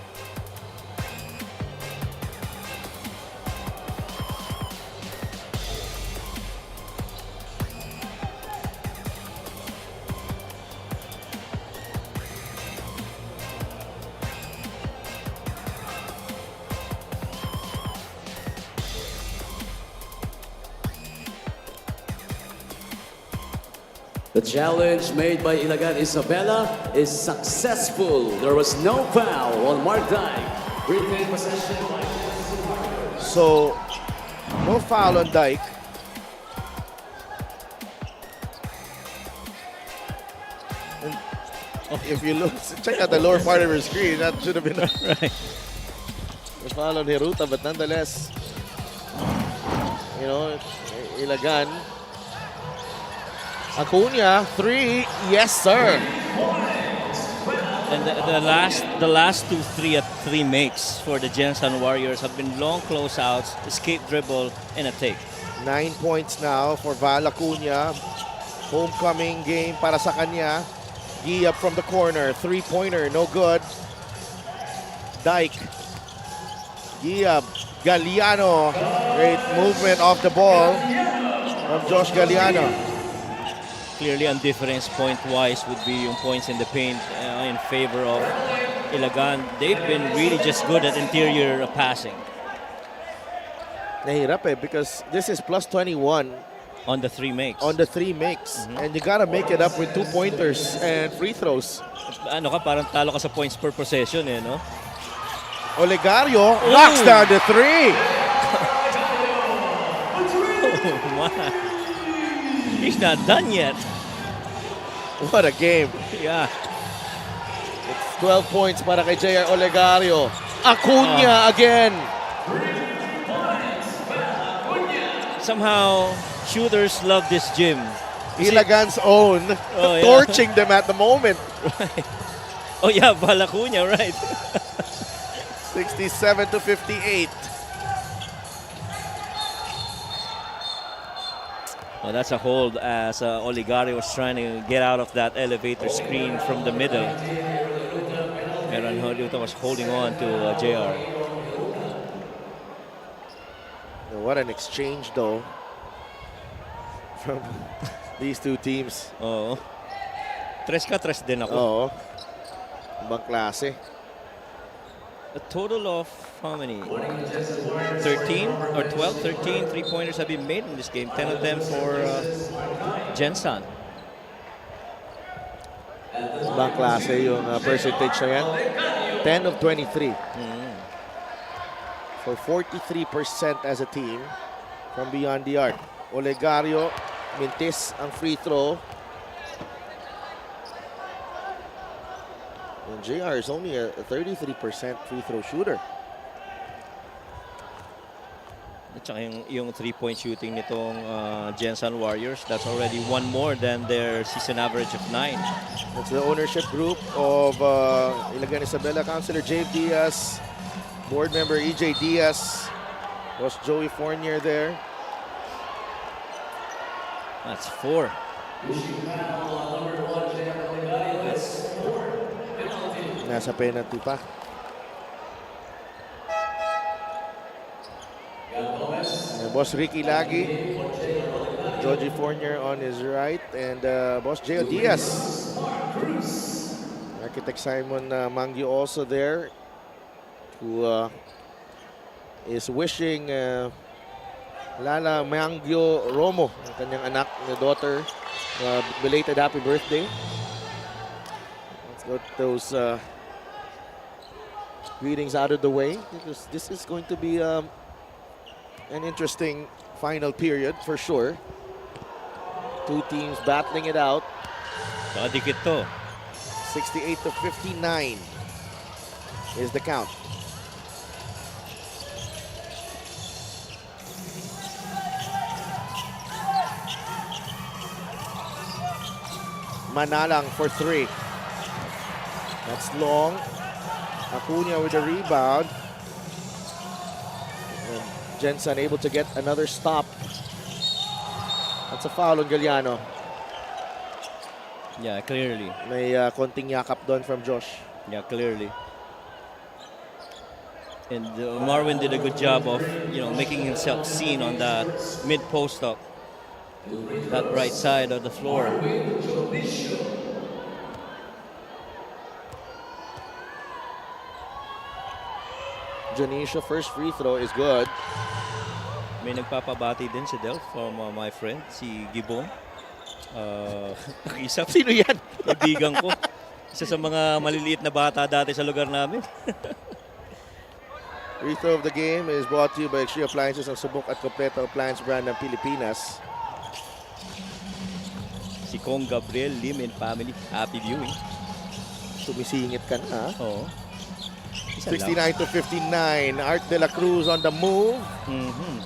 The challenge made by Ilagan Isabela is successful. There was no foul on Mark Dyke. Retain possession by So, no foul on Dyke. And if you look, check out the lower part of your screen. That should have been right. The foul on Hiruta, but nonetheless, you know, Ilagan. Acuna, 3, yes sir. And the last 2 3 makes for the Gensan Warriors have been long closeouts, escape dribble, and a take. 9 points now for Val Acuna. Homecoming game para sa kanya. Giab from the corner, 3-pointer, no good. Dyke. Giab, Galliano. Great movement off the ball from Josh Galliano. Clearly, on difference point-wise would be yung points in the paint in favor of Ilagan. They've been really just good at interior passing. Nahirap because this is plus 21. On the 3 makes. On the 3 makes. And you gotta make it up with 2-pointers and free throws. Ano ka, parang talo ka sa points per possession no? Olegario knocks down the 3. Oh my. He's not done yet. What a game. Yeah. It's 12 points para kay JR Olegario. Acuna again. Somehow, shooters love this gym. Ilagan's own. Torching them at the moment. Right. Oh yeah, Val Acuna, right. 67-58. Well, that's a hold as Olegario was trying to get out of that elevator screen from the middle. Meron Hiruta was holding on to JR. What an exchange though. From These two teams. Oo. Tres ka, tres din ako. Oo. Ibang klase. A total of how many? 13 or 12? 13 three-pointers have been made in this game. 10 of them for Gensan. Ibang klase yung percentage na yan. 10 of 23. For 43% as a team from beyond the arc. Olegario mintis ang free throw. And JR is only a 33% free throw shooter. At saka yung three-point shooting nitong Gensan Warriors, that's already one more than their season average of 9. That's the ownership group of Ilagan Isabela, Councilor Jave Diaz, board member EJ Diaz, was Joey Fournier there. That's 4. Nasa penalty pa. Boss Ricky Lagi, Joey Fournier on his right, and Boss J.O. Diaz. Architect Simon Mangio also there, who is wishing Lala Mangio Romo, ang kanyang anak na daughter, belated happy birthday. Let's get those greetings out of the way, because this is going to be an interesting final period for sure. Two teams battling it out. Dikit to. 68 to 59 is the count. Manalang for 3. That's long. Acuna with the rebound. And Gensan able to get another stop. That's a foul on Galliano. Yeah, clearly. May konting yakap doon from Josh. Yeah, clearly. And Marvin did a good job of, making himself seen on that mid-post up, that right side of the floor. Janisha first free throw is good. May nagpapabati din si Del from my friend, si Gibon. Isa, sino yan? Kaibigan ko. Isa sa mga maliliit na bata dati sa lugar namin. Free throw of the game is brought to you by Extreme Appliances, ang subok at kompleto appliance brand ng Pilipinas. Si Kong Gabriel, Lim and family. Happy viewing. Sumisingit ka na. Oo. 69 to 59. Art De La Cruz on the move.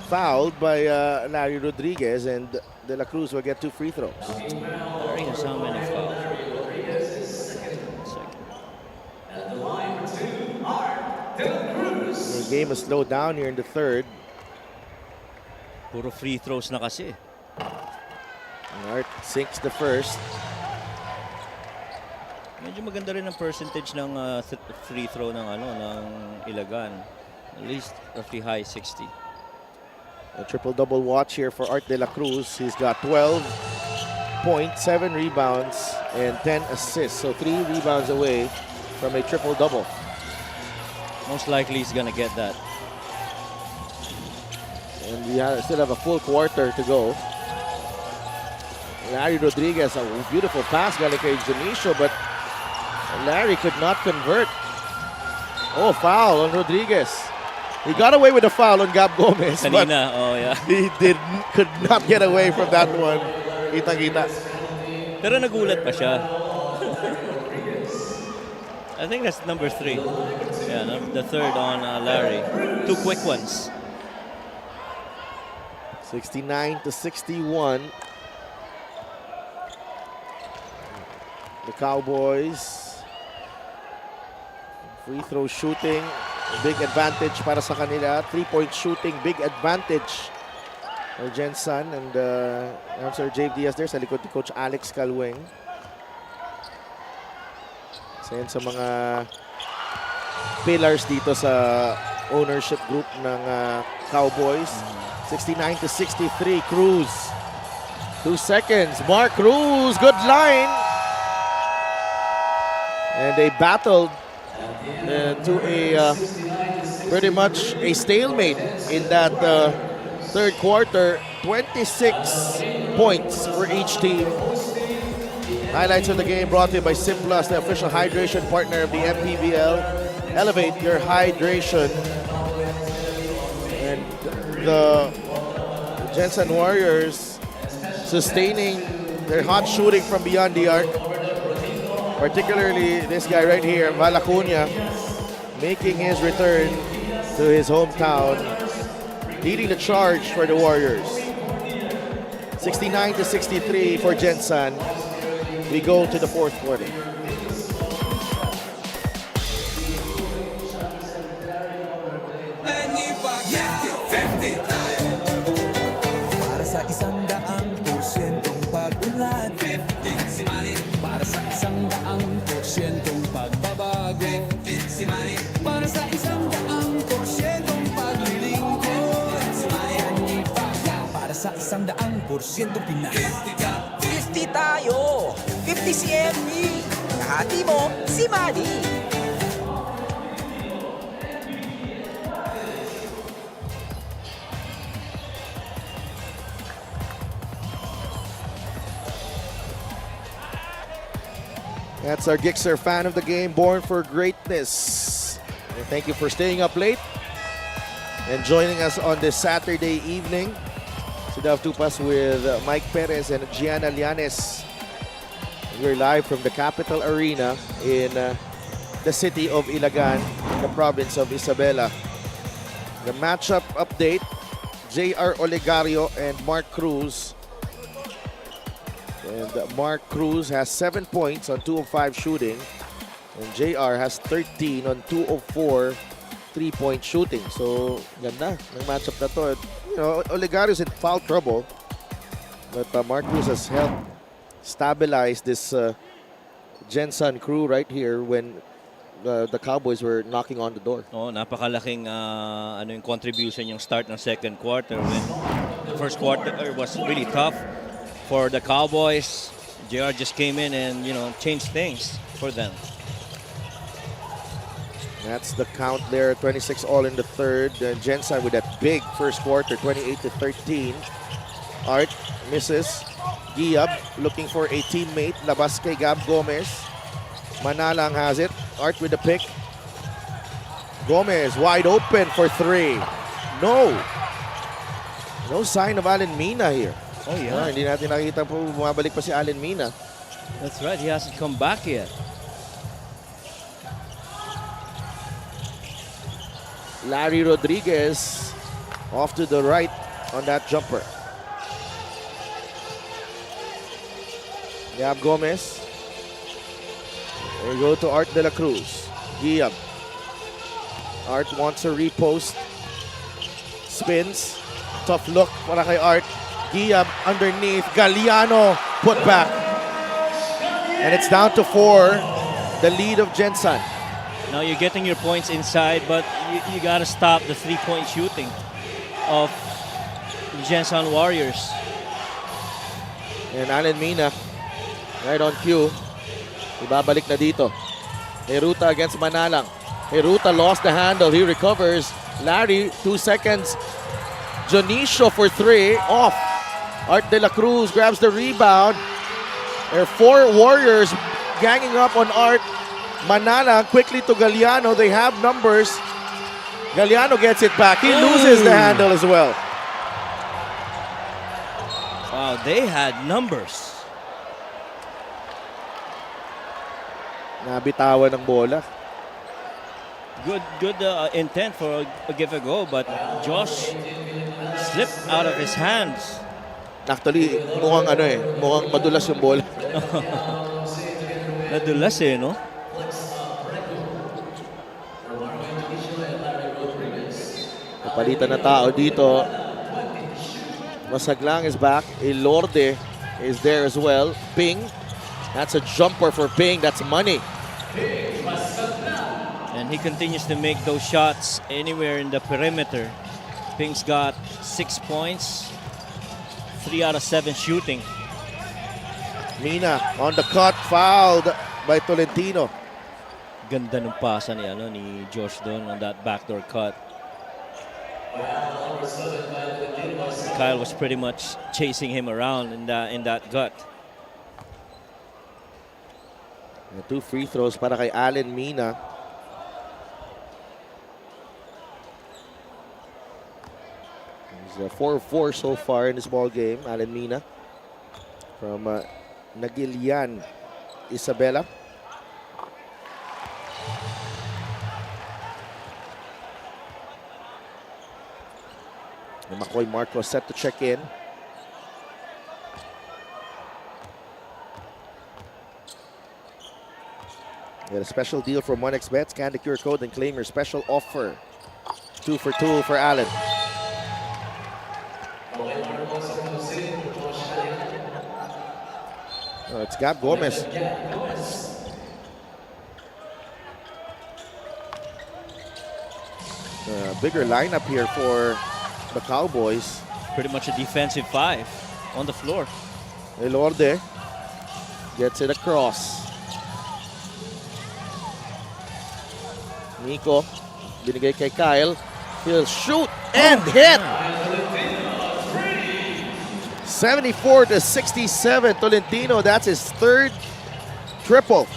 Fouled by Larry Rodriguez, and De La Cruz will get 2 free throws. Larry has how many fouls? The game is slowed down here in the third. Puro free throws na kasi. Art sinks the first. Medyo maganda rin ang percentage ng free throw ng Ilagan. At least roughly high 60. A triple-double watch here for Art De La Cruz. He's got 12 points, 7 rebounds, and 10 assists. So 3 rebounds away from a triple-double. Most likely he's gonna get that. And we still have a full quarter to go. Larry Rodriguez, a beautiful pass galing kay Janicio, but Larry could not convert. Oh, foul on Rodriguez. He got away with a foul on Gab Gomez. Kanina, yeah. He could not get away from that one. Kita-kita. Pero nagulat pa siya. I think that's number 3. Yeah, the third on Larry. 2 quick ones. 69 to 61. The Cowboys. Free throw shooting, big advantage para sa kanila. 3-point shooting, big advantage for Gensan. And Sir Jave Diaz there sa likod ni Coach Alex Calweng. Isa yan sa mga pillars dito sa ownership group ng Cowboys. 69 to 63, Cruz. 2 seconds. Mark Cruz, good line. And they battled to a pretty much a stalemate in that third quarter. 26 points for each team. Highlights of the game brought to you by Simplus, the official hydration partner of the MPBL. Elevate your hydration. And the Gensan Warriors sustaining their hot shooting from beyond the arc. Particularly this guy right here, Valacuña, making his return to his hometown, leading the charge for the Warriors. 69-63 for Gensan. We go to the fourth quarter. Para sa 100%'ong pag-unlad, 15 si Manny. Para sa 100%'ong pagbabago, 15 si Manny. Para sa 100%'ong paglilingkod, si Manny. Para sa 100%'ong Pinas, 50 tayo, 50 si MP. Kahati mo, si Manny. That's our Gixxer fan of the game, born for greatness. And thank you for staying up late and joining us on this Saturday evening. Sidav Tupas with Mike Perez and Gianna Llanes. We're live from the Capital Arena in the city of Ilagan, the province of Isabela. The matchup update, J.R. Olegario and Mark Cruz. And Mark Cruz has 7 points on 2 of 5 shooting. And JR has 13 on 2 of 4 3-point shooting. So, ganda ng matchup na to. You know, Olegario's in foul trouble. But Mark Cruz has helped stabilize this Gensan crew right here when the Cowboys were knocking on the door. Oh, napakalaking yung contribution yung start ng second quarter when the first quarter was really tough for the Cowboys. JR just came in and, changed things for them. That's the count there, 26 all in the third. Gensan with that big first quarter, 28-13. Art misses. Giab looking for a teammate. Labas kay Gab Gomez. Manalang has it. Art with the pick. Gomez wide open for 3. No sign of Allen Mina here. Oh yeah. Hindi natin nakita po bumabalik pa si Allen Mina. That's right. He hasn't come back yet. Larry Rodriguez off to the right on that jumper. Giab Gomez. There we go to Art de la Cruz. Giab. Art wants a repost. Spins. Tough look para kay Art. Giab underneath. Galliano put back. And it's down to 4. The lead of Gensan. Now you're getting your points inside, but you got to stop the 3-point shooting of the Gensan Warriors. And Allen Mina, right on cue. Ibabalik na dito. Heruta against Manalang. Heruta lost the handle. He recovers. Larry, 2 seconds. Jonicio for 3. Off. Art de la Cruz grabs the rebound. There are 4 Warriors ganging up on Art. Manalang quickly to Galliano. They have numbers. Galliano gets it back. He loses the handle as well. Wow, they had numbers. Nabitawan ng bola. Good intent for a give a go, but Josh slipped out of his hands. Actually, mukhang madulas yung bola. Nadulas no? Palitan na tao dito. Masaglang is back. Elorde is there as well. Ping. That's a jumper for Ping. That's money. And he continues to make those shots anywhere in the perimeter. Ping's got 6 points, 3 out of 7 shooting. Mina on the cut, fouled by Tolentino. Ganda ng pasa ni Josh doon on that backdoor cut. Kyle was pretty much chasing him around in that gut. 2 free throws para kay Allen Mina. He's 4-4 so far in this ball game. Allen Mina from Ilagan Isabela. And McCoy Marcos set to check in. Get a special deal from 1xBet. Scan the QR code and claim your special offer. 2 for 2 for Allen. Oh, it's Gab Gomez. Bigger lineup here for the Cowboys. Pretty much a defensive 5 on the floor. Elorde gets it across. Nico, binigay kay Kyle. He'll shoot and hit! 74-67, Tolentino. That's his 3rd triple.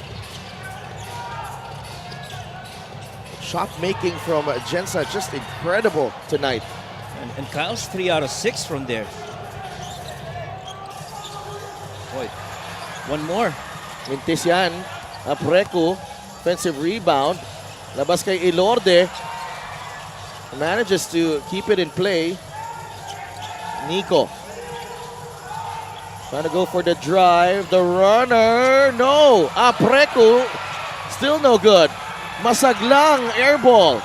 Shot making from Gensan, just incredible tonight. And Kyle's 3 out of 6 from there. Boy, one more. Mintesian, Apreku, offensive rebound. Labas kay Elorde. Manages to keep it in play. Nico. Trying to go for the drive. The runner. No. Apreku. Still no good. Masaglang air ball.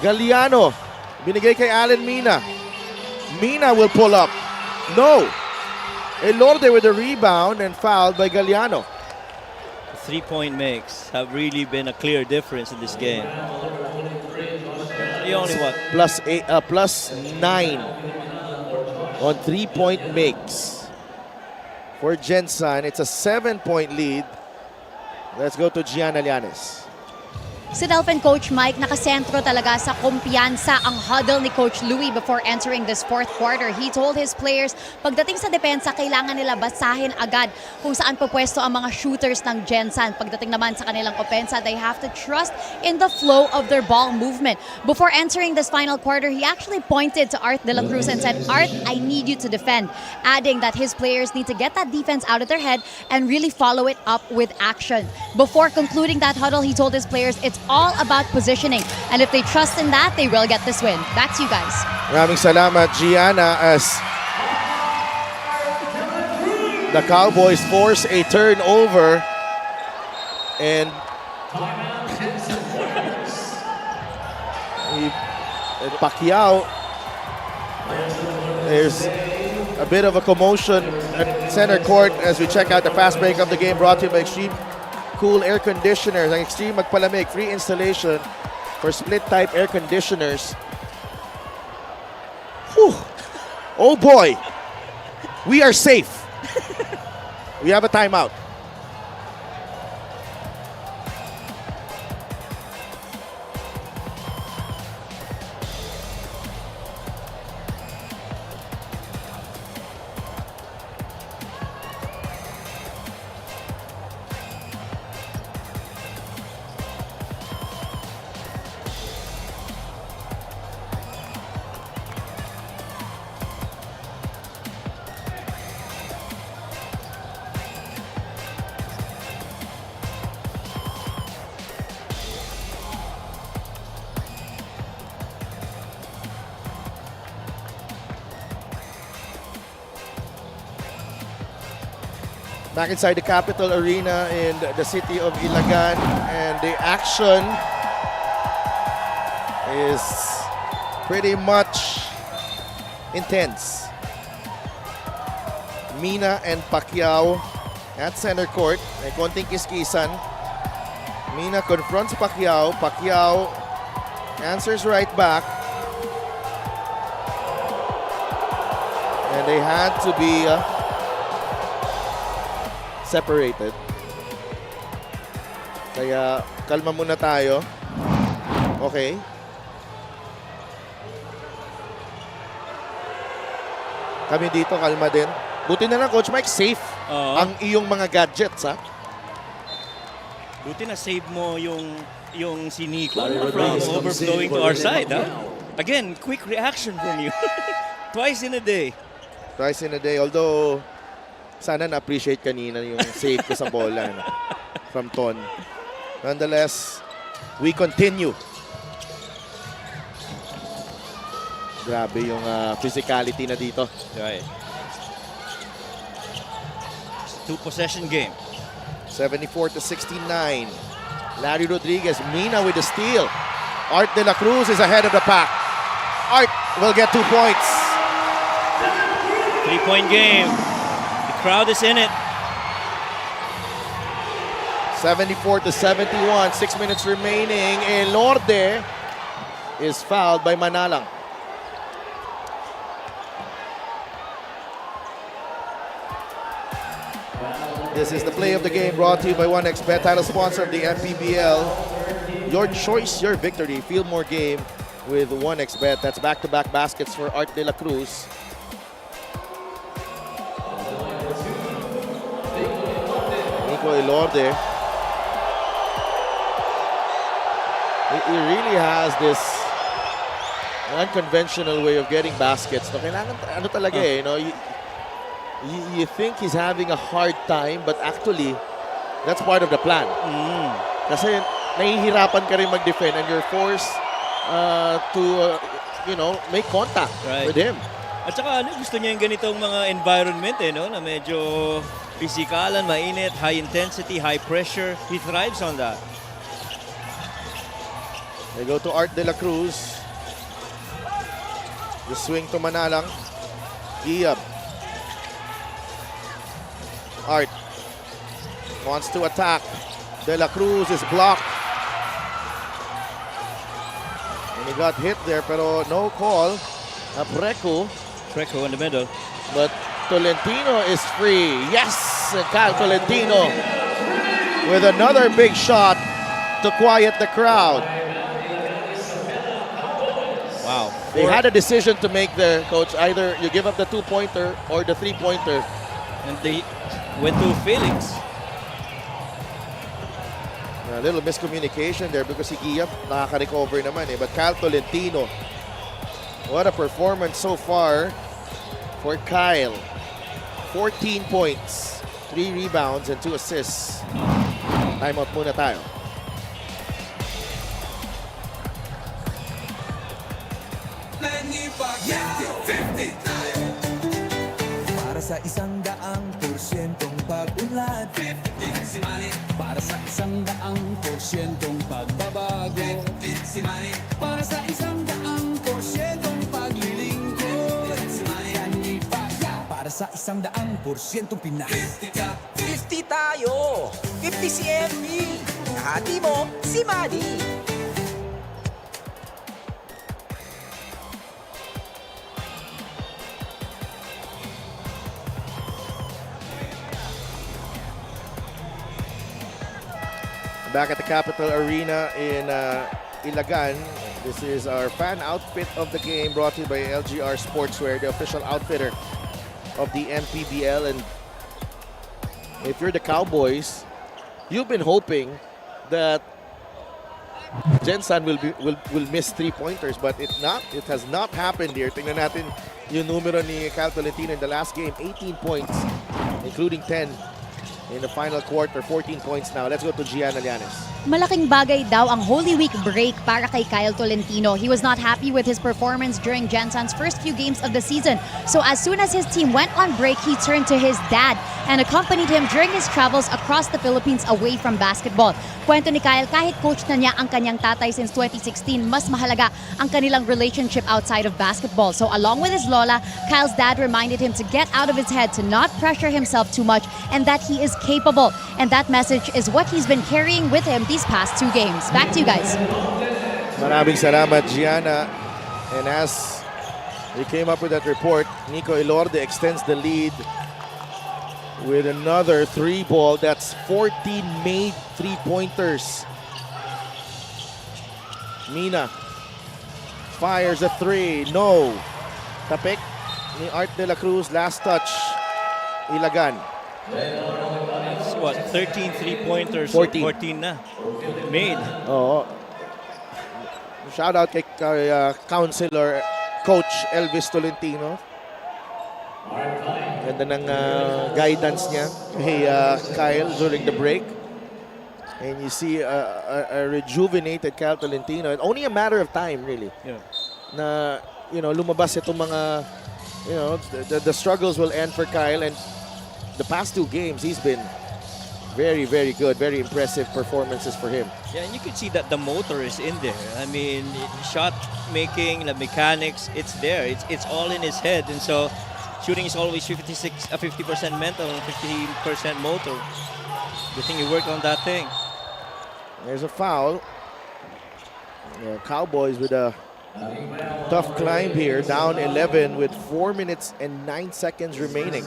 Galliano. Binigay kay Allen Mina. Mina will pull up. No. Elorde with the rebound and fouled by Galliano. 3-point makes have really been a clear difference in this game. He only what? Plus 9 on 3-point makes. For Gensan, it's a 7-point lead. Let's go to Gianna Llanes. Si Delphin Coach Mike, nakasentro talaga sa kumpiyansa ang huddle ni Coach Louie before entering this 4th quarter. He told his players, pagdating sa depensa, kailangan nila basahin agad kung saan pupwesto ang mga shooters ng Gensan. Pagdating naman sa kanilang opensa, they have to trust in the flow of their ball movement. Before entering this final quarter, he actually pointed to Art De La Cruz and said, Art, I need you to defend. Adding that his players need to get that defense out of their head and really follow it up with action. Before concluding that huddle, he told his players, it's all about positioning. And if they trust in that, they will get this win. Back to you guys. Maraming salamat, Gianna, as the Cowboys force a turnover. And Pacquiao, there's a bit of a commotion at center court as we check out the fast break of the game, brought to you by Extreme Cool Air Conditioners. Ang Extreme Magpalamig, free installation for split type air conditioners. Whew. Oh boy, we are safe. We have a timeout. Back inside the Capitol Arena in the city of Ilagan, and the action is pretty much intense. Mina and Pacquiao at center court. May konting kiskisan. Mina confronts Pacquiao. Pacquiao answers right back. And they had to be separated. Kaya kalma muna tayo. Okay. Kami dito, kalma din. Buti na lang, Coach Mike, safe ang iyong mga gadgets, ha? Buti na save mo yung si Nico from overflowing to our side, ha? Again, quick reaction from you. Twice in a day. Twice in a day. Although, sana na-appreciate kanina yung save ko sa bola from Ton. Nonetheless, we continue. Grabe yung physicality na dito. Right. Two-possession game. 74-69. Larry Rodriguez, Mina with the steal. Art de la Cruz is ahead of the pack. Art will get 2 points. 3-point game. The crowd is in it. 74-71. 6 minutes remaining. Elorde is fouled by Manalang. This is the play of the game brought to you by 1xBet, title sponsor of the MPBL. Your choice, your victory. Feel more game with 1xBet. That's back-to-back baskets for Art de la Cruz. Nico Elorde. He really has this unconventional way of getting baskets. No, kailangan, ano talaga eh, no? You think he's having a hard time, but actually, that's part of the plan. Kasi nahihirapan ka rin mag-defend and you're forced to, make contact with him. At saka gusto niya yung ganitong mga environment no? Na medyo pisikalan, mainit, high intensity, high pressure. He thrives on that. They go to Art de la Cruz. The swing to Manalang. Giab. Art wants to attack. De la Cruz is blocked. And he got hit there, pero no call. Preco in the middle. But Tolentino is free. Yes! Kyle Tolentino with another big shot to quiet the crowd. Wow. They had a decision to make there, Coach. Either you give up the 2-pointer or the 3-pointer. And they went to Felix. A little miscommunication there because si Giab nakaka-recover naman eh. But Kyle Tolentino, what a performance so far for Kyle. 14 points, 3 rebounds, and 2 assists. Timeout muna tayo. Para sa 100% pag-unlad, 15 si Manny. Para sa 100% pagbabago, 15 si Manny. Para sa 100% paglilingkod, 15 si Manny. Para sa 100% Pinas, 50 tayo, 50 si MP. Kahati mo si Manny. Back at the Capital Arena in Ilagan. This is our fan outfit of the game brought to you by LGR Sportswear, the official outfitter of the MPBL. And if you're the Cowboys, you've been hoping that Gensan will miss 3-pointers, but it has not happened here. Tingnan natin yung numero ni Kyle Tolentino in the last game, 18 points, including 10 in the final quarter, 14 points now. Let's go to Gianna Llanes. Malaking bagay daw ang Holy Week break para kay Kyle Tolentino. He was not happy with his performance during Gensan's first few games of the season. So as soon as his team went on break, he turned to his dad and accompanied him during his travels across the Philippines away from basketball. Kwento ni Kyle, kahit coach na niya ang kanyang tatay since 2016, mas mahalaga ang kanilang relationship outside of basketball. So along with his lola, Kyle's dad reminded him to get out of his head, to not pressure himself too much, and that he is capable. And that message is what he's been carrying with him these past 2 games. Back to you guys. Maraming salamat, Gianna. And as He came up with that report. Nico Ilorde extends the lead with another 3-ball. That's 14 made 3-pointers. Mina fires a 3. No. Tapik ni Art de la Cruz. Last touch. Ilagan. It's what, 13 3-pointers, 14 na made. Oo. Shout out kay Counselor Coach Elvis Tolentino. Ganda ng guidance niya kay Kyle during the break. And you see a rejuvenated Kyle Tolentino. And only a matter of time, really. Yeah. Na, lumabas itong mga, the struggles will end for Kyle. And the past 2 games, he's been very, very good. Very impressive performances for him. Yeah, and you can see that the motor is in there. I mean, shot making, the mechanics, it's there. It's all in his head. And so, shooting is always 50% mental and 50% motor. Good thing you worked on that thing. There's a foul. Cowboys with a tough climb here. Down 11 with 4 minutes and 9 seconds remaining.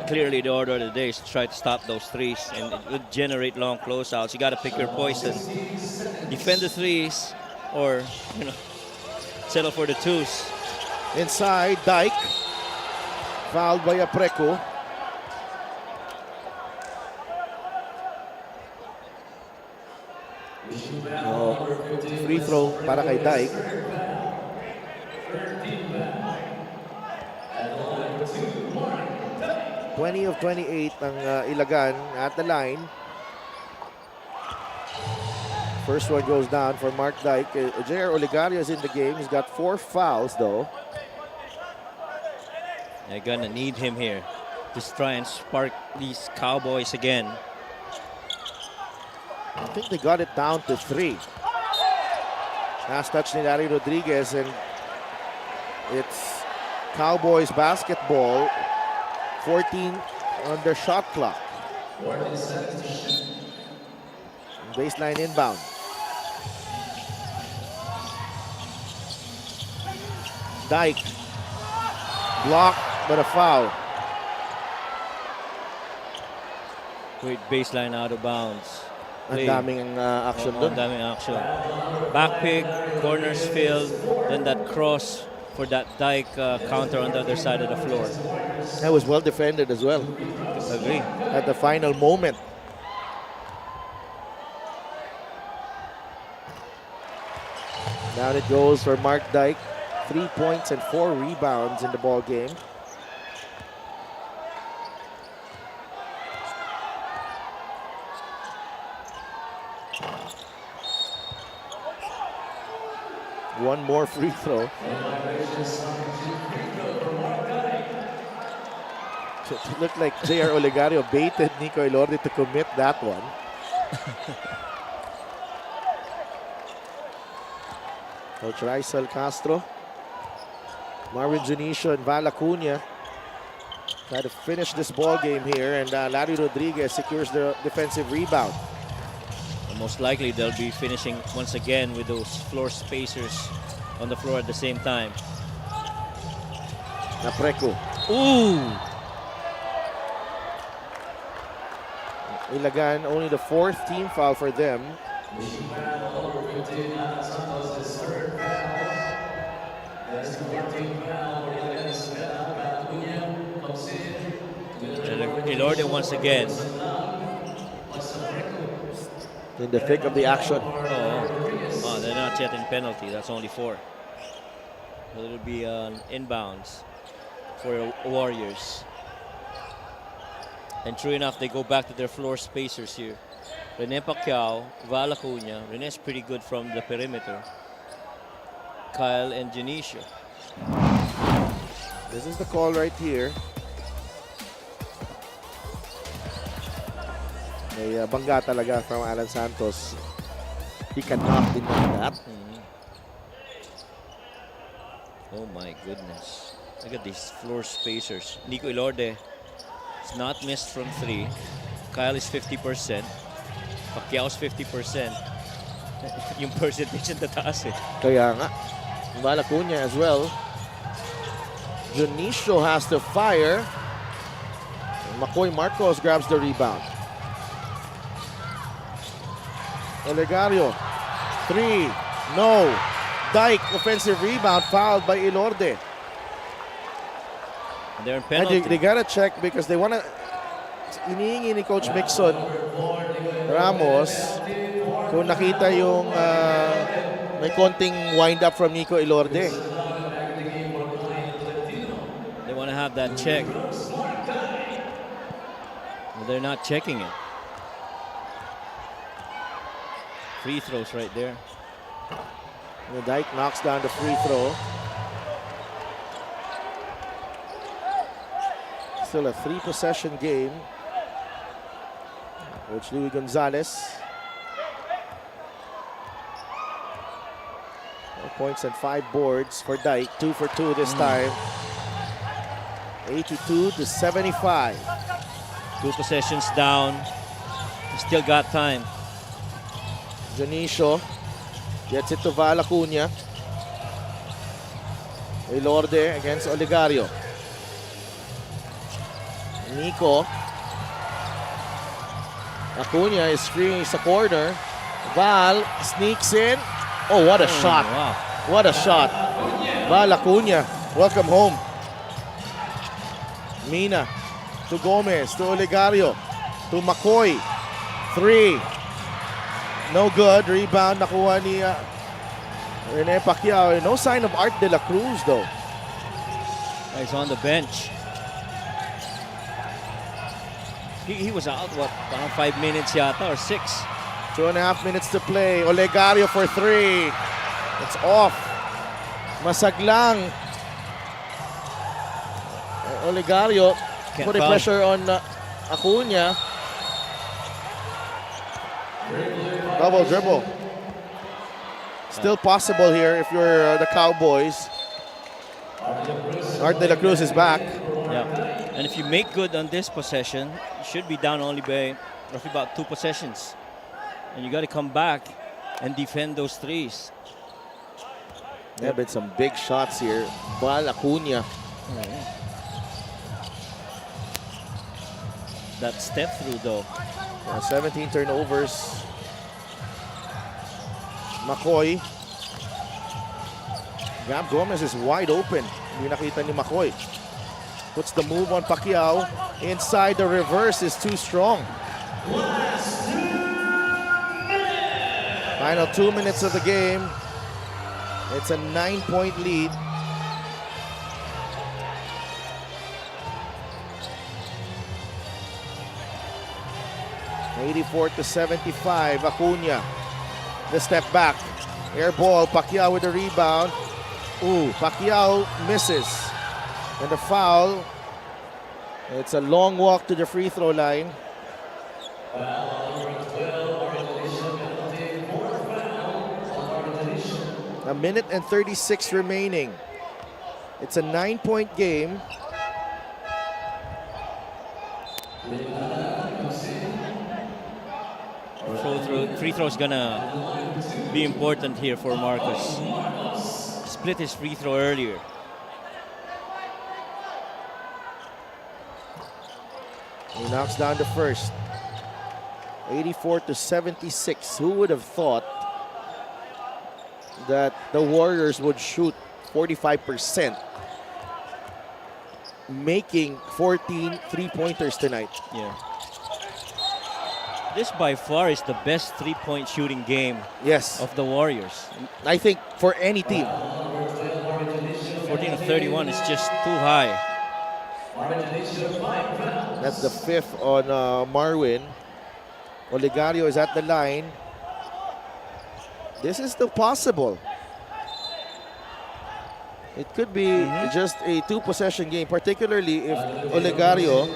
Clearly, the order of the day is to try to stop those threes, and it would generate long closeouts. You got to pick your poison. Defend the threes, or settle for the 2s. Inside, Dyke. Fouled by Apreco. Free throw para kay Dyke. (20 of 28 ang Ilagan at the line. First one goes down for Mark Dyke. J.R. Olegario is in the game. He's got 4 fouls though. They're gonna need him here. Just try and spark these Cowboys again. I think they got it down to 3. Last touch ni Larry Rodriguez, and it's Cowboys basketball. 14 on their shot clock. Baseline inbound. Dyke. Blocked, but a foul. Great baseline out of bounds. Ang daming action doon. Ang daming action. Back pick, corners filled, then that cross for that Dyke counter on the other side of the floor. That was well defended as well. Agree. At the final moment. Down it goes for Mark Dyke. 3 points and 4 rebounds in the ball game. One more free throw. It looked like J.R. Olegario baited Nico Ilorde to commit that one. Coach Raisel Castro, Marvin Junicio, and Val Acuña try to finish this ball game here, and Larry Rodriguez secures the defensive rebound. Most likely they'll be finishing once again with those floor spacers on the floor at the same time. Napreco. Ooh! Ilagan, only the 4th team foul for them. Ilorde once again. In the thick of the action. Oh, they're not yet in penalty. That's only 4. So it'll be inbounds for Warriors. And true enough, they go back to their floor spacers here. Rene Pacquiao, Val Acuña. Rene's pretty good from the perimeter. Kyle and Janicio. This is the call right here. May bangga talaga from Alan Santos. He cannot deny that. Oh my goodness. Look at these floor spacers. Nico Ilorde is not missed from 3. Kyle is 50%. Pacquiao's 50%. Yung percentage ang tataas eh. Kaya nga. Valacuña as well. Junicio has to fire. And Makoy Marcos grabs the rebound. Olegario, 3, no. Dyke, offensive rebound, fouled by Ilorde. They're in And penalty. they gotta check because they wanna, iniingi ni Coach Mixon Ramos kung nakita yung may konting wind up from Nico Ilorde. They want to have that check. But they're not checking it. Free throws right there. The Dyke knocks down the free throw. Still a 3-possession game. Coach Louis Gonzalez. 4 points and 5 boards for Dyke. 2 for 2 this time. 82-75. 2 possessions down. Still got time. Junicio gets it to Valacuña. Ilorde against Olegario. Nico. Acuña is free sa corner. Val sneaks in. Oh, what a shot. Wow. What a shot. Valacuña, welcome home. Mina to Gomez, to Olegario, to McCoy. 3. No good. Rebound nakuha ni Rene Pacquiao. No sign of Art de la Cruz though. He's on the bench. He was out, what, around 5 minutes yata or 6. 2.5 minutes to play. Olegario for 3. It's off. Masaglang. Olegario Can't putting foul. pressure on Acuña. Double dribble. Still possible here if you're the Cowboys. Art de la Cruz is back. Yeah. And if you make good on this possession, you should be down only by roughly about 2 possessions. And you got to come back and defend those threes. There have been some big shots here. Val Acuña. That step through though. 17 turnovers. McCoy. Gab Gomez is wide open. Hindi nakita ni McCoy. Puts the move on Pacquiao. Inside, the reverse is too strong. Final 2 minutes of the game. It's a 9-point lead. (84-75). Acuña. The step back. Air ball. Pacquiao with the rebound. Ooh, Pacquiao misses. And the foul. It's a long walk to the free throw line. A minute and 36 remaining. It's a 9-point game. Free throw is gonna be important here for Marcus. Split his free throw earlier. He knocks down the first. 84-76. Who would have thought that the Warriors would shoot 45%, making 14 three-pointers tonight? Yeah. This by far is the best three-point shooting game of the Warriors. I think for any team. 14-31 is just too high. That's the 5th on Marwin. Olegario is at the line. This is still possible. It could be just a 2-possession game, particularly if Olegario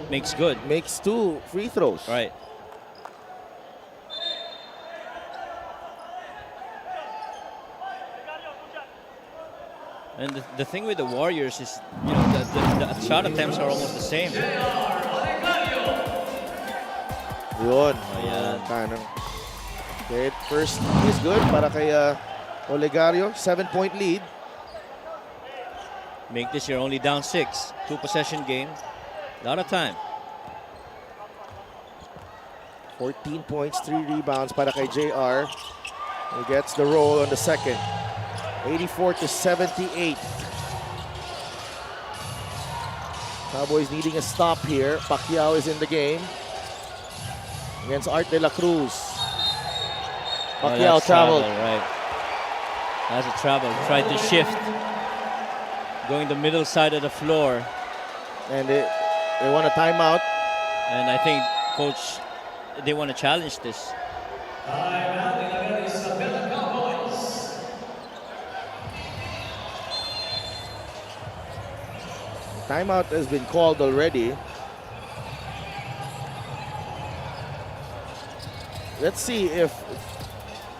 makes 2 free throws. Right. And the thing with the Warriors is, you know, the shot attempts are almost the same. Yun. Ayan. Kanang. Okay, first is good para kay Olegario, 7-point lead. Make this you're only down 6. 2-possession game. A lot of time. 14 points, 3 rebounds para kay JR. He gets the roll on the second. 84-78. Cowboys needing a stop here. Pacquiao is in the game against Art de la Cruz. Pacquiao that's traveled. travel, right. That's a travel. Tried to shift. Going the middle side of the floor. And they want a timeout. And I think, Coach, they want to challenge this. Timeout has been called already. Let's see if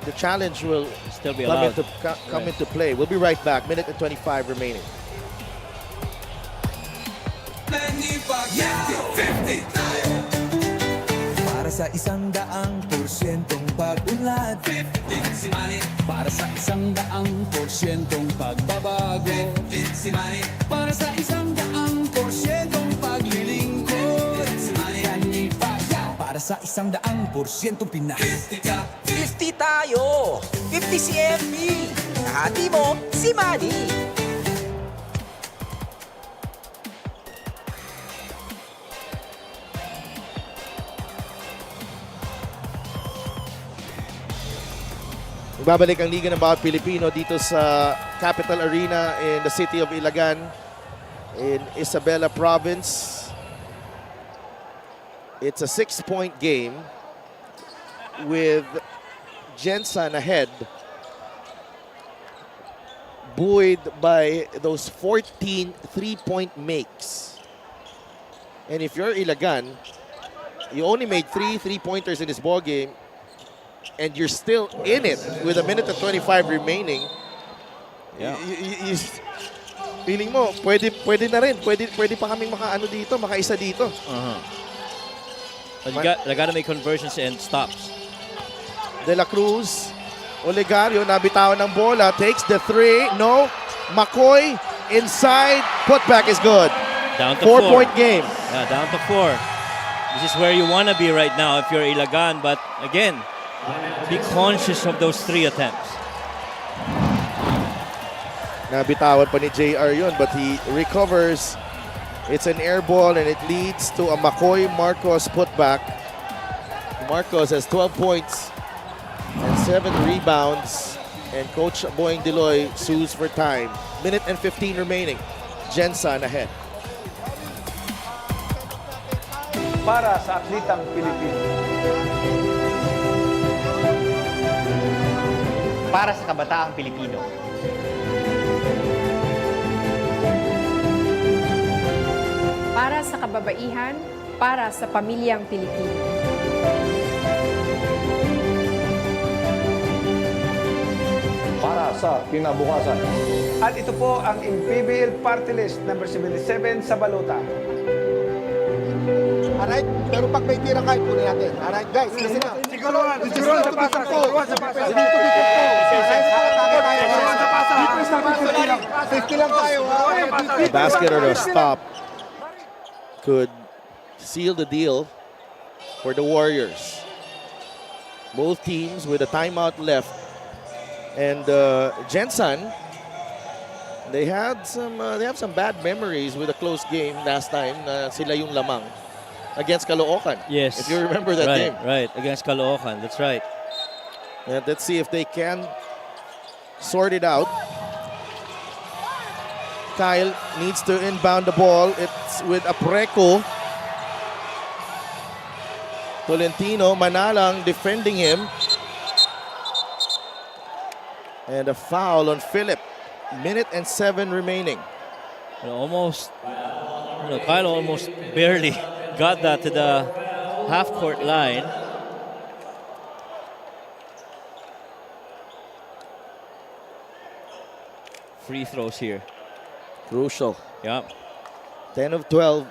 the challenge will still be come, allowed. come into play. We'll be right back. Minute and 25 remaining. Para sa 100% pag-unlad 15 si Manny. Para sa 100% pagbabago 15 si Manny. Para sa 100% paglilingkod 15 si Manny. Para sa 100% Pinas 50 tayo 50 si MB. Hati mo si Manny. Babalik ang Liga ng Bawat Pilipino dito sa Capital Arena in the city of Ilagan in Isabela Province. It's a 6-point game with Gensan ahead, buoyed by those 14 3-point makes. And if you're Ilagan, you only made 3 3-pointers in this ball game, and you're still in it with a minute and 25 remaining. Yeah. Feeling mo, pwede na rin. Pwede pa kaming makaisa dito. But they gotta make conversions and stops. De la Cruz, Olegario, nabitawan ng bola, takes the 3, no. McCoy, inside, putback is good. Down to 4-point game. Yeah, down to 4. This is where you want to be right now if you're Ilagan, but again, be conscious of those 3 attempts. Nabitawan pa ni JR yun, but he recovers. It's an air ball and it leads to a McCoy Marcos putback. Marcos has 12 points and 7 rebounds. And Coach Boying Deloy sues for time. Minute and 15 remaining. Gensan ahead. Para sa atlitang Pilipino. Para sa kabataang Pilipino. Para sa kababaihan, para sa pamilyang Pilipino. Para sa kinabukasan. At ito po ang MPBL Party List number 77 sa balota. Alright, pero pag may tira kahit kunin natin. Alright guys, listen up. Siguro sa pasa. Safety lang tayo. A basket or a stop could seal the deal for the Warriors. Both teams with a timeout left. And Gensan, they have some bad memories with a close game last time na sila yung lamang against Caloocan. Yes. If you remember that game. Right, against Caloocan. That's right. And let's see if they can sort it out. Kyle needs to inbound the ball. It's with Apreco. Tolentino, Manalang defending him. And a foul on Philip. Minute and 7 remaining. Kyle almost barely got that to the half-court line. Free throws here. Crucial. Yeah. 10 of 12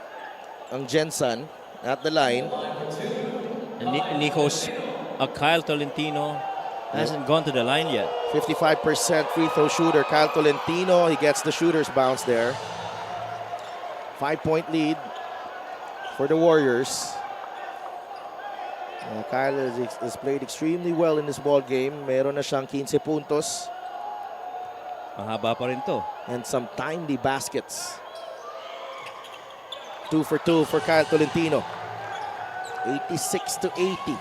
ang Gensan at the line. And Nico's Kyle Tolentino Hasn't gone to the line yet. 55% free throw shooter, Kyle Tolentino. He gets the shooter's bounce there. 5-point lead for the Warriors. Kyle has played extremely well in this ball game. Meron na siyang 15 puntos. Mahaba pa rin to. And some timely baskets. 2 for 2 for Kyle Tolentino. 86-80.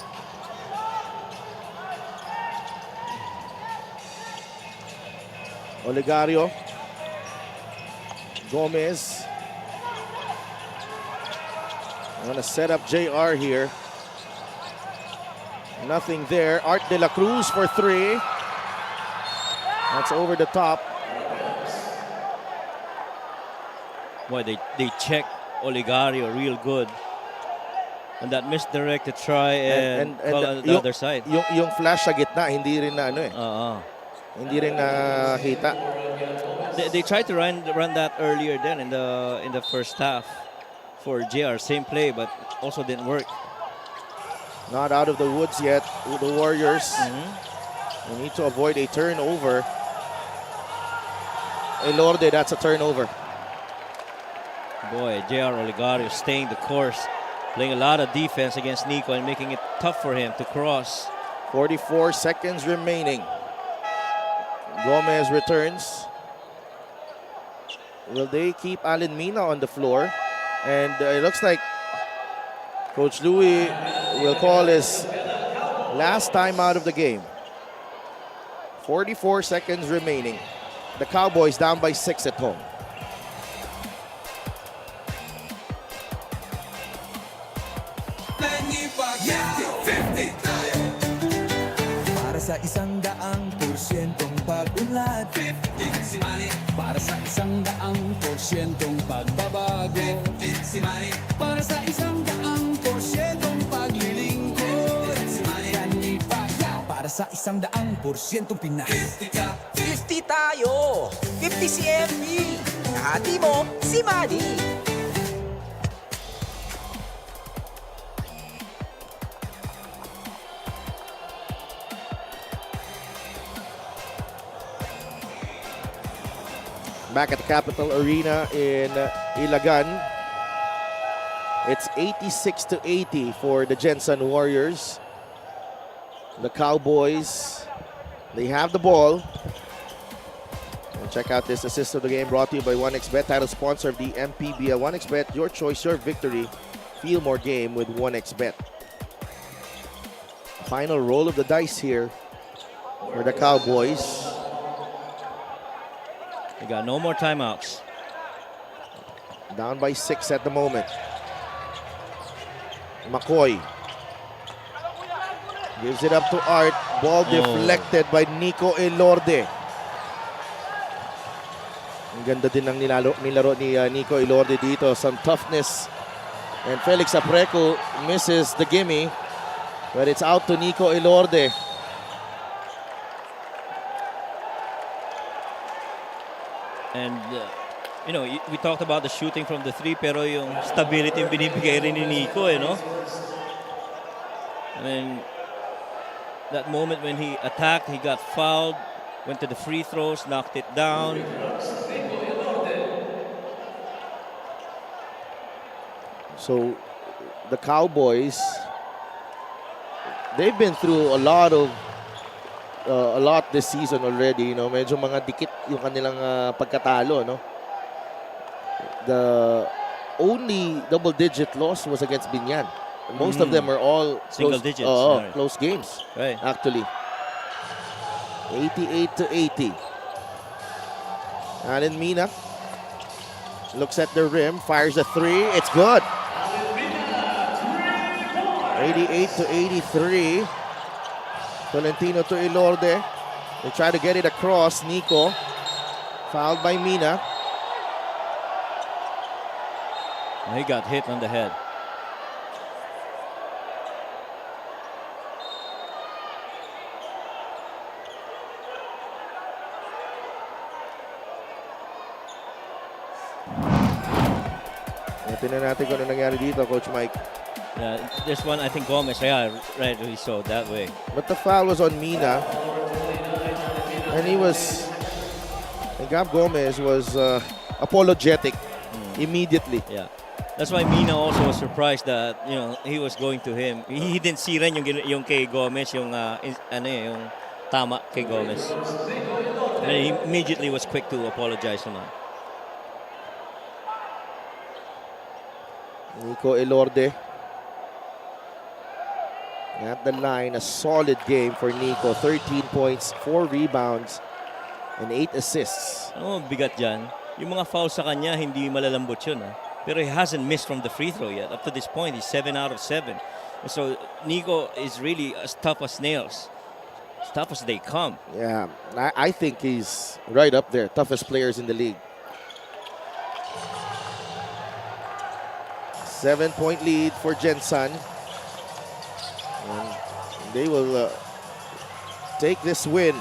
Olegario. Gomez. I'm gonna set up JR here. Nothing there. Art de la Cruz for 3. That's over the top. Boy, they check Olegario real good. And that misdirected try and call on the other side. Yung flash sa gitna, hindi rin na ano eh. Hindi rin nakita. They tried to run that earlier then in the first half for JR. Same play, but also didn't work. Not out of the woods yet. The Warriors. We need to avoid a turnover. Elorde, that's a turnover. Boy, JR Olegario staying the course, playing a lot of defense against Nico and making it tough for him to cross. 44 seconds remaining. Gomez returns. Will they keep Allen Mina on the floor? And it looks like Coach Louis will call his last time out of the game. 44 seconds remaining. The Cowboys down by 6 at home. Para sa 100% pag-unlad, 15 si Manny. Para sa 100% pagbabago, 15 si Manny. Para sa 100% paglilingkod, 15 si Manny. Para sa 100% Pinas, 50 tayo, 50 si MB. Hati mo si Manny. Back at the Capital Arena in Ilagan. It's 86-80 for the Gensan Warriors. The Cowboys, they have the ball. And check out this assist of the game brought to you by 1xBet, title sponsor of the MPBL. 1xBet, your choice, your victory. Feel more game with 1xBet. Final roll of the dice here for the Cowboys. They got no more timeouts. Down by 6 at the moment. McCoy gives it up to Art. Ball deflected by Nico Elorde. Ang ganda din ng nilaro ni Nico Elorde dito. Some toughness. And Felix Apreco misses the gimme. But it's out to Nico Elorde. And you know, we talked about the shooting from the 3, pero yung stability yung binibigay rin ni Nico, no? I mean, that moment when he attacked, he got fouled, went to the free throws, knocked it down. So, the Cowboys, they've been through a lot this season already, you know. Medyo mga dikit yung kanilang pagkatalo, no. The only double-digit loss was against Binyan. Most of them are all single digits. Close games, right? Actually, 88-80. Allen Mina looks at the rim, fires a 3. It's good. 88-83. Tolentino to Elorde. They try to get it across. Nico. Fouled by Mina. He got hit on the head. Tingnan natin kung ano nangyari dito, Coach Mike. Yeah, this one, I think Gomez, yeah, right, we saw that way. But the foul was on Mina. And Gab Gomez was apologetic immediately. Yeah. That's why Mina also was surprised that, you know, he was going to him. He didn't see rin yung kay Gomez, yung yung tama kay Gomez. And he immediately was quick to apologize naman. Nico Elorde at the line, a solid game for Nico. 13 points, 4 rebounds, and 8 assists. Ano bigat dyan? Yung mga foul sa kanya, hindi malalambot yun. Pero he hasn't missed from the free throw yet. Up to this point, he's 7 out of 7. And so Nico is really as tough as nails. As tough as they come. Yeah, I think he's right up there. Toughest players in the league. 7-point lead for Gensan. And they will take this win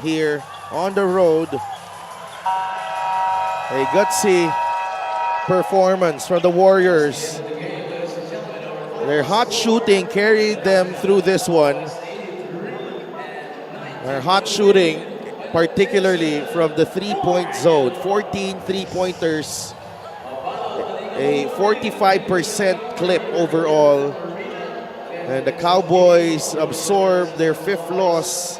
here on the road. A gutsy performance from the Warriors. Their hot shooting carried them through this one. Their hot shooting, particularly from the three-point zone. 14 three-pointers. A 45% clip overall. And the Cowboys absorbed their 5th loss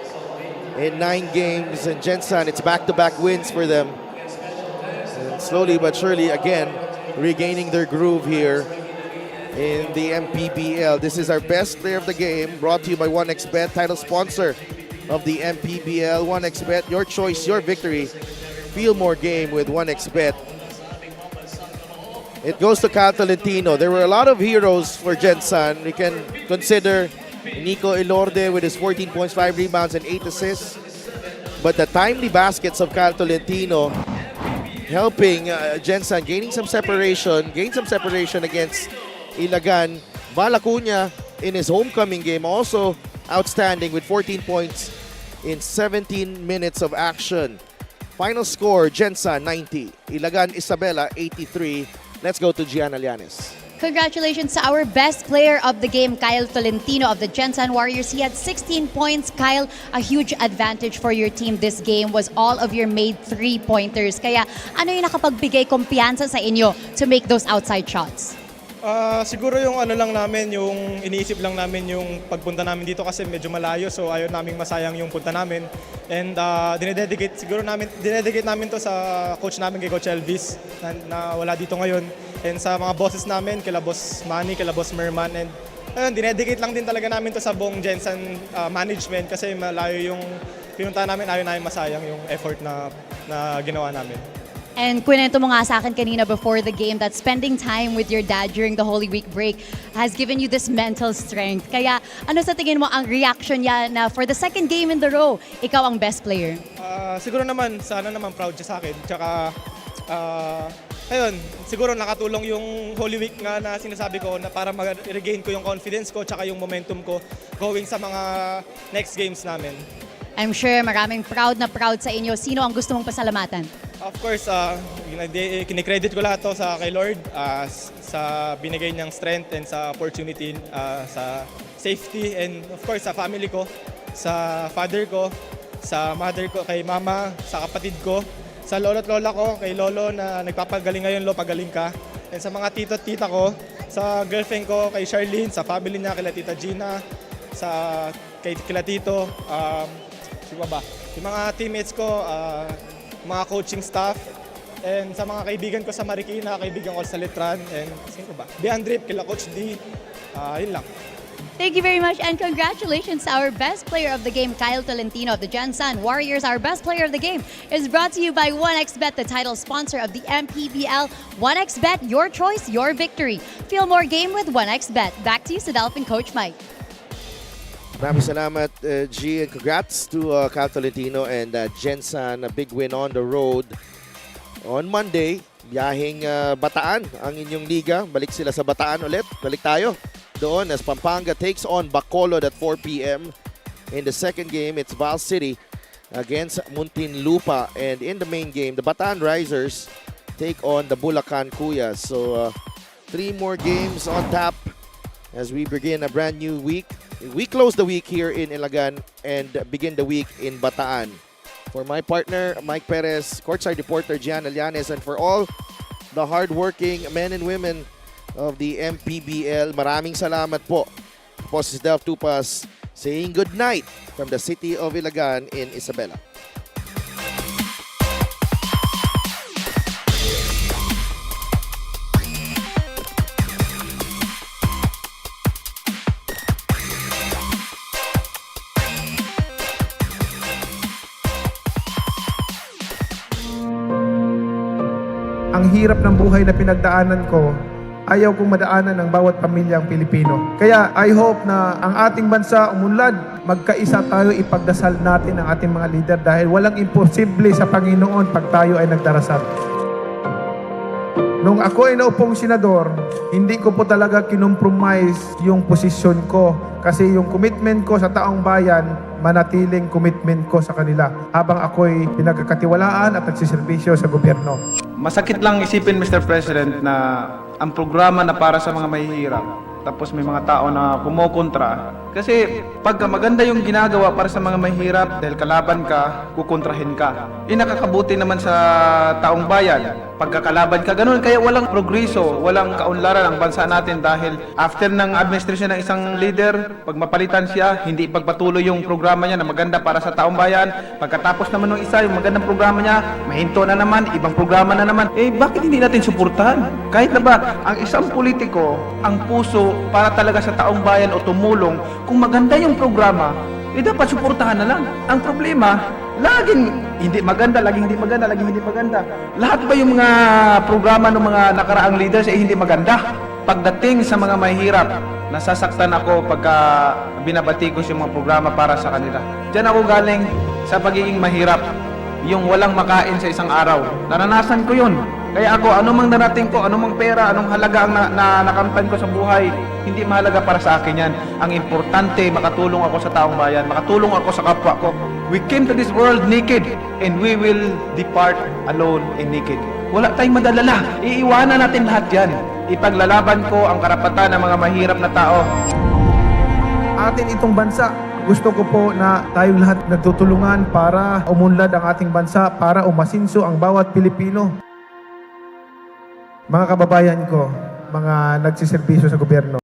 in 9 games. And Gensan, it's back-to-back wins for them. And slowly but surely, again, regaining their groove here in the MPBL. This is our best player of the game, brought to you by 1xBet, title sponsor of the MPBL. 1xBet, your choice, your victory. Feel more game with 1xBet. It goes to Cal Tolentino. There were a lot of heroes for Gensan. We can consider Nico Elorde with his 14 points, 5 rebounds, and 8 assists. But the timely baskets of Cal Tolentino helping Gensan gain some separation against Ilagan. Valacuña in his homecoming game also outstanding with 14 points in 17 minutes of action. Final score, Gensan 90, Ilagan Isabela 83. Let's go to Gian Alianes. Congratulations to our best player of the game, Kyle Tolentino of the Gensan Warriors. He had 16 points. Kyle, a huge advantage for your team this game was all of your made 3-pointers. Kaya ano yung nakapagbigay kumpiyansa sa inyo to make those outside shots? Siguro yung ano lang namin, yung iniisip lang namin yung pagpunta namin dito kasi medyo malayo, so ayaw naming masayang yung punta namin. And dinededicate namin to sa coach namin, kay Coach Elvis, na wala dito ngayon. And sa mga bosses namin, kila Boss Manny, kila Boss Merman. And dinedicate lang din talaga namin to sa buong Gensan management kasi malayo yung pinunta namin, ayaw namin masayang yung effort na ginawa namin. And kwento mo nga sa akin kanina before the game that spending time with your dad during the Holy Week break has given you this mental strength. Kaya ano sa tingin mo ang reaction niya na for the second game in the row, ikaw ang best player? Siguro naman, sana naman proud siya sa akin. Tsaka, ayun, siguro nakatulong yung Holy Week nga na sinasabi ko na para mag-regain ko yung confidence ko tsaka yung momentum ko going sa mga next games namin. I'm sure maraming proud na proud sa inyo. Sino ang gusto mong pasalamatan? Of course, kinikredit ko lahat to sa kay Lord sa binigay niyang strength and sa opportunity, sa safety, and of course sa family ko, sa father ko, sa mother ko, kay mama, sa kapatid ko, sa lolo at lola ko, kay lolo na nagpapagaling ngayon, lo, pagaling ka, and sa mga tito at tita ko, sa girlfriend ko, kay Charlene, sa family niya, kila Tita Gina, kila Tito, sino ba? Yung mga teammates ko, mga coaching staff, and sa mga kaibigan ko sa Marikina, kaibigan ko sa Letran, and sino ba? Beandrip, kila Coach D, yun lang. Thank you very much and congratulations to our best player of the game, Kyle Tolentino of the Gensan Warriors. Our best player of the game is brought to you by 1xBet, the title sponsor of the MPBL. 1xBet, your choice, your victory. Feel more game with 1xBet. Back to you, Sadalp and Coach Mike. Maraming salamat, G, and congrats to Cal Tolentino and Gensan. A big win on the road. On Monday, biyaheng Bataan ang inyong liga. Balik sila sa Bataan ulit. Balik tayo doon as Pampanga takes on Bacolod at 4 p.m. In the second game, it's Val City against Muntinlupa. And in the main game, the Bataan Risers take on the Bulacan Kuyas. So 3 more games on tap as we begin a brand new week. We close the week here in Ilagan and begin the week in Bataan. For my partner, Mike Perez, courtside reporter Gian Alianes, and for all the hardworking men and women of the MPBL, maraming salamat po. Po si Delph Tupas saying good night from the city of Ilagan in Isabela. Ang hirap ng buhay na pinagdaanan ko, ayaw kong madaanan ng bawat pamilyang Pilipino. Kaya I hope na ang ating bansa umunlad, magkaisa tayo, ipagdasal natin ang ating mga leader dahil walang imposible sa Panginoon pag tayo ay nagdarasal. Nung ako ay naupong senador, hindi ko po talaga kinompromise yung posisyon ko kasi yung commitment ko sa taong bayan, manatiling commitment ko sa kanila habang ako'y pinagkakatiwalaan at nagsiservisyo sa gobyerno. Masakit lang isipin, Mr. President, na ang programa na para sa mga mahihirap, tapos may mga tao na kumokontra. Kasi pagka maganda yung ginagawa para sa mga mahirap, dahil kalaban ka, kukontrahin ka. Nakakabuti naman sa taong bayan. Pagkakalaban ka, ganun. Kaya walang progreso, walang kaunlaran ang bansa natin dahil after ng administration ng isang leader, pag mapalitan siya, hindi ipagpatuloy yung programa niya na maganda para sa taong bayan. Pagkatapos naman ng isa, yung magandang programa niya, mahinto na naman, ibang programa na naman. Bakit hindi natin suportahan? Kahit na ba, ang isang politiko, ang puso para talaga sa taong bayan o tumulong, kung maganda yung programa, dapat suportahan na lang. Ang problema, laging hindi maganda, laging hindi maganda, laging hindi maganda. Lahat ba yung mga programa ng mga nakaraang leaders ay hindi maganda? Pagdating sa mga mahihirap, nasasaktan ako pagka binabatikos yung mga programa para sa kanila. Diyan ako galing sa pagiging mahirap. Yung walang makain sa isang araw. Naranasan ko yun. Kaya ako, anumang narating ko, anumang pera, anong halaga ang nakamtan ko sa buhay, hindi mahalaga para sa akin yan. Ang importante, makatulong ako sa taong bayan, makatulong ako sa kapwa ko. We came to this world naked, and we will depart alone and naked. Wala tayong madalala. Iiwanan natin lahat yan. Ipaglalaban ko ang karapatan ng mga mahirap na tao. Atin itong bansa, gusto ko po na tayong lahat nagtutulungan para umunlad ang ating bansa, para umasinso ang bawat Pilipino. Mga kababayan ko, mga nagsiservisyo sa gobyerno,